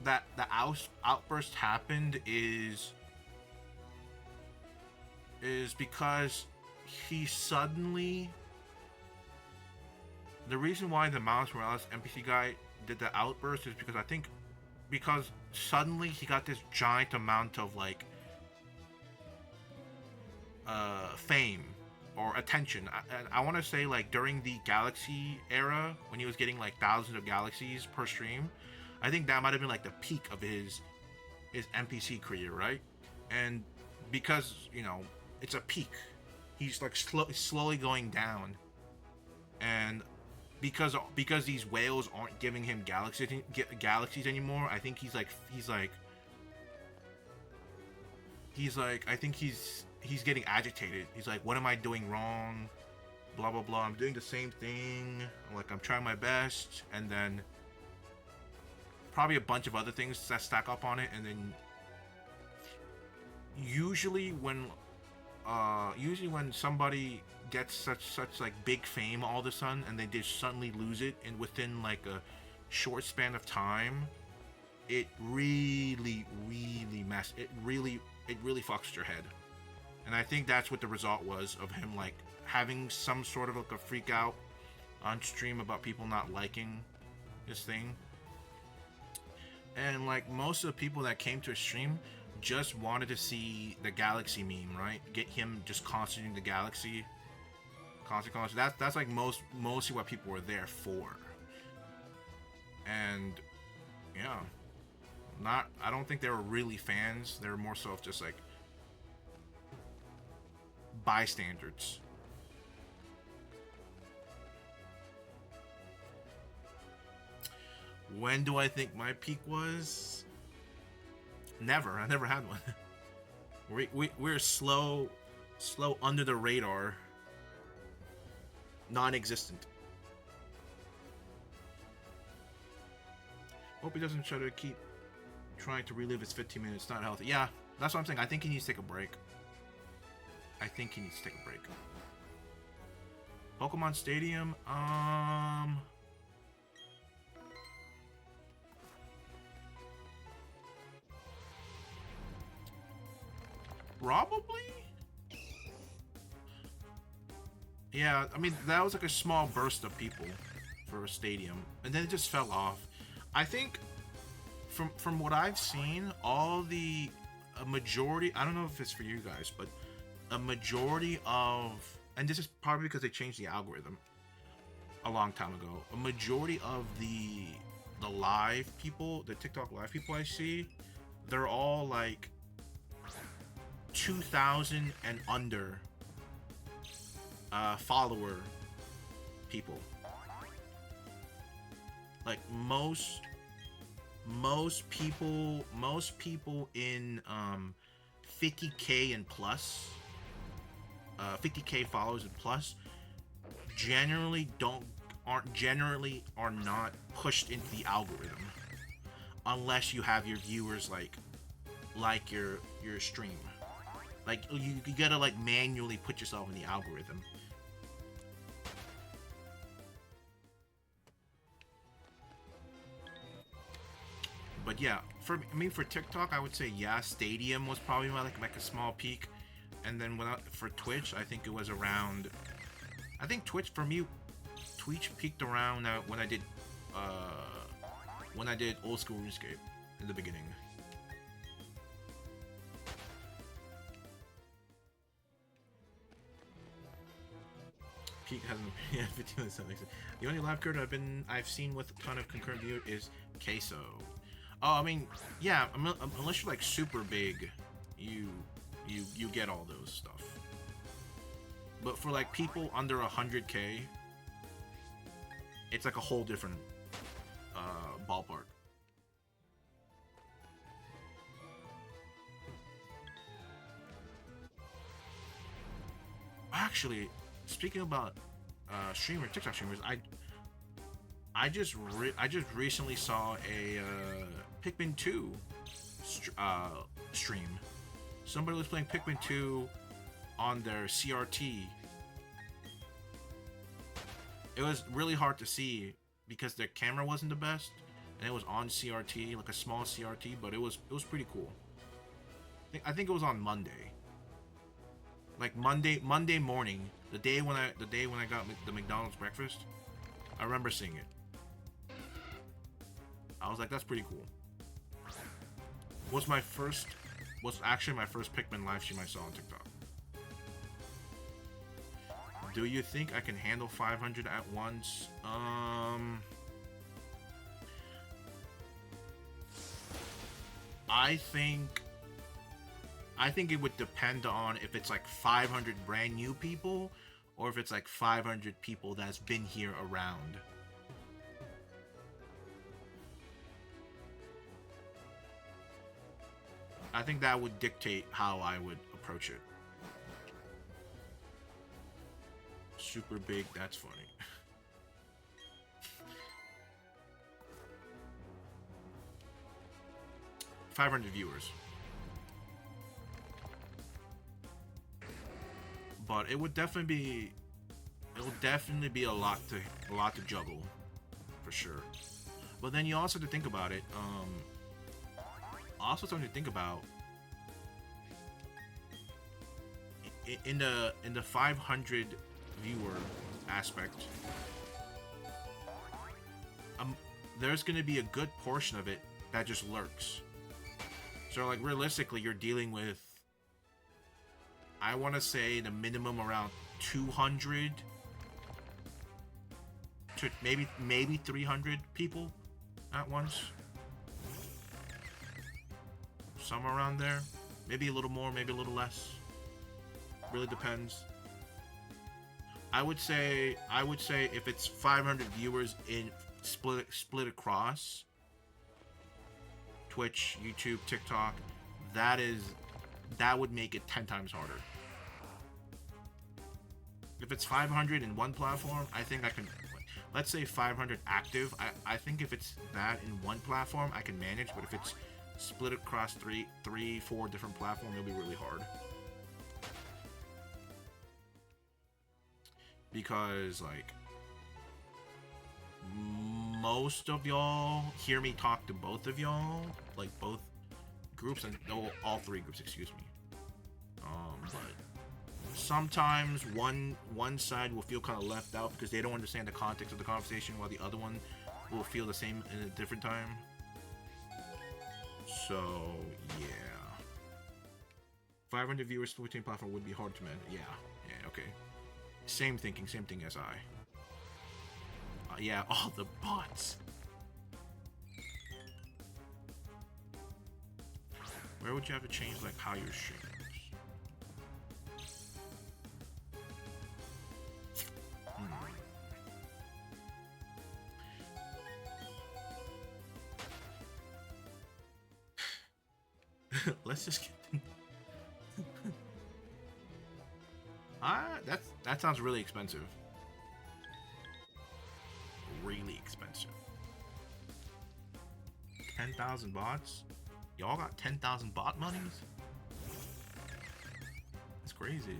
that the outburst happened is because he suddenly, the reason why the Miles Morales NPC guy did the outburst is because suddenly he got this giant amount of like fame or attention. I want to say like during the Galaxy era when he was getting like thousands of galaxies per stream, I think that might have been like the peak of his NPC career, right? And because, you know, it's a peak, he's like slowly going down, and because these whales aren't giving him galaxies anymore, I think he's getting agitated. He's like, what am I doing wrong? Blah blah blah. I'm doing the same thing. I'm trying my best, and then probably a bunch of other things that stack up on it, and then usually when somebody gets such like big fame all of a sudden, and they just suddenly lose it, and within like a short span of time, it really fucks your head. And I think that's what the result was of him like having some sort of like a freak out on stream about people not liking his thing. And like most of the people that came to his stream just wanted to see the galaxy meme, right? Get him just constantly the galaxy. Constantly. That's like mostly what people were there for. And yeah. I don't think they were really fans. They were more so just like bystanders. When do I think my peak was? Never. I never had one. We're slow under the radar, non-existent. Hope he doesn't try to keep trying to relive his 15 minutes. Not healthy. Yeah, that's what I'm saying. I think he needs to take a break. Pokemon Stadium. Probably. Yeah, I mean that was like a small burst of people for a stadium, and then it just fell off. I think from what I've seen, a majority, I don't know if it's for you guys, but a majority of, and this is probably because they changed the algorithm a long time ago, a majority of the live people, the TikTok live people I see, they're all like 2,000 and under follower people. Like most people in 50K and plus, 50K followers and plus, are not pushed into the algorithm unless you have your viewers like your stream. Like you gotta like manually put yourself in the algorithm. But yeah, for TikTok, I would say yeah, Stadium was probably like a small peak, and then for Twitch, I think it was around. I think Twitch peaked around when I did old school RuneScape in the beginning. Peak hasn't. Yeah, 15 minutes. That makes sense. The only live card I've seen with a ton of concurrent view is Queso. Oh, I mean, yeah. Unless you're like super big, you get all those stuff. But for like people under 100K, it's like a whole different ballpark. Actually, speaking about TikTok streamers, I just recently saw a Pikmin 2 stream. Somebody was playing Pikmin 2 on their CRT. It was really hard to see because their camera wasn't the best, and it was on CRT, like a small CRT, but it was pretty cool. I think it was on Monday. Like Monday morning, the day when I got the McDonald's breakfast. I remember seeing it. I was like, that's pretty cool. Was actually my first Pikmin live stream I saw on TikTok. Do you think I can handle 500 at once? I think it would depend on if it's like 500 brand new people or if it's like 500 people that's been here around. I think that would dictate how I would approach it. Super big, that's funny. 500 viewers. But it would definitely be a lot to juggle, for sure. But then you also have to think about it. Also something to think about. In the 500 viewer aspect, there's going to be a good portion of it that just lurks. So like realistically, you're dealing with, I want to say, the minimum around 200 to maybe 300 people at once. Somewhere around there. Maybe a little more, maybe a little less. Really depends. I would say if it's 500 viewers in split across Twitch, YouTube, TikTok, that would make it 10 times harder. If it's 500 in one platform, I think I can, let's say 500 active, I think if it's that in one platform, I can manage, but if it's split across three, 4 different platforms, it'll be really hard. Because, like, most of y'all hear me talk to both of y'all, like both groups, and all 3 groups, excuse me. But sometimes one side will feel kind of left out because they don't understand the context of the conversation, while the other one will feel the same in a different time. So yeah, 500 viewers split between platform would be hard to manage. Yeah, okay. Same thing as I. Yeah, all the bots. Where would you have to change, like, how you're streaming? Let's just get... that sounds really expensive. Really expensive. 10,000 bots? Y'all got 10,000 bot monies? That's crazy.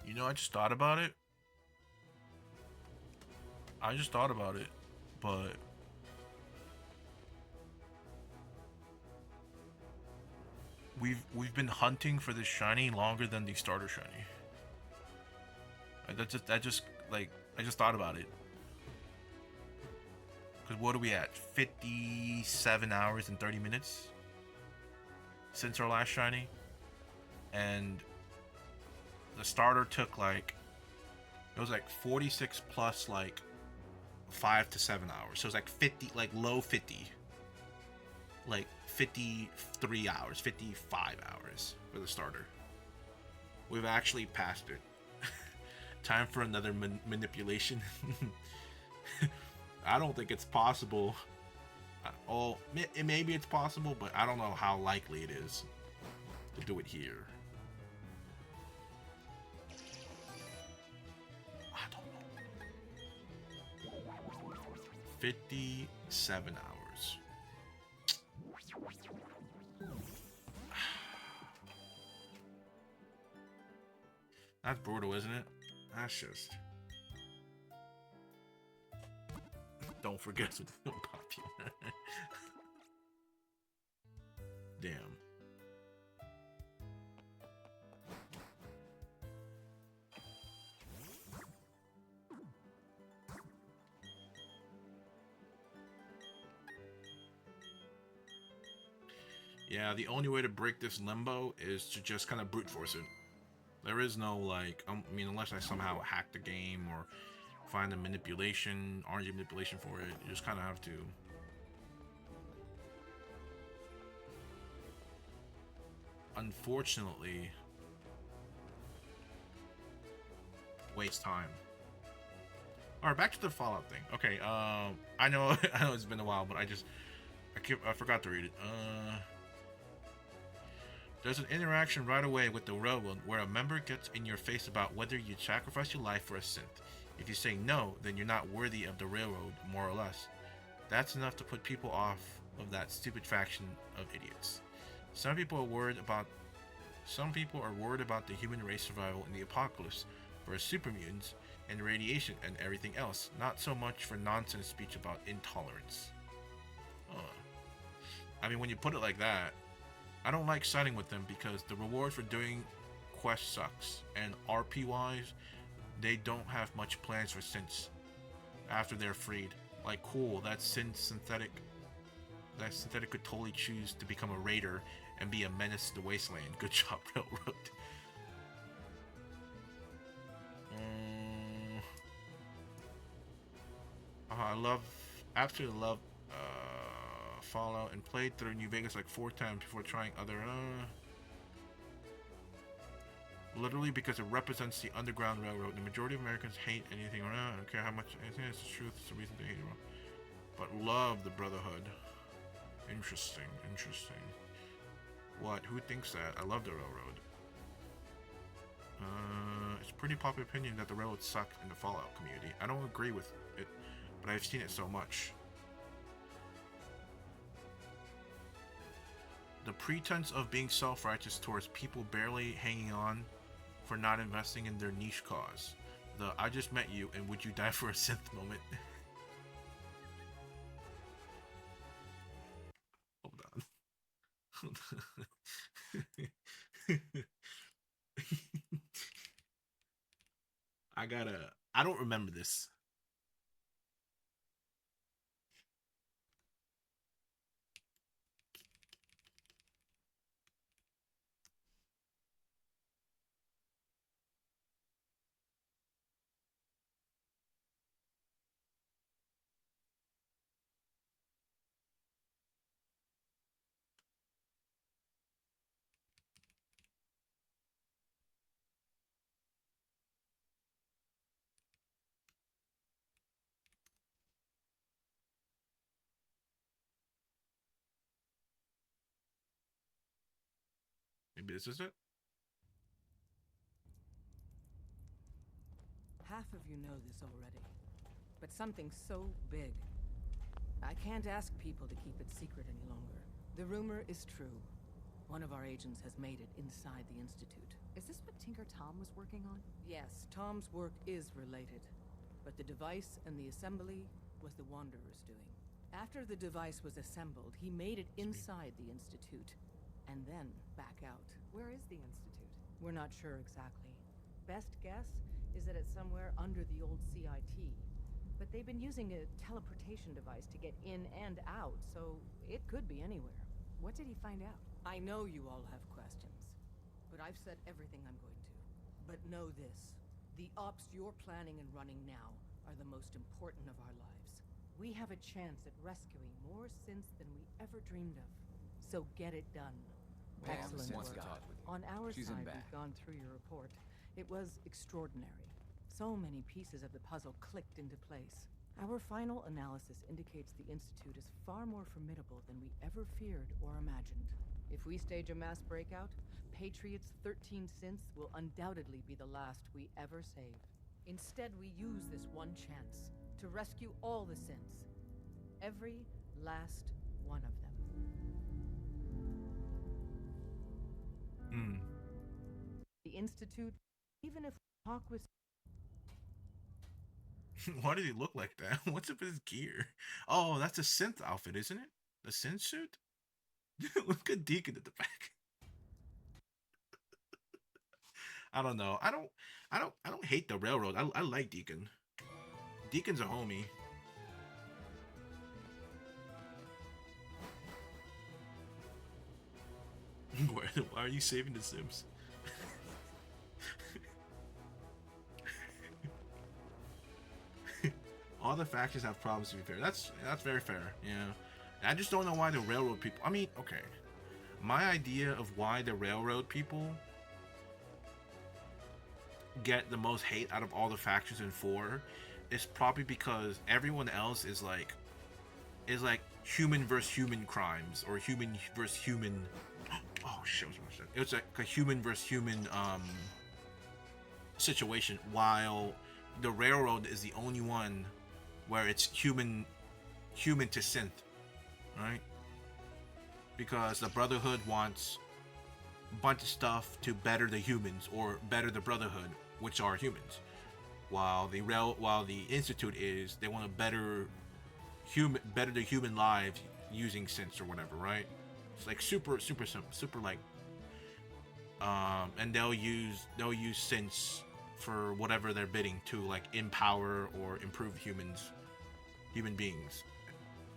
You know, I just thought about it. But we've been hunting for this shiny longer than the starter shiny. That just like I just thought about it. Cause what are we at? 57 hours and 30 minutes since our last shiny, and the starter took like it was like 46 plus like 5 to 7 hours. So it was like 50, like low 50, like 53 hours, 55 hours for the starter. We've actually passed it. Time for another manipulation. I don't think it's possible. Oh, maybe it's possible, but I don't know how likely it is to do it here. I don't know. 57 hours. That's brutal, isn't it? That's just... Don't forget to be popular. Damn. Yeah, the only way to break this limbo is to just kind of brute force it. There is no, like, I mean, unless I somehow hack the game or find a manipulation, RNG manipulation for it, you just kind of have to. Unfortunately, waste time. Alright, back to the Fallout thing. Okay, I know it's been a while, but I forgot to read it. There's an interaction right away with the railroad where a member gets in your face about whether you'd sacrifice your life for a synth. If you say no, then you're not worthy of the railroad, more or less. That's enough to put people off of that stupid faction of idiots. Some people are worried about the human race survival in the apocalypse for super mutants and radiation and everything else, not so much for nonsense speech about intolerance. I mean, when you put it like that, I don't like siding with them because the reward for doing quests sucks, and RP wise, they don't have much plans for synths after they're freed. Like, cool, that synthetic could totally choose to become a raider and be a menace to the wasteland. Good job, Railroad. I absolutely love Fallout and played through New Vegas like 4 times before trying other literally because it represents the Underground Railroad. The majority of Americans hate anything around. I don't care how much anything is the truth, it's the reason they hate it. But love the Brotherhood. Interesting. What? Who thinks that? I love the Railroad. It's pretty popular opinion that the Railroad sucked in the Fallout community. I don't agree with it, but I've seen it so much. The pretense of being self-righteous towards people barely hanging on for not investing in their niche cause. The I just met you and would you die for a synth moment. Hold on. I don't remember this. Maybe this is it? Half of you know this already, but something so big, I can't ask people to keep it secret any longer. The rumor is true. One of our agents has made it inside the Institute. Is this what Tinker Tom was working on? Yes, Tom's work is related, but the device and the assembly was the Wanderer's doing. After the device was assembled, he made it inside the Institute, and then back out. Where is the Institute? We're not sure exactly. Best guess is that it's somewhere under the old CIT. But they've been using a teleportation device to get in and out, so it could be anywhere. What did he find out? I know you all have questions, but I've said everything I'm going to. But know this, the ops you're planning and running now are the most important of our lives. We have a chance at rescuing more synths than we ever dreamed of. So get it done. Excellent work. On our side, we've gone through your report. It was extraordinary. So many pieces of the puzzle clicked into place. Our final analysis indicates the Institute is far more formidable than we ever feared or imagined. If we stage a mass breakout, Patriot's 13 synths will undoubtedly be the last we ever save. Instead, we use this one chance to rescue all the synths. Every last one of them. The Institute, even if we talk with... Why does he look like that? What's up with his gear? Oh, that's a synth outfit, isn't it? The synth suit? Look at Deacon at the back. I don't know. I don't hate the railroad. I like Deacon. Deacon's a homie. Why are you saving the Sims? All the factions have problems, to be fair. That's very fair, yeah. I just don't know why the railroad people... I mean, okay. My idea of why the railroad people get the most hate out of all the factions in 4 is probably because everyone else is like human versus human crimes, or human versus human... Oh, shit. It was like a human versus human situation, while the railroad is the only one where it's human to synth, right? Because the Brotherhood wants a bunch of stuff to better the humans or better the Brotherhood, which are humans, while the Institute is they want to better the human lives using synths or whatever, right? It's like super like, and they'll use synths for whatever they're bidding to, like empower or improve human beings,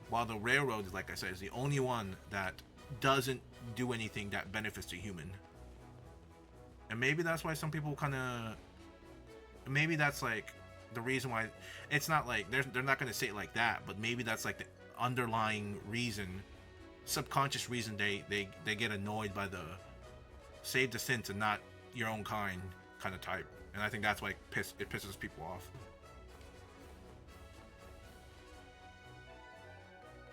while the railroad is, like I said, is the only one that doesn't do anything that benefits the human. And maybe that's why some people maybe that's like the reason why it's not like they're not going to say it like that, but maybe that's like the underlying reason, subconscious reason they get annoyed by the save the synths and not your own kind of type. And I think that's why it pisses people off.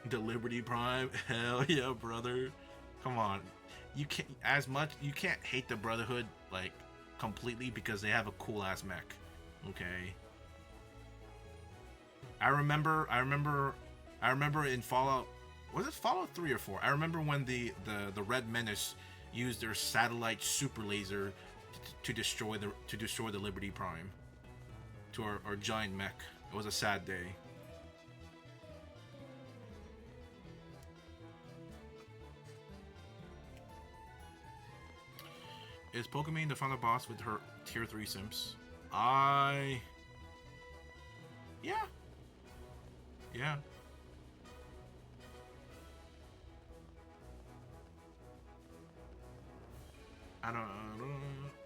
The Liberty Prime, hell yeah, brother. Come on, you can't hate the Brotherhood like completely because they have a cool ass mech. Okay. I remember in Fallout, was it Fallout 3 or 4? I remember when the Red Menace used their satellite super laser to destroy the Liberty Prime to our giant mech. It was a sad day. Is Pokemon the final boss with her tier 3 Sims? Yeah. I don't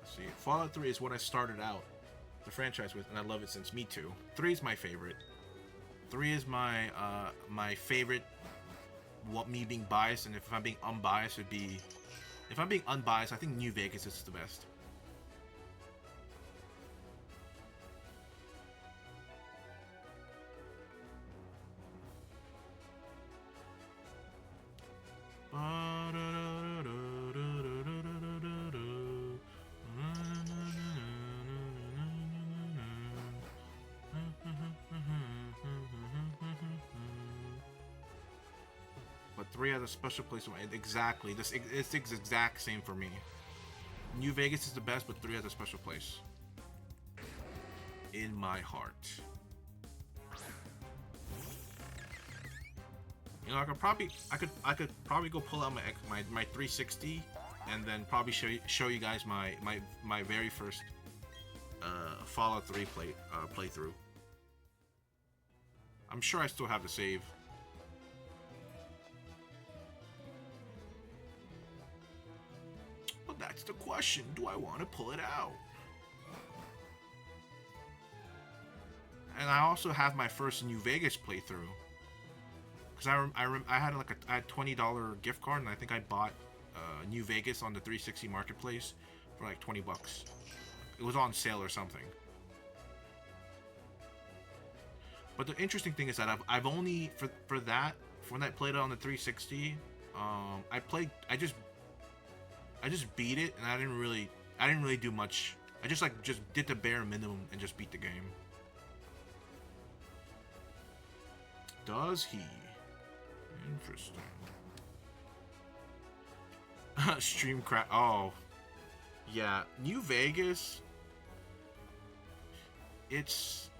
let's see. Fallout 3 is what I started out the franchise with, and I love it since. Me too. 3 is my favorite. 3 is my my favorite. What, me being biased, and if I'm being unbiased, would be, if I'm being unbiased, I think New Vegas is the best. But 3 has a special place. Exactly. It's the exact same for me. New Vegas is the best, but 3 has a special place in my heart. You know, I could probably go pull out my 360 and then probably show you guys my very first Fallout 3 playthrough. I'm sure I still have the save. Well, that's the question. Do I want to pull it out? And I also have my first New Vegas playthrough. Because I had like a $20 gift card, and I think I bought New Vegas on the 360 marketplace for like $20. It was on sale or something. But the interesting thing is that I've only for that when I played it on the 360, I just beat it, and I didn't really do much. I just did the bare minimum and just beat the game. Does he? Interesting. Stream crash. Oh, yeah. New Vegas. It's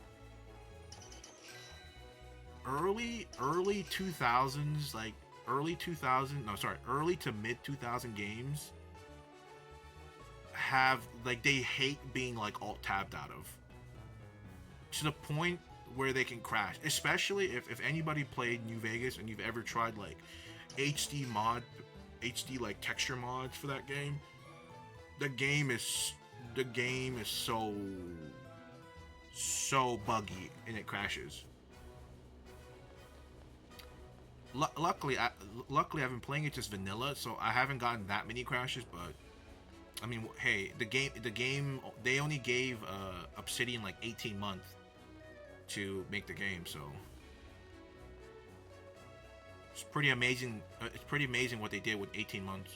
early 2000s, like early to mid 2000 games have like they hate being like alt tabbed out of, to the point where they can crash, especially if anybody played New Vegas and you've ever tried like HD like texture mods for that game. The game is so buggy and it crashes. Luckily I've been playing it just vanilla, so I haven't gotten that many crashes. But I mean, hey, the game they only gave Obsidian like 18 months to make the game, so it's pretty amazing. It's pretty amazing what they did with 18 months.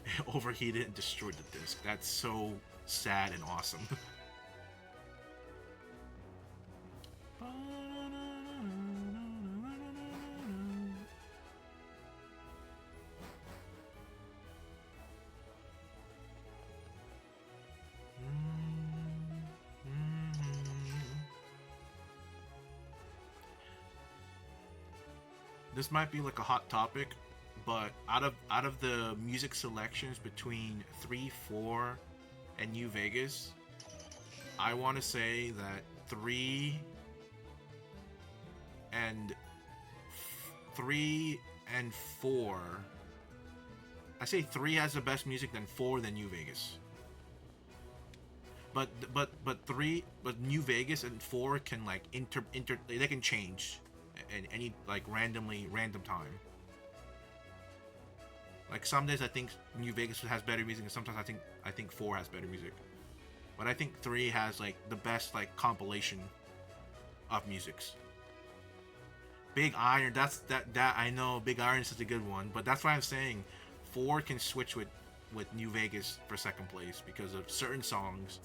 It overheated and destroyed the disc. That's so sad and awesome. This might be like a hot topic, but out of the music selections between 3, 4, and New Vegas, I want to say that 3 and 4. I say 3 has the best music, then 4, then New Vegas. But New Vegas and 4 can like they can change at any like random time. Like some days I think New Vegas has better music, and sometimes I think 4 has better music. But I think 3 has like the best like compilation of musics. Big Iron, that I know Big Iron is such a good one, but that's why I'm saying 4 can switch with New Vegas for second place because of certain songs.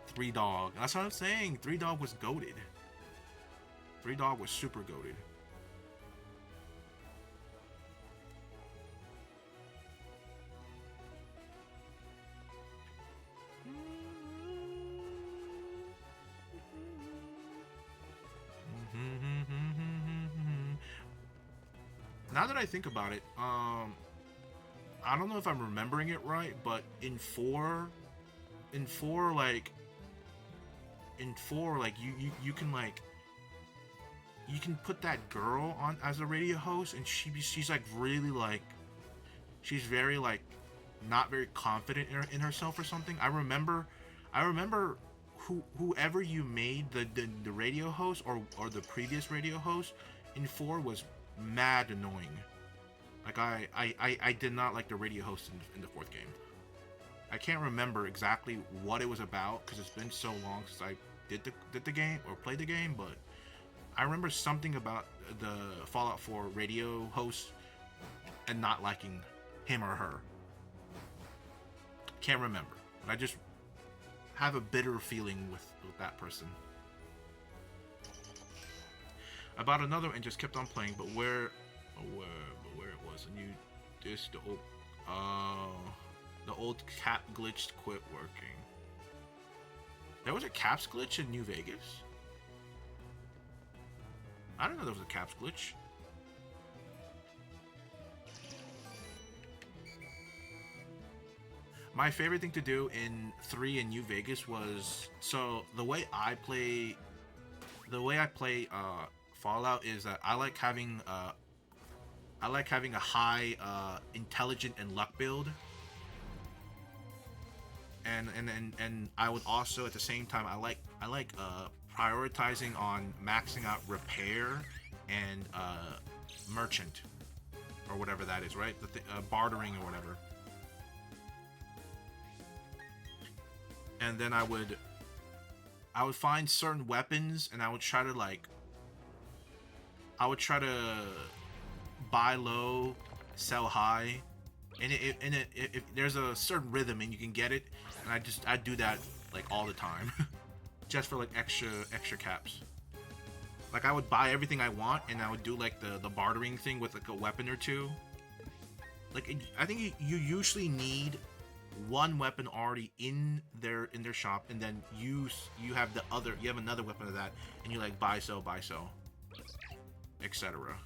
3 Dog, that's what I'm saying. 3 Dog was goated. 3 Dog was super goated. Now that I think about it, I don't know if I'm remembering it right, but in 4 like you can like you can put that girl on as a radio host, and she's like really like she's very like not very confident in herself or something. I remember whoever you made the radio host or the previous radio host in 4 was mad annoying. Like I did not like the radio host in the 4th game. I can't remember exactly what it was about because it's been so long since I did the game or played the game, but I remember something about the Fallout 4 radio host and not liking him or her. Can't remember, but I just have a bitter feeling with that person. I bought another and just kept on playing, but where it was the old cap glitch quit working. There was a caps glitch in New Vegas? I don't know there was a caps glitch. My favorite thing to do in 3 in New Vegas was, so the way I play Fallout is that I like having a high intelligent and luck build, and I would also at the same time I like prioritizing on maxing out repair and merchant or whatever that is, right? Bartering or whatever. And then I would find certain weapons and I would try to buy low, sell high, and if there's a certain rhythm and you can get it, and I do that like all the time, just for like extra caps. Like I would buy everything I want and I would do like the bartering thing with like a weapon or two. Like I think you usually need one weapon already in their shop, and then you have another weapon of that, and you like buy sell, etc.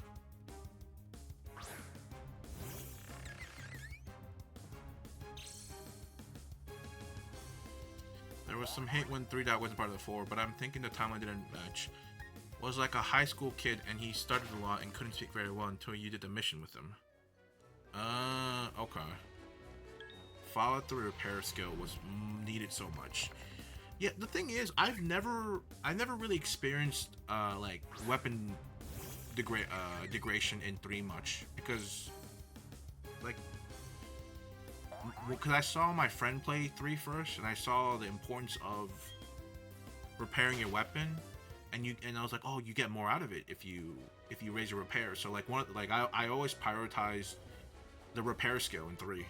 There was some hate when 3 wasn't part of the 4, but I'm thinking the timeline didn't match. Was like a high school kid and he stuttered a lot and couldn't speak very well until you did the mission with him. Okay. Fallout 3 repair skill was needed so much. Yeah, the thing is, I've never really experienced like weapon degradation in 3 much, because like, because I saw my friend play 3 first, and I saw the importance of repairing your weapon, and I was like, oh, you get more out of it if you raise your repair. So like I always prioritize the repair skill in 3.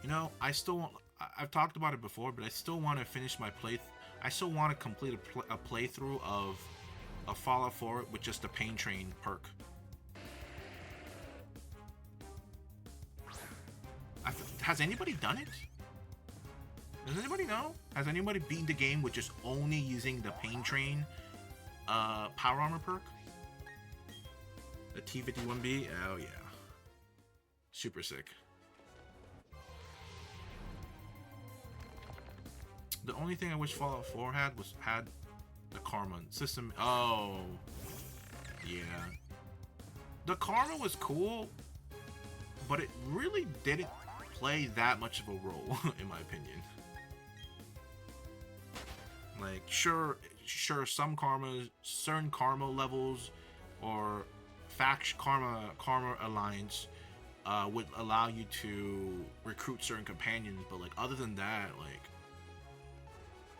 You know, I've talked about it before, but I still want to finish my I still want to complete a playthrough of Fallout 4 with just the Pain Train perk. Has anybody done it? Does anybody know? Has anybody beaten the game with just only using the Pain Train power armor perk? The T51B? Oh yeah. Super sick. The only thing I wish Fallout 4 had the karma system. Oh, yeah. The karma was cool, but it really didn't play that much of a role, in my opinion. Like, sure, some certain karma levels or karma alliance would allow you to recruit certain companions, but like other than that, like.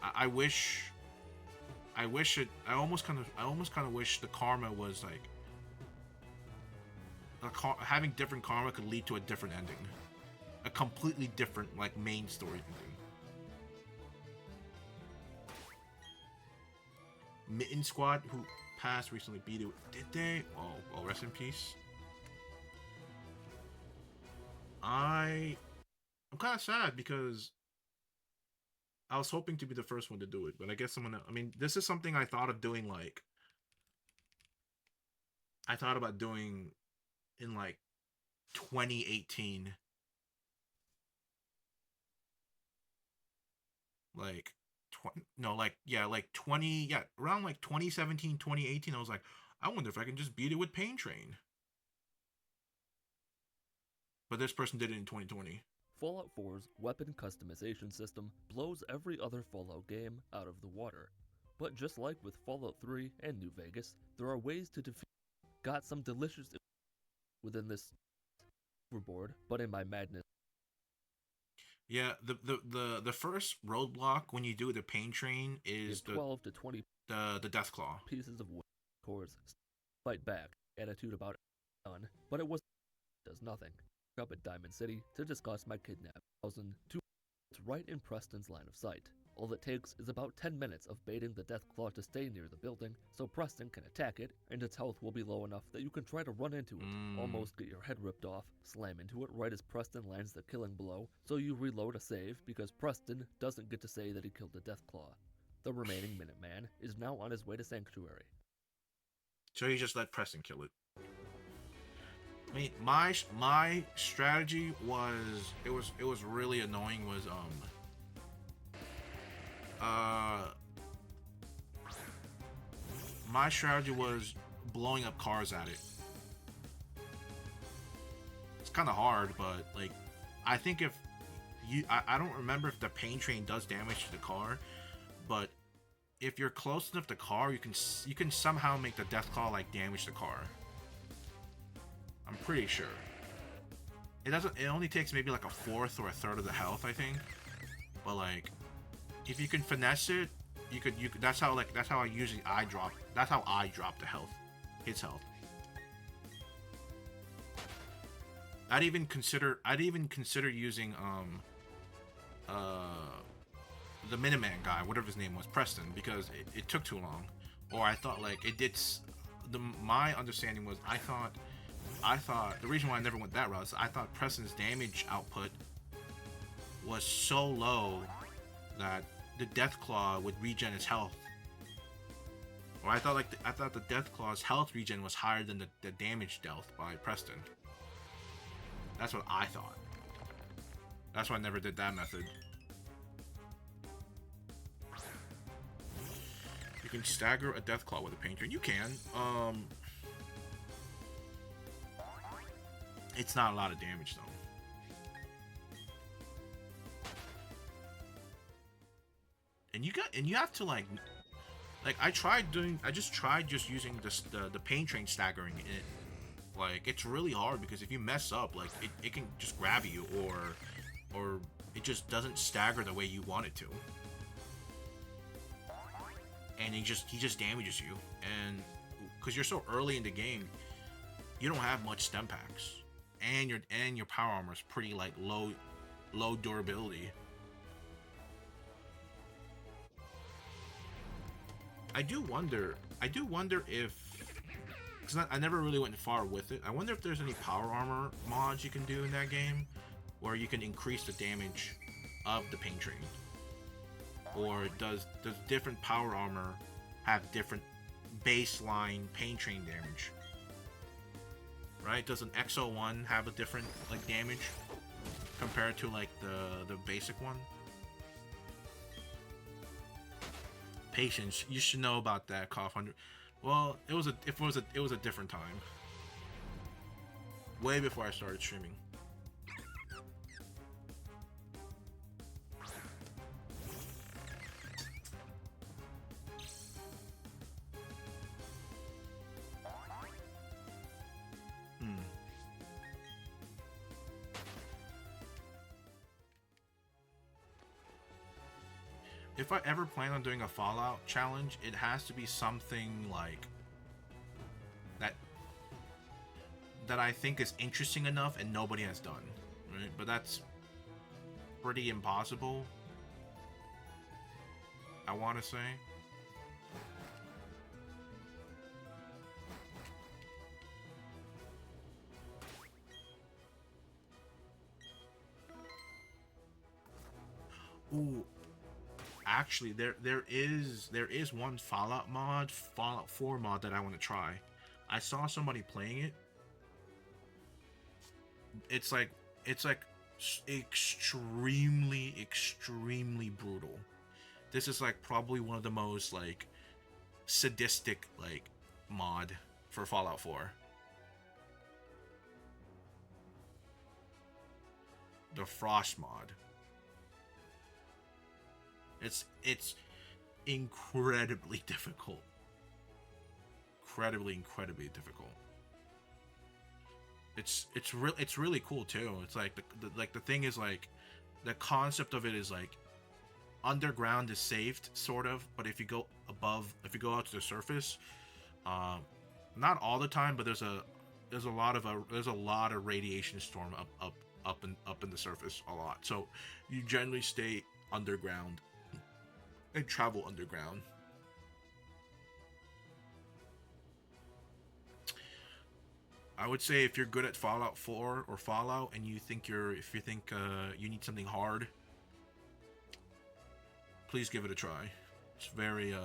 I almost kind of wish the karma was like having different karma could lead to a different ending, a completely different like main story ending. Mitten Squad, who passed recently, beat it. Did they? Oh, rest in peace. I'm kind of sad because I was hoping to be the first one to do it, but I guess someone else. I mean, this is something I thought of doing, like, I thought about doing in, like, 2018. Like, around, like, 2017, 2018, I was like, I wonder if I can just beat it with Pain Train. But this person did it in 2020. Fallout 4's weapon customization system blows every other Fallout game out of the water. But just like with Fallout 3 and New Vegas, there are ways to defeat. Got some delicious within this overboard, but in my madness. Yeah, the first roadblock when you do the Pain Train is 12 to 20 the Death Claw. Pieces of wood, cores, fight back, attitude about it done, but it does nothing. Up at Diamond City to discuss my kidnap. It's right in Preston's line of sight. All it takes is about 10 minutes of baiting the Deathclaw to stay near the building, so Preston can attack it, and its health will be low enough that you can try to run into it, almost get your head ripped off, slam into it right as Preston lands the killing blow, so you reload a save because Preston doesn't get to say that he killed the Deathclaw. The remaining Minuteman is now on his way to Sanctuary. So you just let Preston kill it. I mean, my strategy was it was really annoying. Was my strategy was blowing up cars at it. It's kind of hard, but like I think if you I don't remember if the pain train does damage to the car, but if you're close enough to the car, you can somehow make the Deathclaw like damage the car. I'm pretty sure. It only takes maybe like a fourth or a third of the health, I think. But like, if you can finesse it, you could. That's how I usually drop. That's how I drop the health, his health. I'd even consider using the Minuteman guy, whatever his name was, Preston, because it took too long. Or I thought like it did. My understanding was I thought the reason why I never went that route is I thought Preston's damage output was so low that the Deathclaw would regen his health. Or I thought the Deathclaw's health regen was higher than the damage dealt by Preston. That's what I thought. That's why I never did that method. You can stagger a Deathclaw with a pain train. You can. It's not a lot of damage though. And you have to like I just tried using the pain train staggering it. Like it's really hard because if you mess up, like it can just grab you or it just doesn't stagger the way you want it to. And he just damages you, and because you're so early in the game, you don't have much stem packs. And your power armor is pretty like low durability. I do wonder if, because I never really went far with it. I wonder if there's any power armor mods you can do in that game, where you can increase the damage of the pain train. Or does different power armor have different baseline pain train damage? Right? Does an XO1 have a different like damage compared to like the basic one? Patience, you should know about that, Cough 100. Well, it was a different time. Way before I started streaming. If I ever plan on doing a Fallout challenge, it has to be something like that I think is interesting enough and nobody has done, right? But that's pretty impossible, I want to say. Ooh. Actually, there is one Fallout 4 mod that I want to try. I saw somebody playing it. It's like extremely brutal. This is like probably one of the most like sadistic like mod for Fallout 4. The Frost mod. It's incredibly difficult. Incredibly difficult. It's really cool too. It's like the thing is like the concept of it is like underground is saved sort of, but if you go out to the surface, not all the time, but there's a lot of radiation storm up in the surface a lot. So you generally stay underground and travel underground. I would say if you're good at Fallout 4 or Fallout, and you think you need something hard, please give it a try. It's very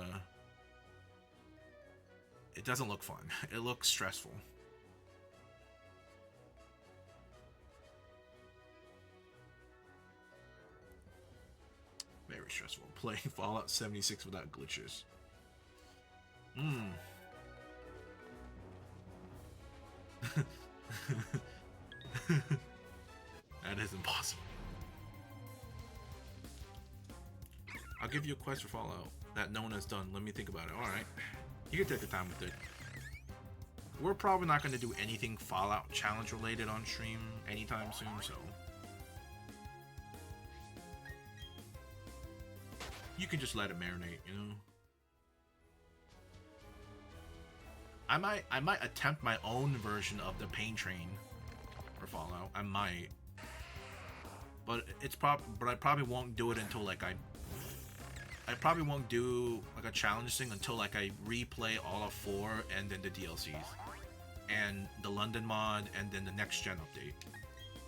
it doesn't look fun. It looks stressful. Very stressful. Playing Fallout 76 without glitches. That is impossible. I'll give you a quest for Fallout that no one has done. Let me think about it. Alright. You can take the time with it. We're probably not going to do anything Fallout challenge related on stream anytime soon, so you can just let it marinate, you know? I might attempt my own version of the Pain Train for Fallout. I might. But I probably won't do it until like I probably won't do like a challenge thing until like I replay all of 4 and then the DLCs and the London mod and then the next gen update.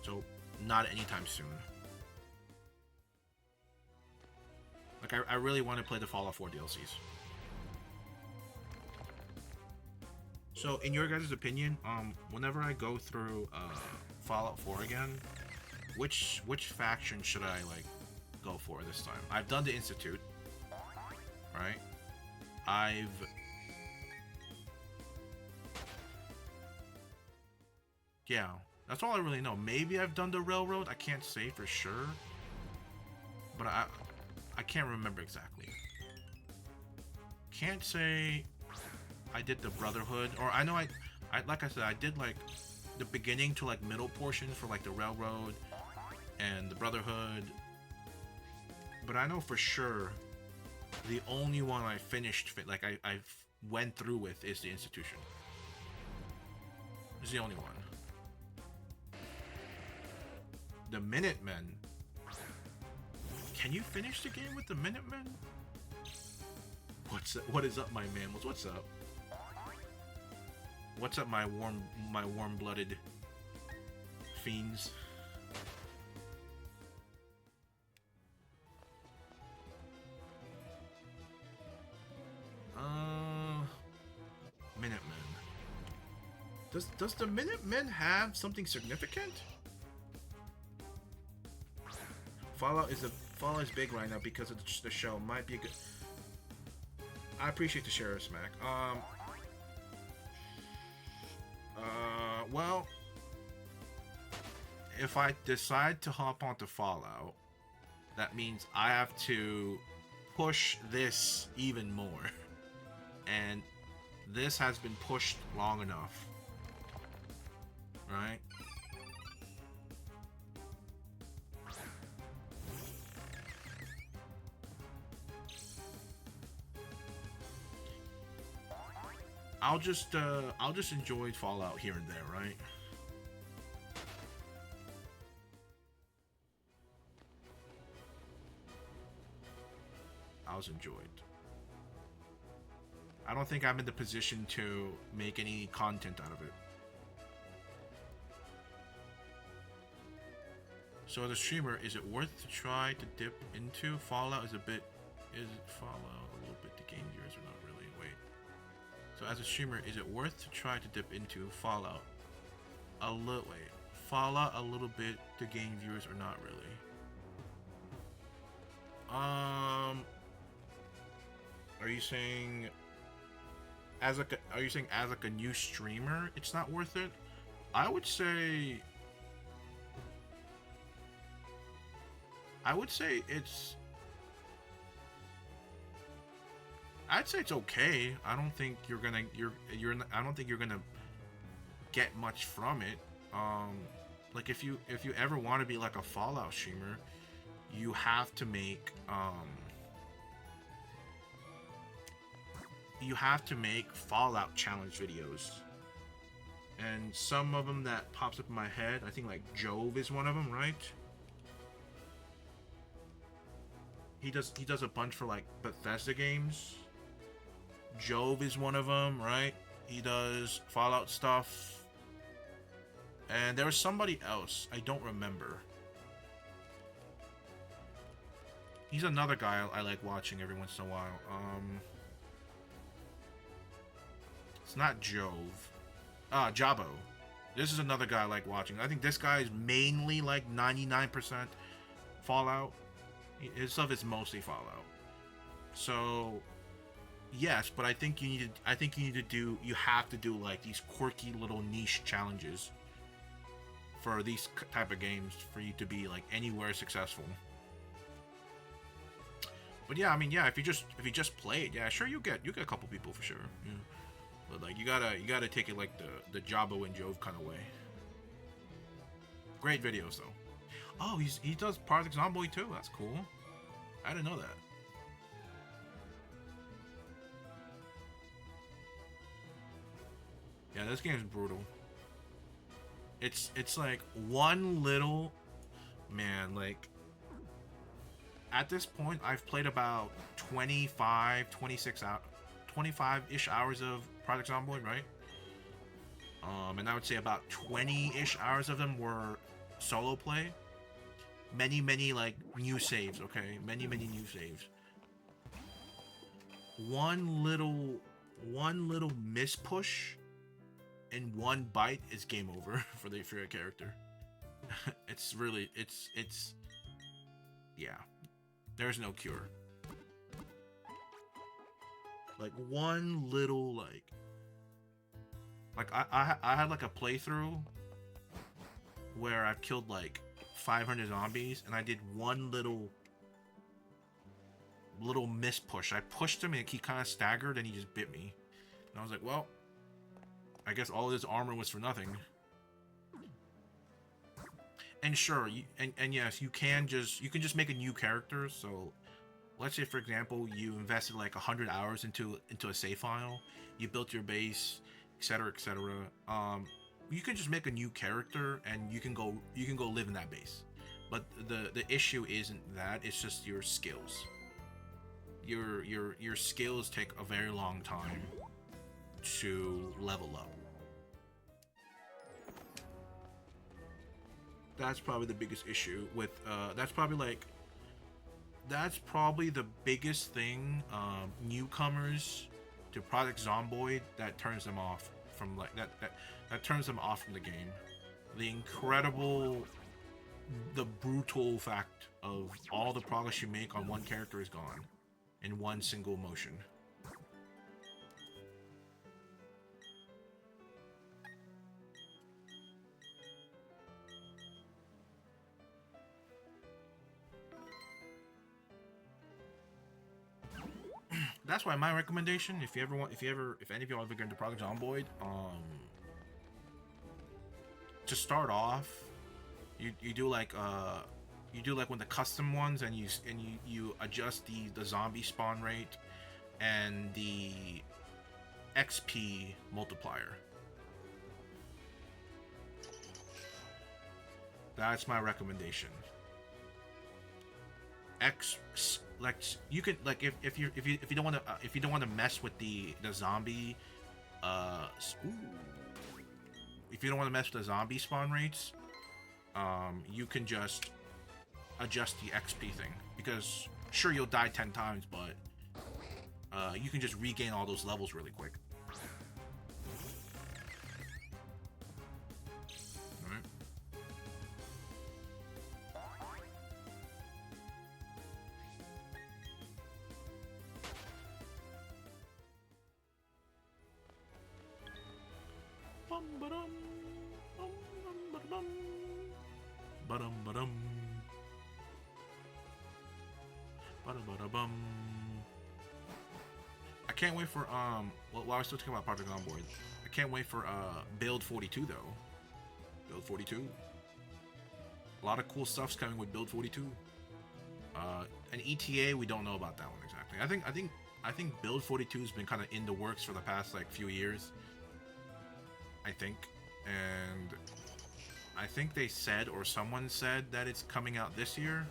So not anytime soon. Like I really want to play the Fallout 4 DLCs. So in your guys' opinion, whenever I go through Fallout 4 again, which faction should I like go for this time? I've done the Institute. Right? Yeah, that's all I really know. Maybe I've done the Railroad. I can't say for sure, but I can't remember exactly. Can't say I did the Brotherhood, or I know I like I said, I did like the beginning to like middle portions for like the Railroad and the Brotherhood, but I know for sure the only one I finished, like I went through with, is the Institution. It's the only one. The Minutemen. Can you finish the game with the Minutemen? What is up, my mammals? What's up? What's up, my warm-blooded fiends? Minutemen. Does the Minutemen have something significant? Fallout is big right now because of the show. Might be a good. I appreciate the share, Smack. Well, if I decide to hop onto Fallout, that means I have to push this even more. And this has been pushed long enough. Right? I'll just enjoy Fallout here and there, right? I'll just enjoy it. I don't think I'm in the position to make any content out of it. So as a streamer, is it worth to try to dip into Fallout? Is it Fallout a little bit to gain viewers or not really? Wait. So as a streamer, is it worth to try to dip into Fallout Fallout a little bit to gain viewers or not really? Are you saying as a new streamer it's not worth it? I would say I'd say it's okay. I don't think you're gonna get much from it. Like if you ever want to be like a Fallout streamer, you have to make Fallout challenge videos. And some of them that pops up in my head, I think like Jove is one of them, right? He does a bunch for like Bethesda games. Jove is one of them, right? He does Fallout stuff. And there was somebody else. I don't remember. He's another guy I like watching every once in a while. It's not Jove. Jabo. This is another guy I like watching. I think this guy is mainly like 99% Fallout. His stuff is mostly Fallout. So yes, but I think you have to do like these quirky little niche challenges for these type of games for you to be like anywhere successful. But yeah, I mean, yeah, if you just play it, yeah, sure, you get a couple people for sure. Yeah. But like you gotta take it like the Jabo and Jove kind of way. Great videos though. Oh, he does Project Zomboid too. That's cool. I didn't know that. Yeah, this game is brutal. It's like one little man, like at this point I've played about 25-ish hours of Project Zomboid, right? And I would say about 20-ish hours of them were solo play. Many like new saves, okay? Many new saves. One little miss push and one bite is game over for your character. It's really yeah. There's no cure. Like one little like I had like a playthrough where I've killed like 500 zombies and I did one little miss push. I pushed him and he kind of staggered and he just bit me. And I was like, well, I guess all of this armor was for nothing. And sure, and yes, you can just make a new character. So let's say, for example, you invested like 100 hours into a save file, you built your base, etc., etc. You can just make a new character and you can go live in that base. But the issue isn't that, it's just your skills. Your skills take a very long time to level up. That's probably the biggest issue with that's probably the biggest thing newcomers to Project Zomboid that turns them off from like that turns them off from the game. The brutal fact of all the progress you make on one character is gone in one single motion. That's why my recommendation, if any of y'all ever get into Project Zomboid, to start off, you do like one of the custom ones, and you adjust the zombie spawn rate and the XP multiplier. That's my recommendation. Like you could like if you don't want to mess with the zombie if you don't want to mess with the zombie spawn rates, you can just adjust the XP thing, because sure, you'll die 10 times, but you can just regain all those levels really quick. I can't wait for while we're still talking about Project Zomboid, I can't wait for Build 42 though. Build 42. A lot of cool stuff's coming with Build 42. An ETA, we don't know about that one exactly. I think Build 42 has been kind of in the works for the past like few years. I think, and I think they said, or someone said, that it's coming out this year,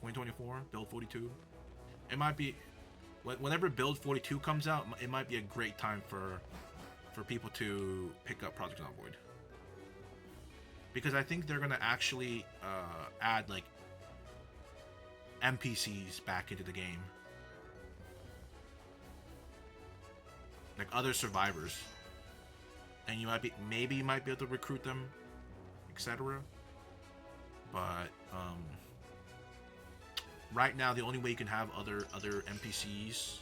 2024, build 42. It might be, whenever build 42 comes out, it might be a great time for people to pick up Project Zomboid. Because I think they're gonna actually add like NPCs back into the game, like other survivors, and maybe you might be able to recruit them, etc. But right now the only way you can have other NPCs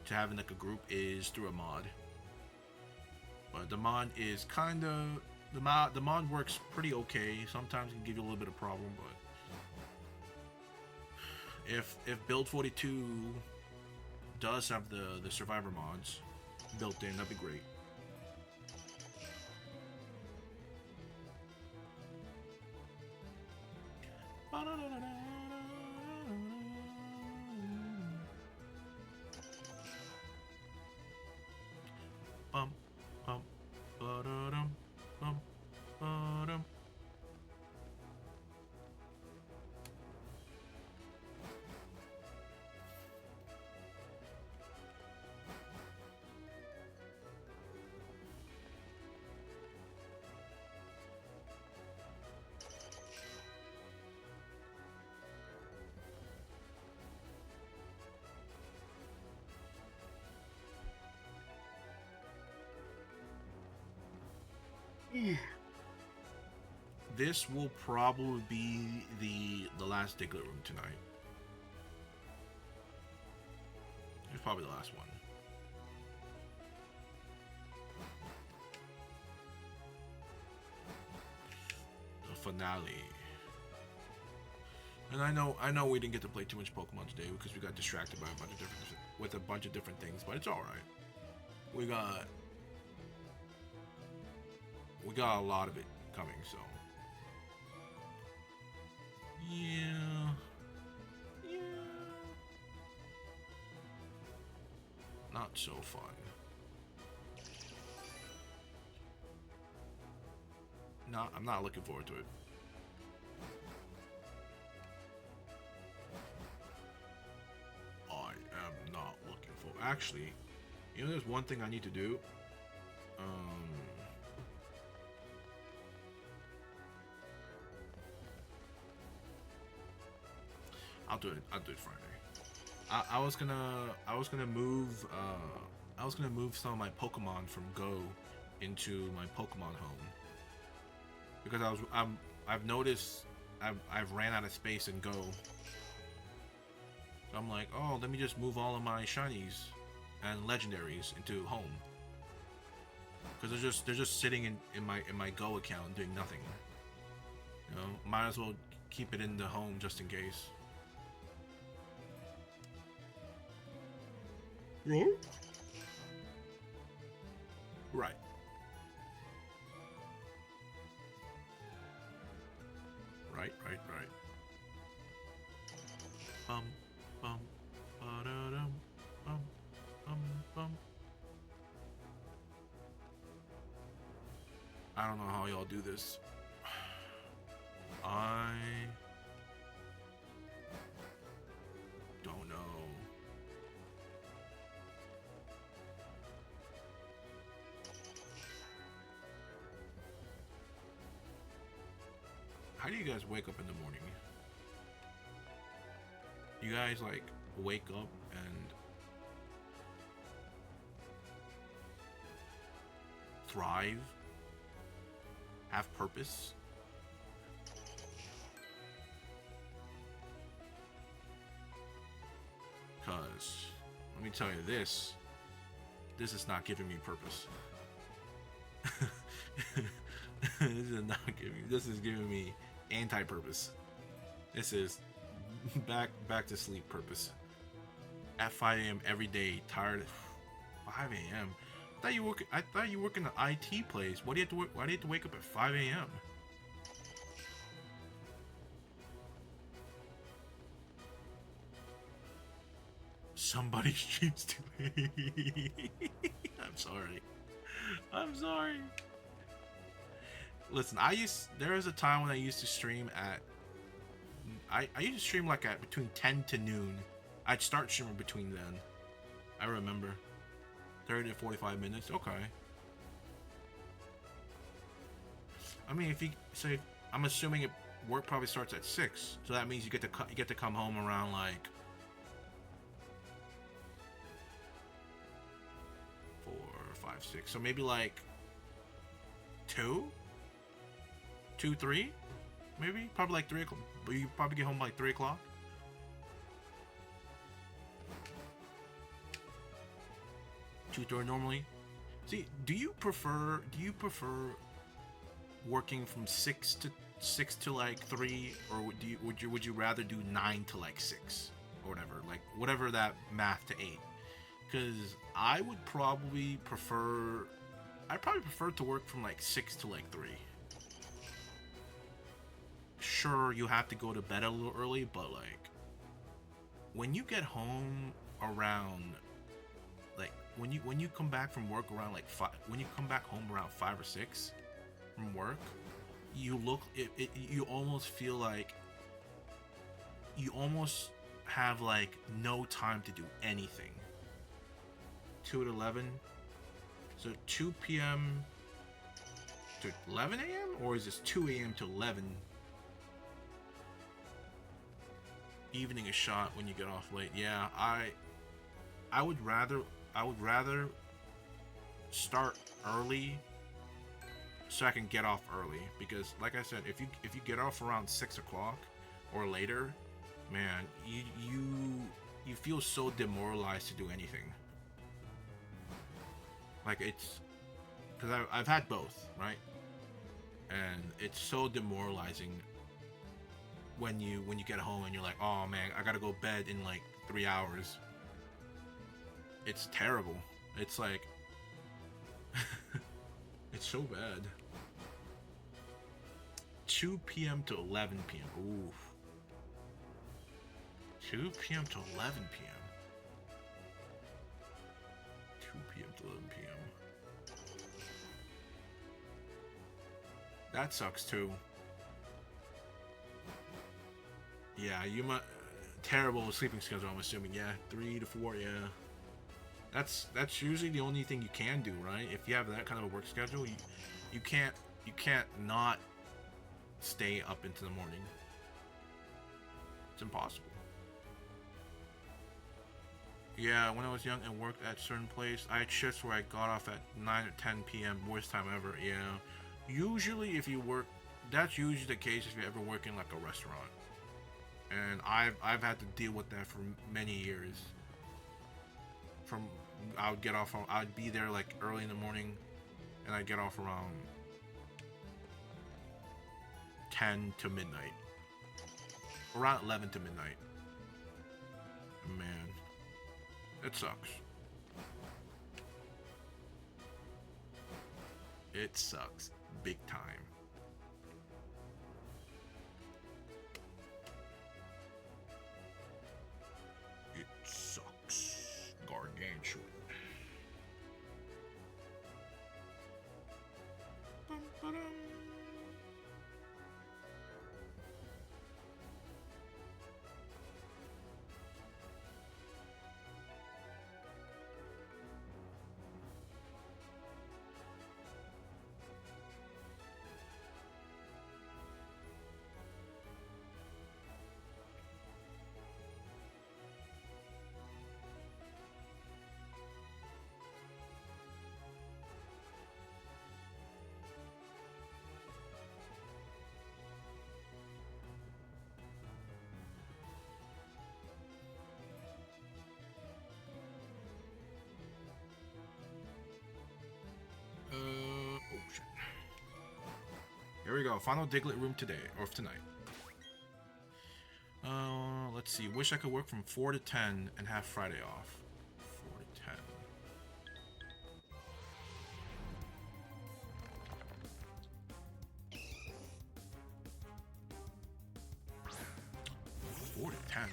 to have in like a group is through a mod. But the mod is kind of the mod works pretty okay. Sometimes it can give you a little bit of problem, but if build 42 does have the survivor mods built in, that'd be great. Bum, bum, ba-da-dum, bum, ba-dum. This will probably be the last Diglett room tonight. It's probably the last one. The finale. And I know we didn't get to play too much Pokemon today because we got distracted by a bunch of different things, but it's all right. We got a lot of it coming, so yeah. Not so fun. No, I'm not looking forward to it. I am not looking forward. Actually, you know, there's one thing I need to do. I'll do it Friday. I was gonna move some of my Pokemon from Go into my Pokemon home because I've noticed I've ran out of space in Go. So I'm like, oh, let me just move all of my shinies and legendaries into home because they're just sitting in my Go account doing nothing. You know, might as well keep it in the home just in case. Right. Bum, bum, ba-da-dum, bum, bum, bum. I don't know how y'all do this. I don't know. How do you guys wake up in the morning? You guys like wake up and thrive? Have purpose? Because let me tell you this is not giving me purpose. This is giving me anti-purpose. This is back to sleep purpose. At 5 a.m. every day, tired. 5 a.m. I thought you work in an IT place. Why do you have to wake up at 5 a.m.? Somebody streams too late. I'm sorry. Listen, there was a time when I used to stream at I used to stream like at between 10 to noon. I'd start streaming between then. I remember. 30 to 45 minutes. Okay. I mean, if you say, I'm assuming work probably starts at 6, so that means you get to come home around like 4, 5, 6. So maybe like 2, 3, maybe probably like 3 o'clock. You probably get home by like 3 o'clock. Normally. See, do you prefer working from 6 to like 3, or would you rather do 9 to like 6 or whatever that math to 8? Because I'd probably prefer to work from like 6 to like 3. Sure, you have to go to bed a little early, but like when you get home around like when you come back from work around like 5, when you come back home around 5 or 6 from work, you almost feel like you almost have like no time to do anything. 2 to 11, so 2 p.m. to 11 a.m. or is this 2 a.m. to 11? Evening a shot when you get off late. Yeah, I would rather start early so I can get off early, because like I said, if you get off around 6 o'clock or later, man, you feel so demoralized to do anything. Like, it's because I've had both, right? And it's so demoralizing when you get home and you're like, oh man, I gotta go to bed in like 3 hours. It's terrible. It's like it's so bad. 2 p.m. to 11 p.m. Ooh. 2 p.m. to 11 p.m. 2 p.m. to 11 p.m. That sucks too. Yeah, you might terrible sleeping schedule, I'm assuming. Yeah, 3 to 4, yeah. That's usually the only thing you can do, right? If you have that kind of a work schedule, you can't not stay up into the morning. It's impossible. Yeah, when I was young and worked at a certain place, I had shifts where I got off at 9 or 10 p.m. Worst time ever. Yeah. Usually if you work, that's usually the case if you ever work in like a restaurant. And I've had to deal with that for many years. I would get off, I'd be there like early in the morning, and I'd get off around 10 to midnight. Around 11 to midnight. Man, it sucks. It sucks big time. It sucks gargantuan. Bum-ba-dum. Oh shit. Here we go. Final Diglett room today, or tonight. Let's see. Wish I could work from 4 to 10 and have Friday off. 4 to 10. 4 to 10.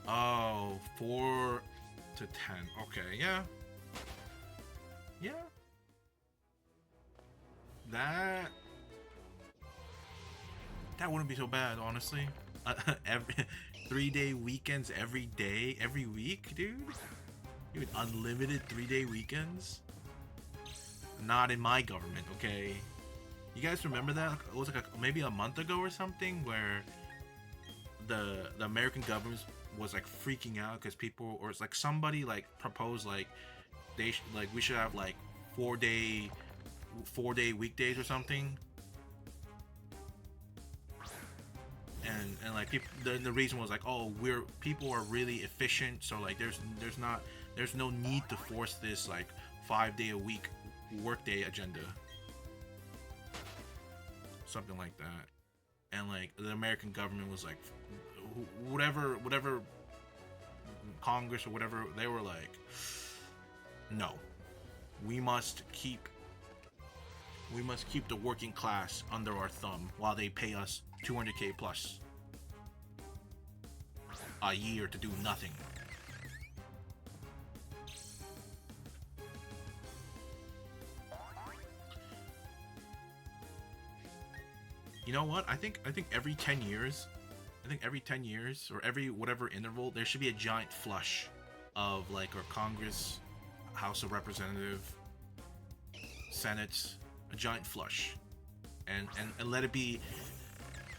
Oh, 4 to 10. Okay, yeah. Yeah. That wouldn't be so bad, honestly. Every 3-day weekends every day, every week, dude. Dude, unlimited 3-day weekends. Not in my government, okay? You guys remember that? It was like maybe a month ago or something, where the American government was like freaking out because people, or it's like somebody like proposed like we should have like 4-day weekdays or something. And like people, the reason was like, oh, people are really efficient, so like there's no need to force this like 5-day a week workday agenda, something like that. And like the American government was like, whatever Congress or whatever, they were like, no, we must keep the working class under our thumb while they pay us $200K plus a year to do nothing. You know what? I think every 10 years, or every whatever interval, there should be a giant flush of like our Congress, House of Representative, Senate, a giant flush, and let it be.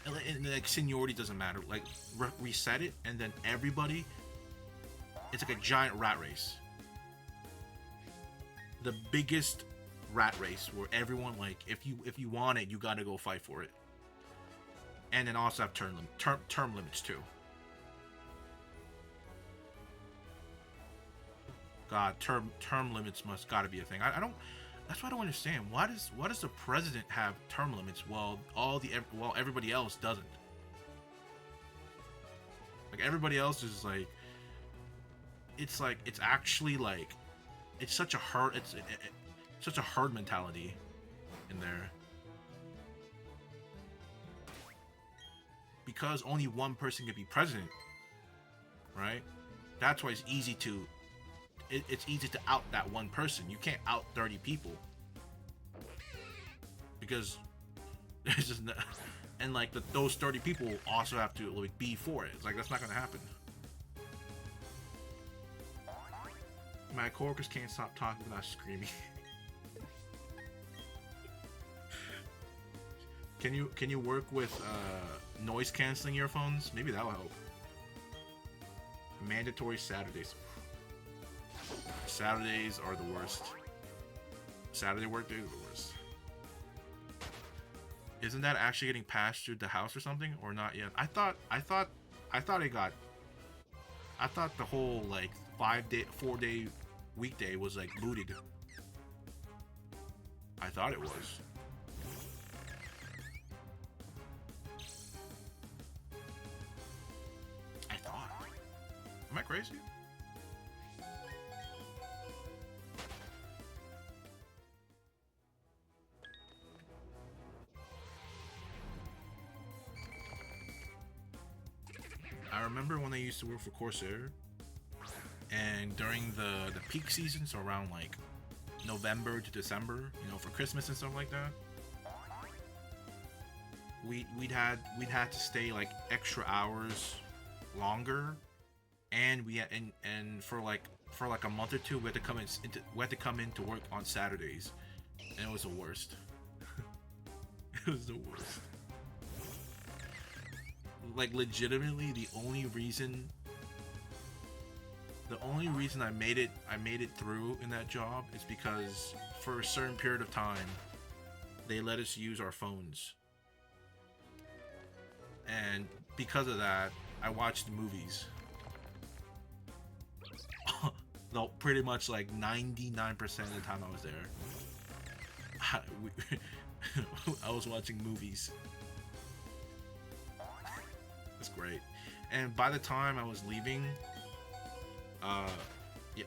And like seniority doesn't matter. Like reset it, and then everybody. It's like a giant rat race. The biggest rat race where everyone, like, if you want it, you gotta go fight for it. And then also have term limits too. God, term limits gotta be a thing. I don't. That's what I don't understand. Why does the president have term limits while everybody else doesn't? Like everybody else is like, it's actually like, it's such a herd mentality in there. Because only one person can be president, right? That's why it's easy to out that one person. You can't out 30 people because there's just no, and like those 30 people also have to like be for it. It's like that's not gonna happen. My coworkers can't stop talking without screaming. Can you work with noise canceling earphones? Maybe that'll help. Mandatory Saturdays. Saturdays are the worst. Saturday work days are the worst. Isn't that actually getting passed through the House or something, or not yet? I thought the whole like 4-day weekday was like booted. I thought it was. Am I crazy? I remember when I used to work for Corsair, and during the peak season, so around like November to December, you know, for Christmas and stuff like that, we'd had to stay like extra hours longer. And we had, and for like a month or two, we had to come in to work on Saturdays, and it was the worst. It was the worst. Like legitimately, the only reason I made it through in that job is because for a certain period of time, they let us use our phones, and because of that, I watched movies. No, pretty much like 99% of the time I was there, I was watching movies. It's great. And by the time I was leaving,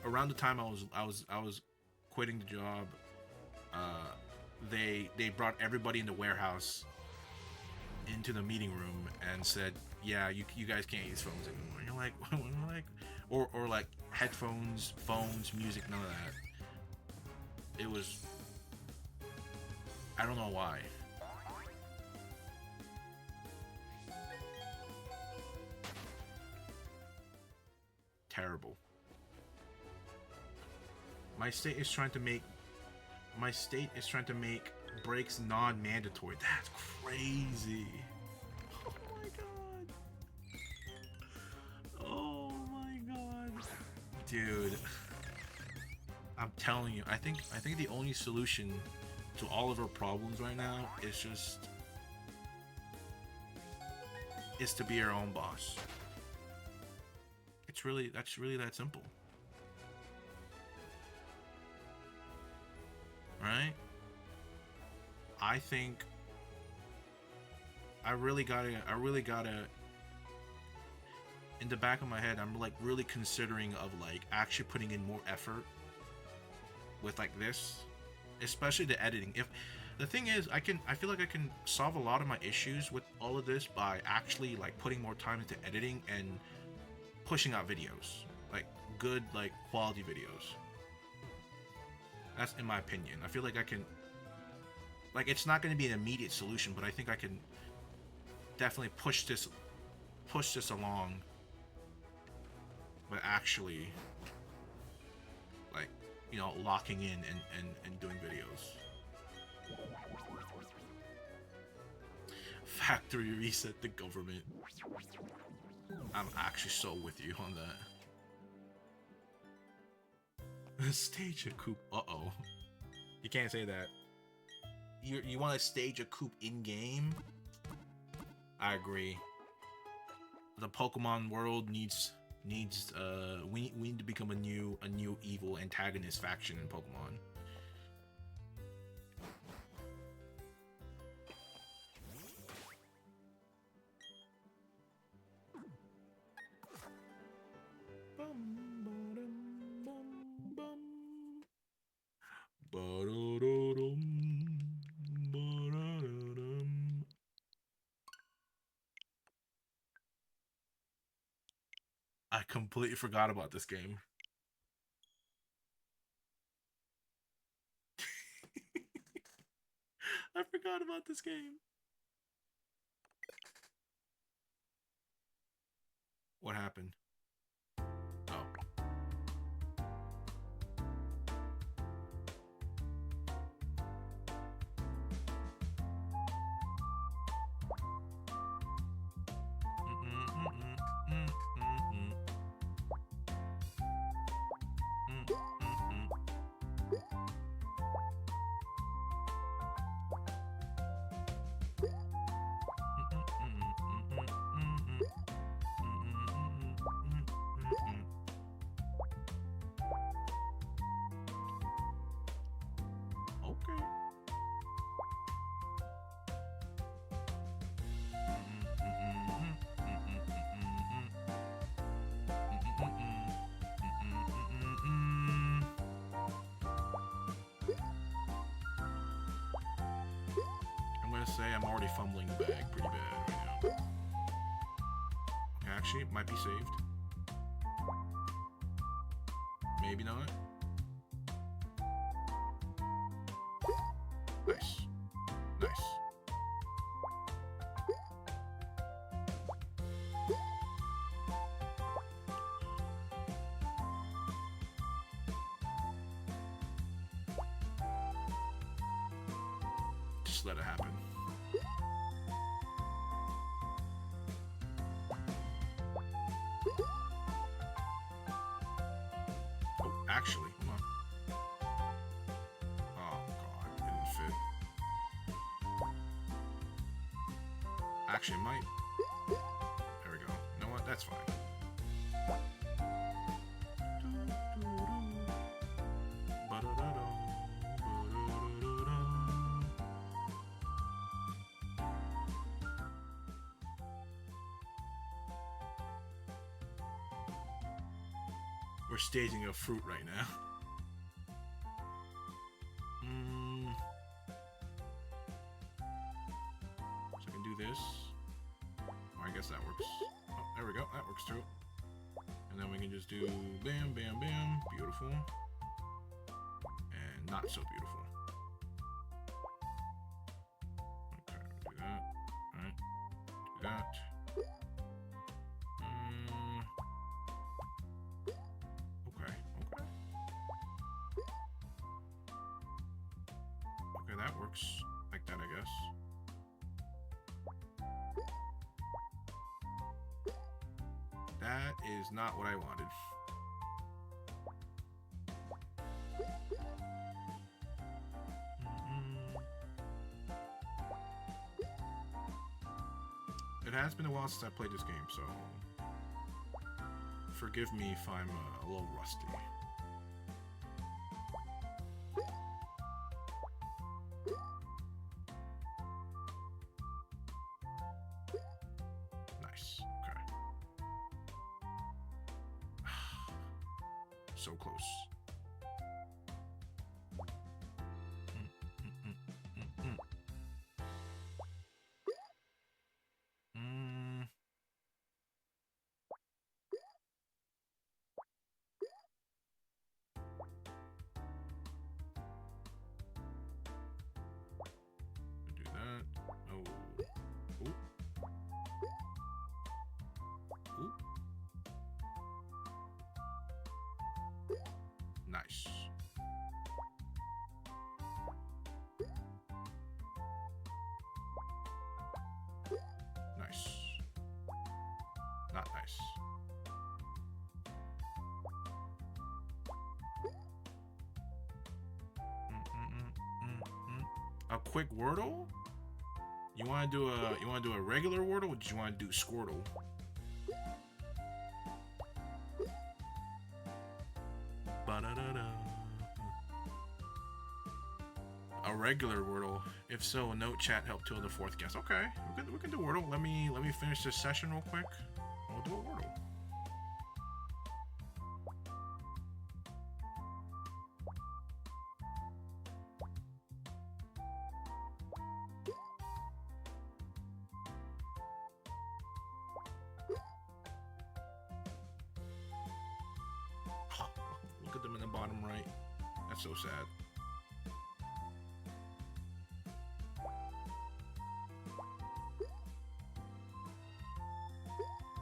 around the time I was quitting the job, they brought everybody in the warehouse into the meeting room and said, yeah, you guys can't use phones anymore. And you're like, or like headphones, phones, music, none of that. It was, I don't know why. Terrible. My state is trying to make breaks non-mandatory. That's crazy. Oh my god. Oh my god. Dude. I'm telling you, I think the only solution to all of our problems right now is to be our own boss. That's really that simple. Right? I think I really gotta in the back of my head, I'm like really considering of like actually putting in more effort with like this, especially the editing. If the thing is, I feel like I can solve a lot of my issues with all of this by actually like putting more time into editing and pushing out videos, like good, like quality videos. That's in my opinion. I feel like I can, like, it's not going to be an immediate solution, but I think I can definitely push this along by actually, like, you know, locking in and doing videos. Factory reset the government. I'm actually so with you on that. Stage a coup. Uh-oh. You can't say that. You want to stage a coup in-game? I agree. The Pokemon world needs we need to become a new evil antagonist faction in Pokemon. I completely forgot about this game. I forgot about this game. What happened? Oh. Say I'm already fumbling the bag pretty bad right now. Actually, it might be saved. Maybe not. Nice. Nice. Just let it happen. Actually, hold on. Oh god, it didn't fit. Actually, it might. There we go. You know what? That's fine. We're staging a fruit right now. So I can do this. Oh, I guess that works. Oh, there we go. That works too. And then we can just do bam, bam, bam. Beautiful. And not so beautiful. that. Okay, okay. Okay, that works like that, I guess. That is not what I wanted. It has been a while since I played this game, so forgive me if I'm a little rusty. Nice. Okay. So close. Do that. Oh. Ooh. Ooh. Nice. Nice. Not nice. A quick Wordle? You want to do a regular Wordle, or do you want to do Squirtle? Ba-da-da-da. A regular Wordle. If so, note chat help till the fourth guest. Okay, we can do Wordle. Let me finish this session real quick. We'll do a Wordle. Look at them in the bottom right. That's so sad.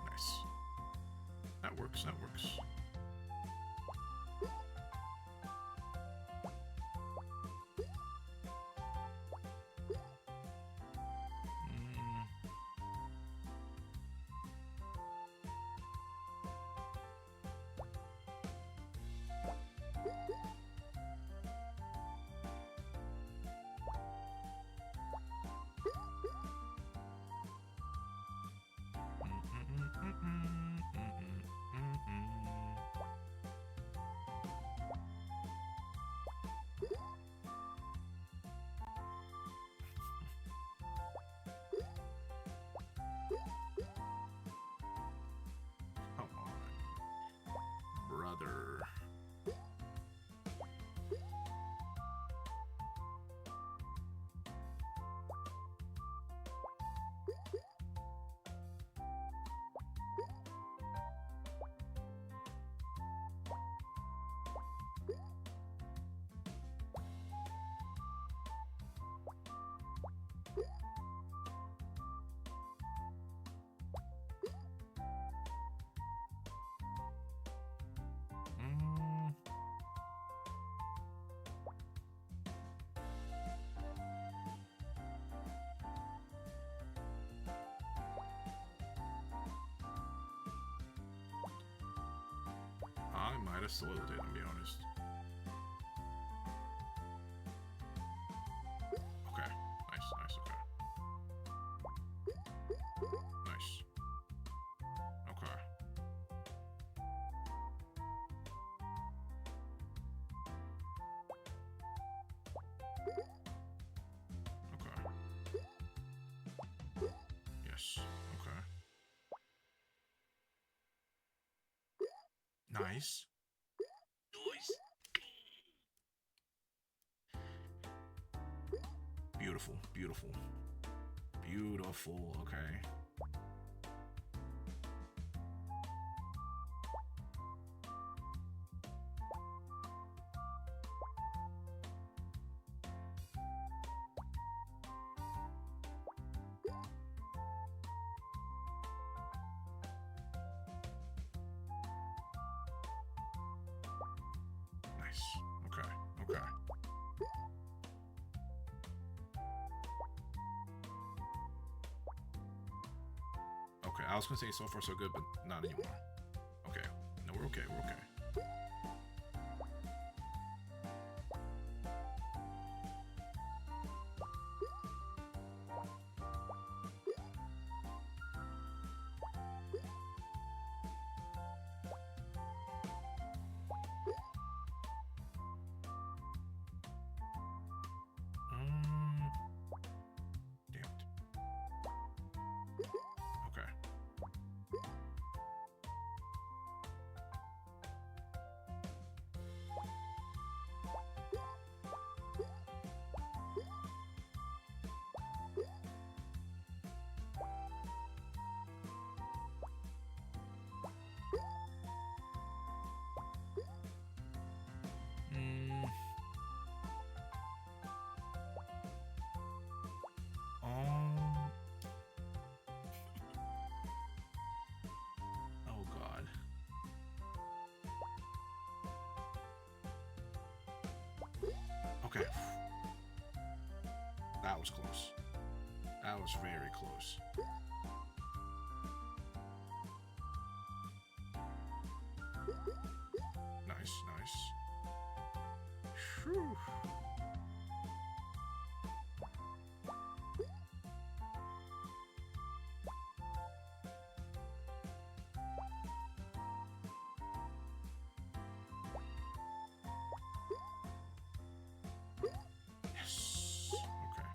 Nice. That works, that works. Come on, brother. I might have soiled it, to be honest. Okay, nice, nice, okay. Nice. Okay. Okay. Yes, okay. Nice. Beautiful, beautiful. Beautiful, okay. was gonna say so far so good, but not anymore. Okay. No, we're okay. We're okay. Damn it. Okay. Oh God. Okay. That was close. That was very close. Nice, nice. Whew. Yes. Okay.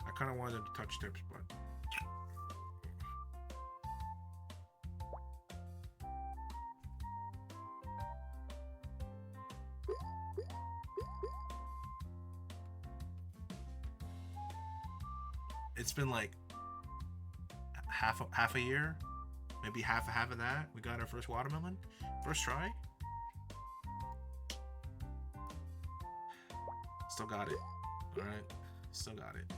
I kind of wanted to touch tips, but it's been like half a year, maybe half of that. We got our first watermelon, first try. Still got it. All right, still got it.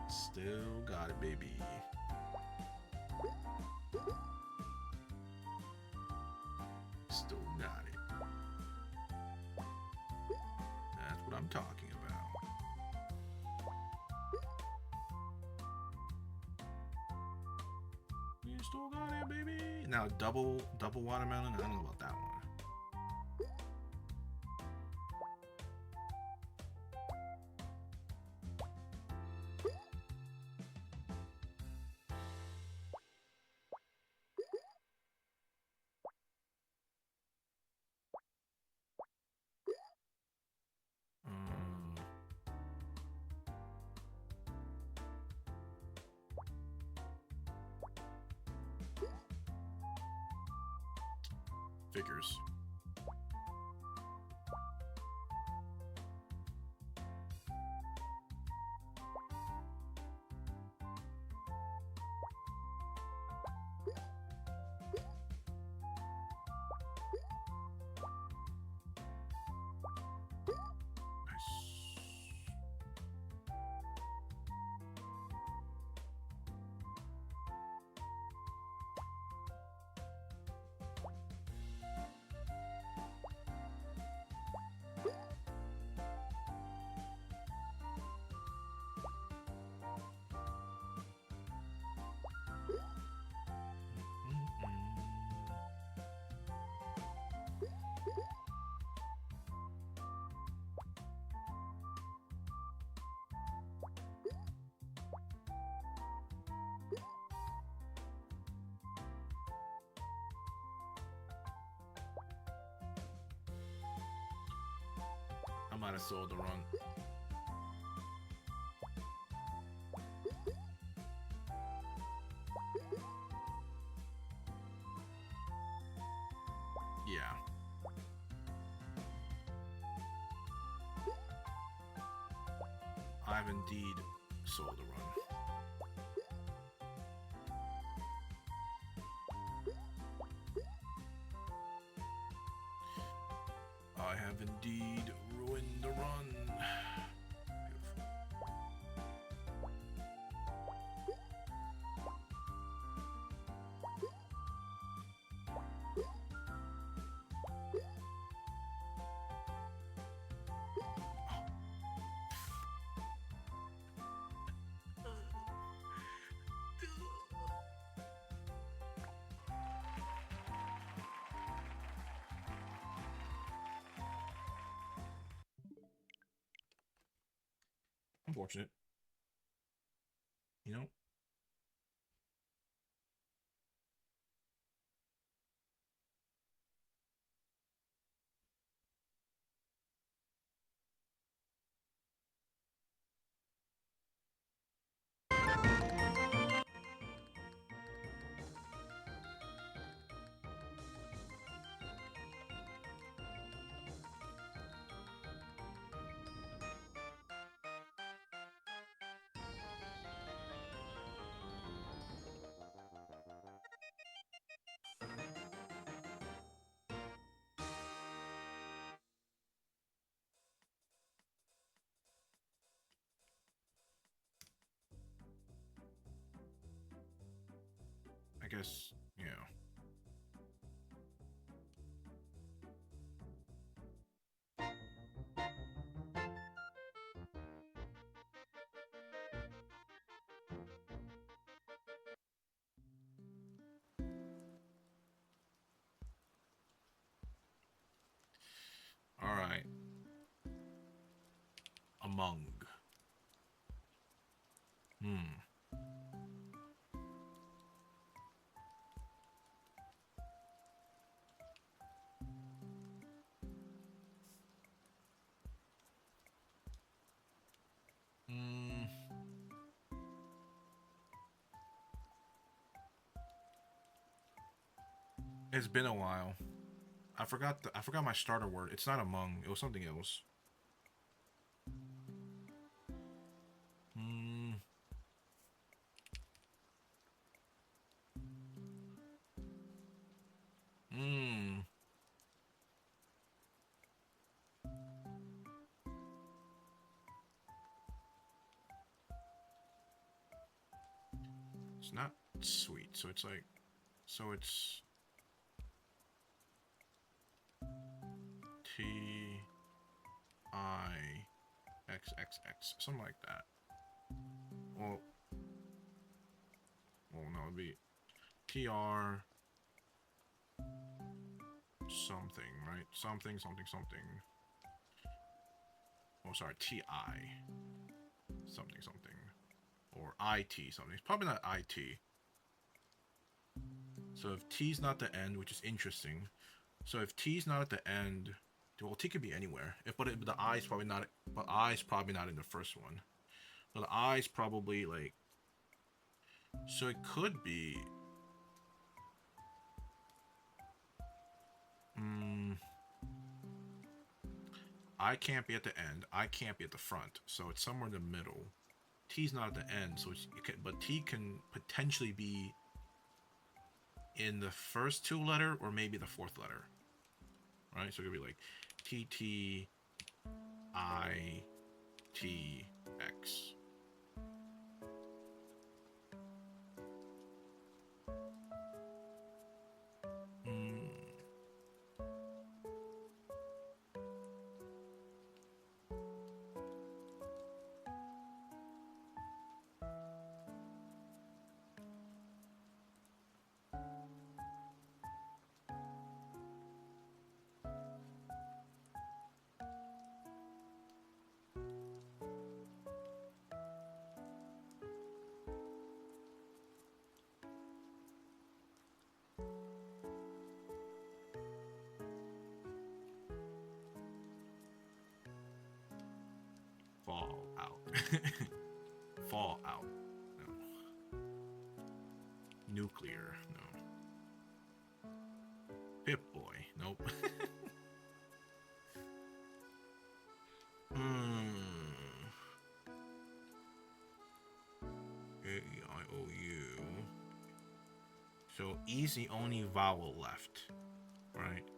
Still got it, baby. Still got it. That's what I'm talking about. You still got it, baby. Now double watermelon. I don't know about that one. Figures. I might have sold the run. Yeah. I've indeed sold a run. I have indeed ruined the run. Beautiful. unfortunate. You know? I guess, yeah. All right. Among. It's been a while. I forgot my starter word. It's not among. It was something else. It's not sweet, so it's like, so it's TIXXX, something like that. Well, no, it'd be TR something, right? Something. Oh, sorry, TI something, or IT something. It's probably not IT. So if T's not the end, which is interesting. So if T's not at the end, well, T could be anywhere. But the I's probably not. But I's probably not in the first one. So the I's probably like. So it could be. I can't be at the end. I can't be at the front. So it's somewhere in the middle. T's not at the end, so but T can potentially be in the first two letter or maybe the fourth letter. Right? So it could be like TTITX. Fall out. Fall out. No. Nuclear. No. Pip-Boy. Nope. A-I-O-U. So E's the only vowel left, right?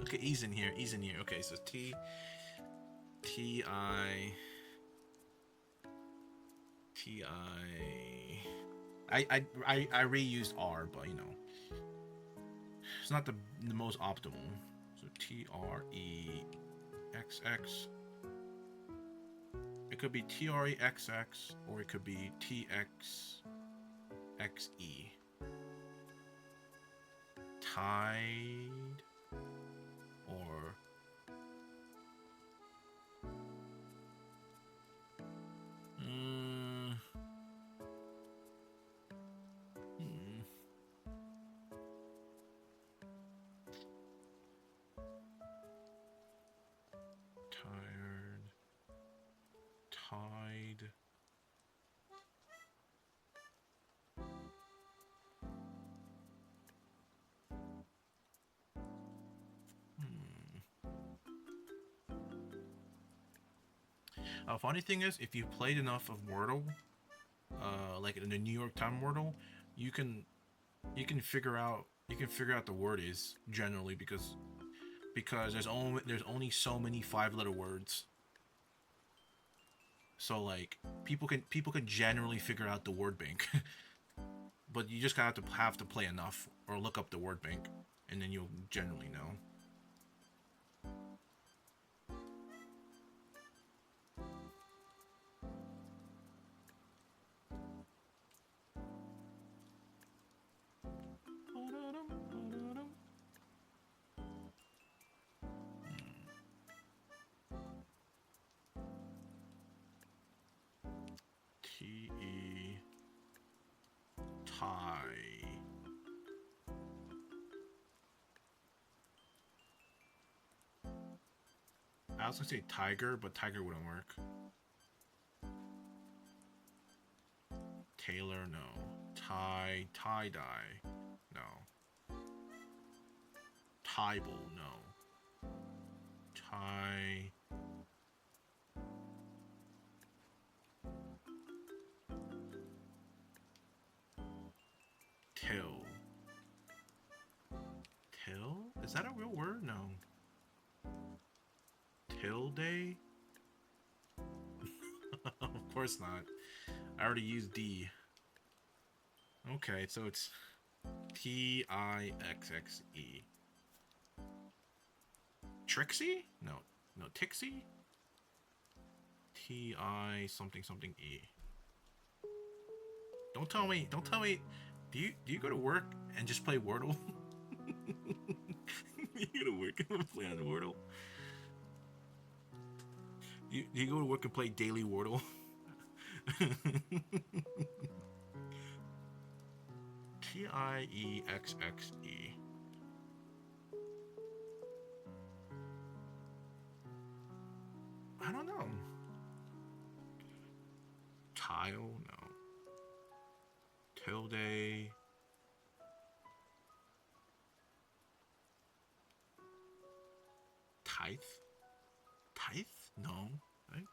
Okay, E's in here. E's in here. Okay, so I reused R, but you know, it's not the most optimal. So TREXX. It could be TREXX or it could be TXXE. Tide or tired, tide. Funny thing is, if you've played enough of Wordle, like in the New York Times Wordle, you can figure out the word is generally because there's only so many 5-letter words. So like people can generally figure out the word bank, but you just have to play enough or look up the word bank, and then you'll generally know. T-E tie. I was gonna say tiger, but tiger wouldn't work. Tailor, no. Tie-dye, no. Tieable, no. Tie. Till. Till? Is that a real word? No. Till day? Of course not. I already used D. Okay, so it's T-I-X-X-E. Trixie? No. No, Tixie? T-I something something E. Don't tell me. Do you go to work and just play Wordle? You go to work and play on Wordle? Do you go to work and play daily Wordle? T-I-E-X-X-E. I don't know. Tile? No. Tilde. Tithe? Tithe? No. Right?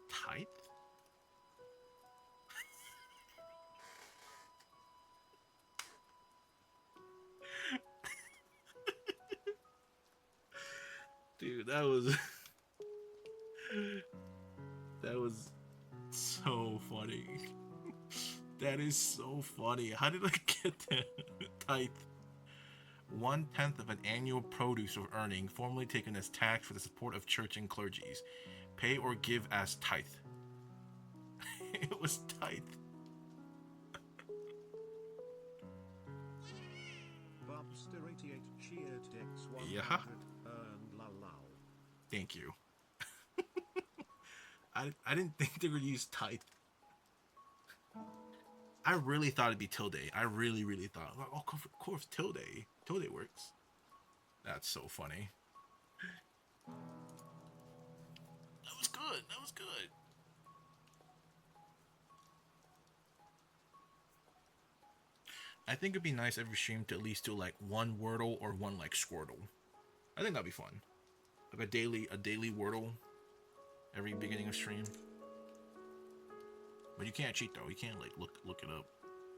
Tithe? Dude, that was so funny. That is so funny. How did I get that? Tithe. 1/10 of an annual produce of earning, formerly taken as tax for the support of church and clergies. Pay or give as tithe. It was tithe. Bobster88 cheered Dex 100 Yeah. and la. Thank you. I didn't think they would use tithe. I really thought it'd be tilde. I really thought. Oh, of course, tilde. Tilde works. That's so funny. That was good. That was good. I think it'd be nice every stream to at least do like one Wordle or one like Squirtle. I think that'd be fun. Like a daily Wordle every beginning of stream. But you can't cheat though. You can't like look it up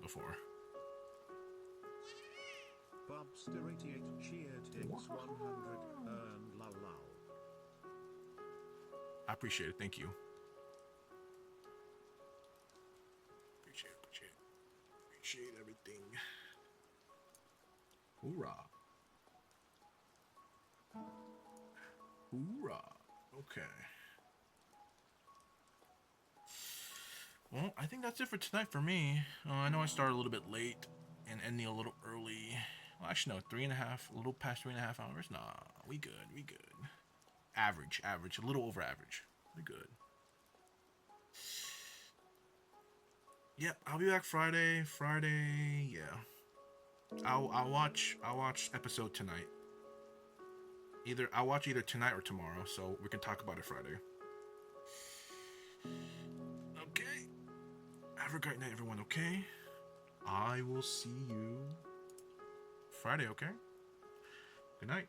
before. Bobster88 cheered Dex 100 and la. I appreciate it. Thank you. accepting. Hoorah. Hoorah. Okay. Well, I think that's it for tonight for me. I know I started a little bit late and ending a little early. Well, actually, no, 3.5, a little past 3.5 hours. Nah, we good, we good. Average, a little over average. We good. Yep, I'll be back Friday. Yeah. I'll watch episode tonight. I'll watch either tonight or tomorrow, so we can talk about it Friday. Okay. Have a great night, everyone, okay? I will see you Friday, okay? Good night.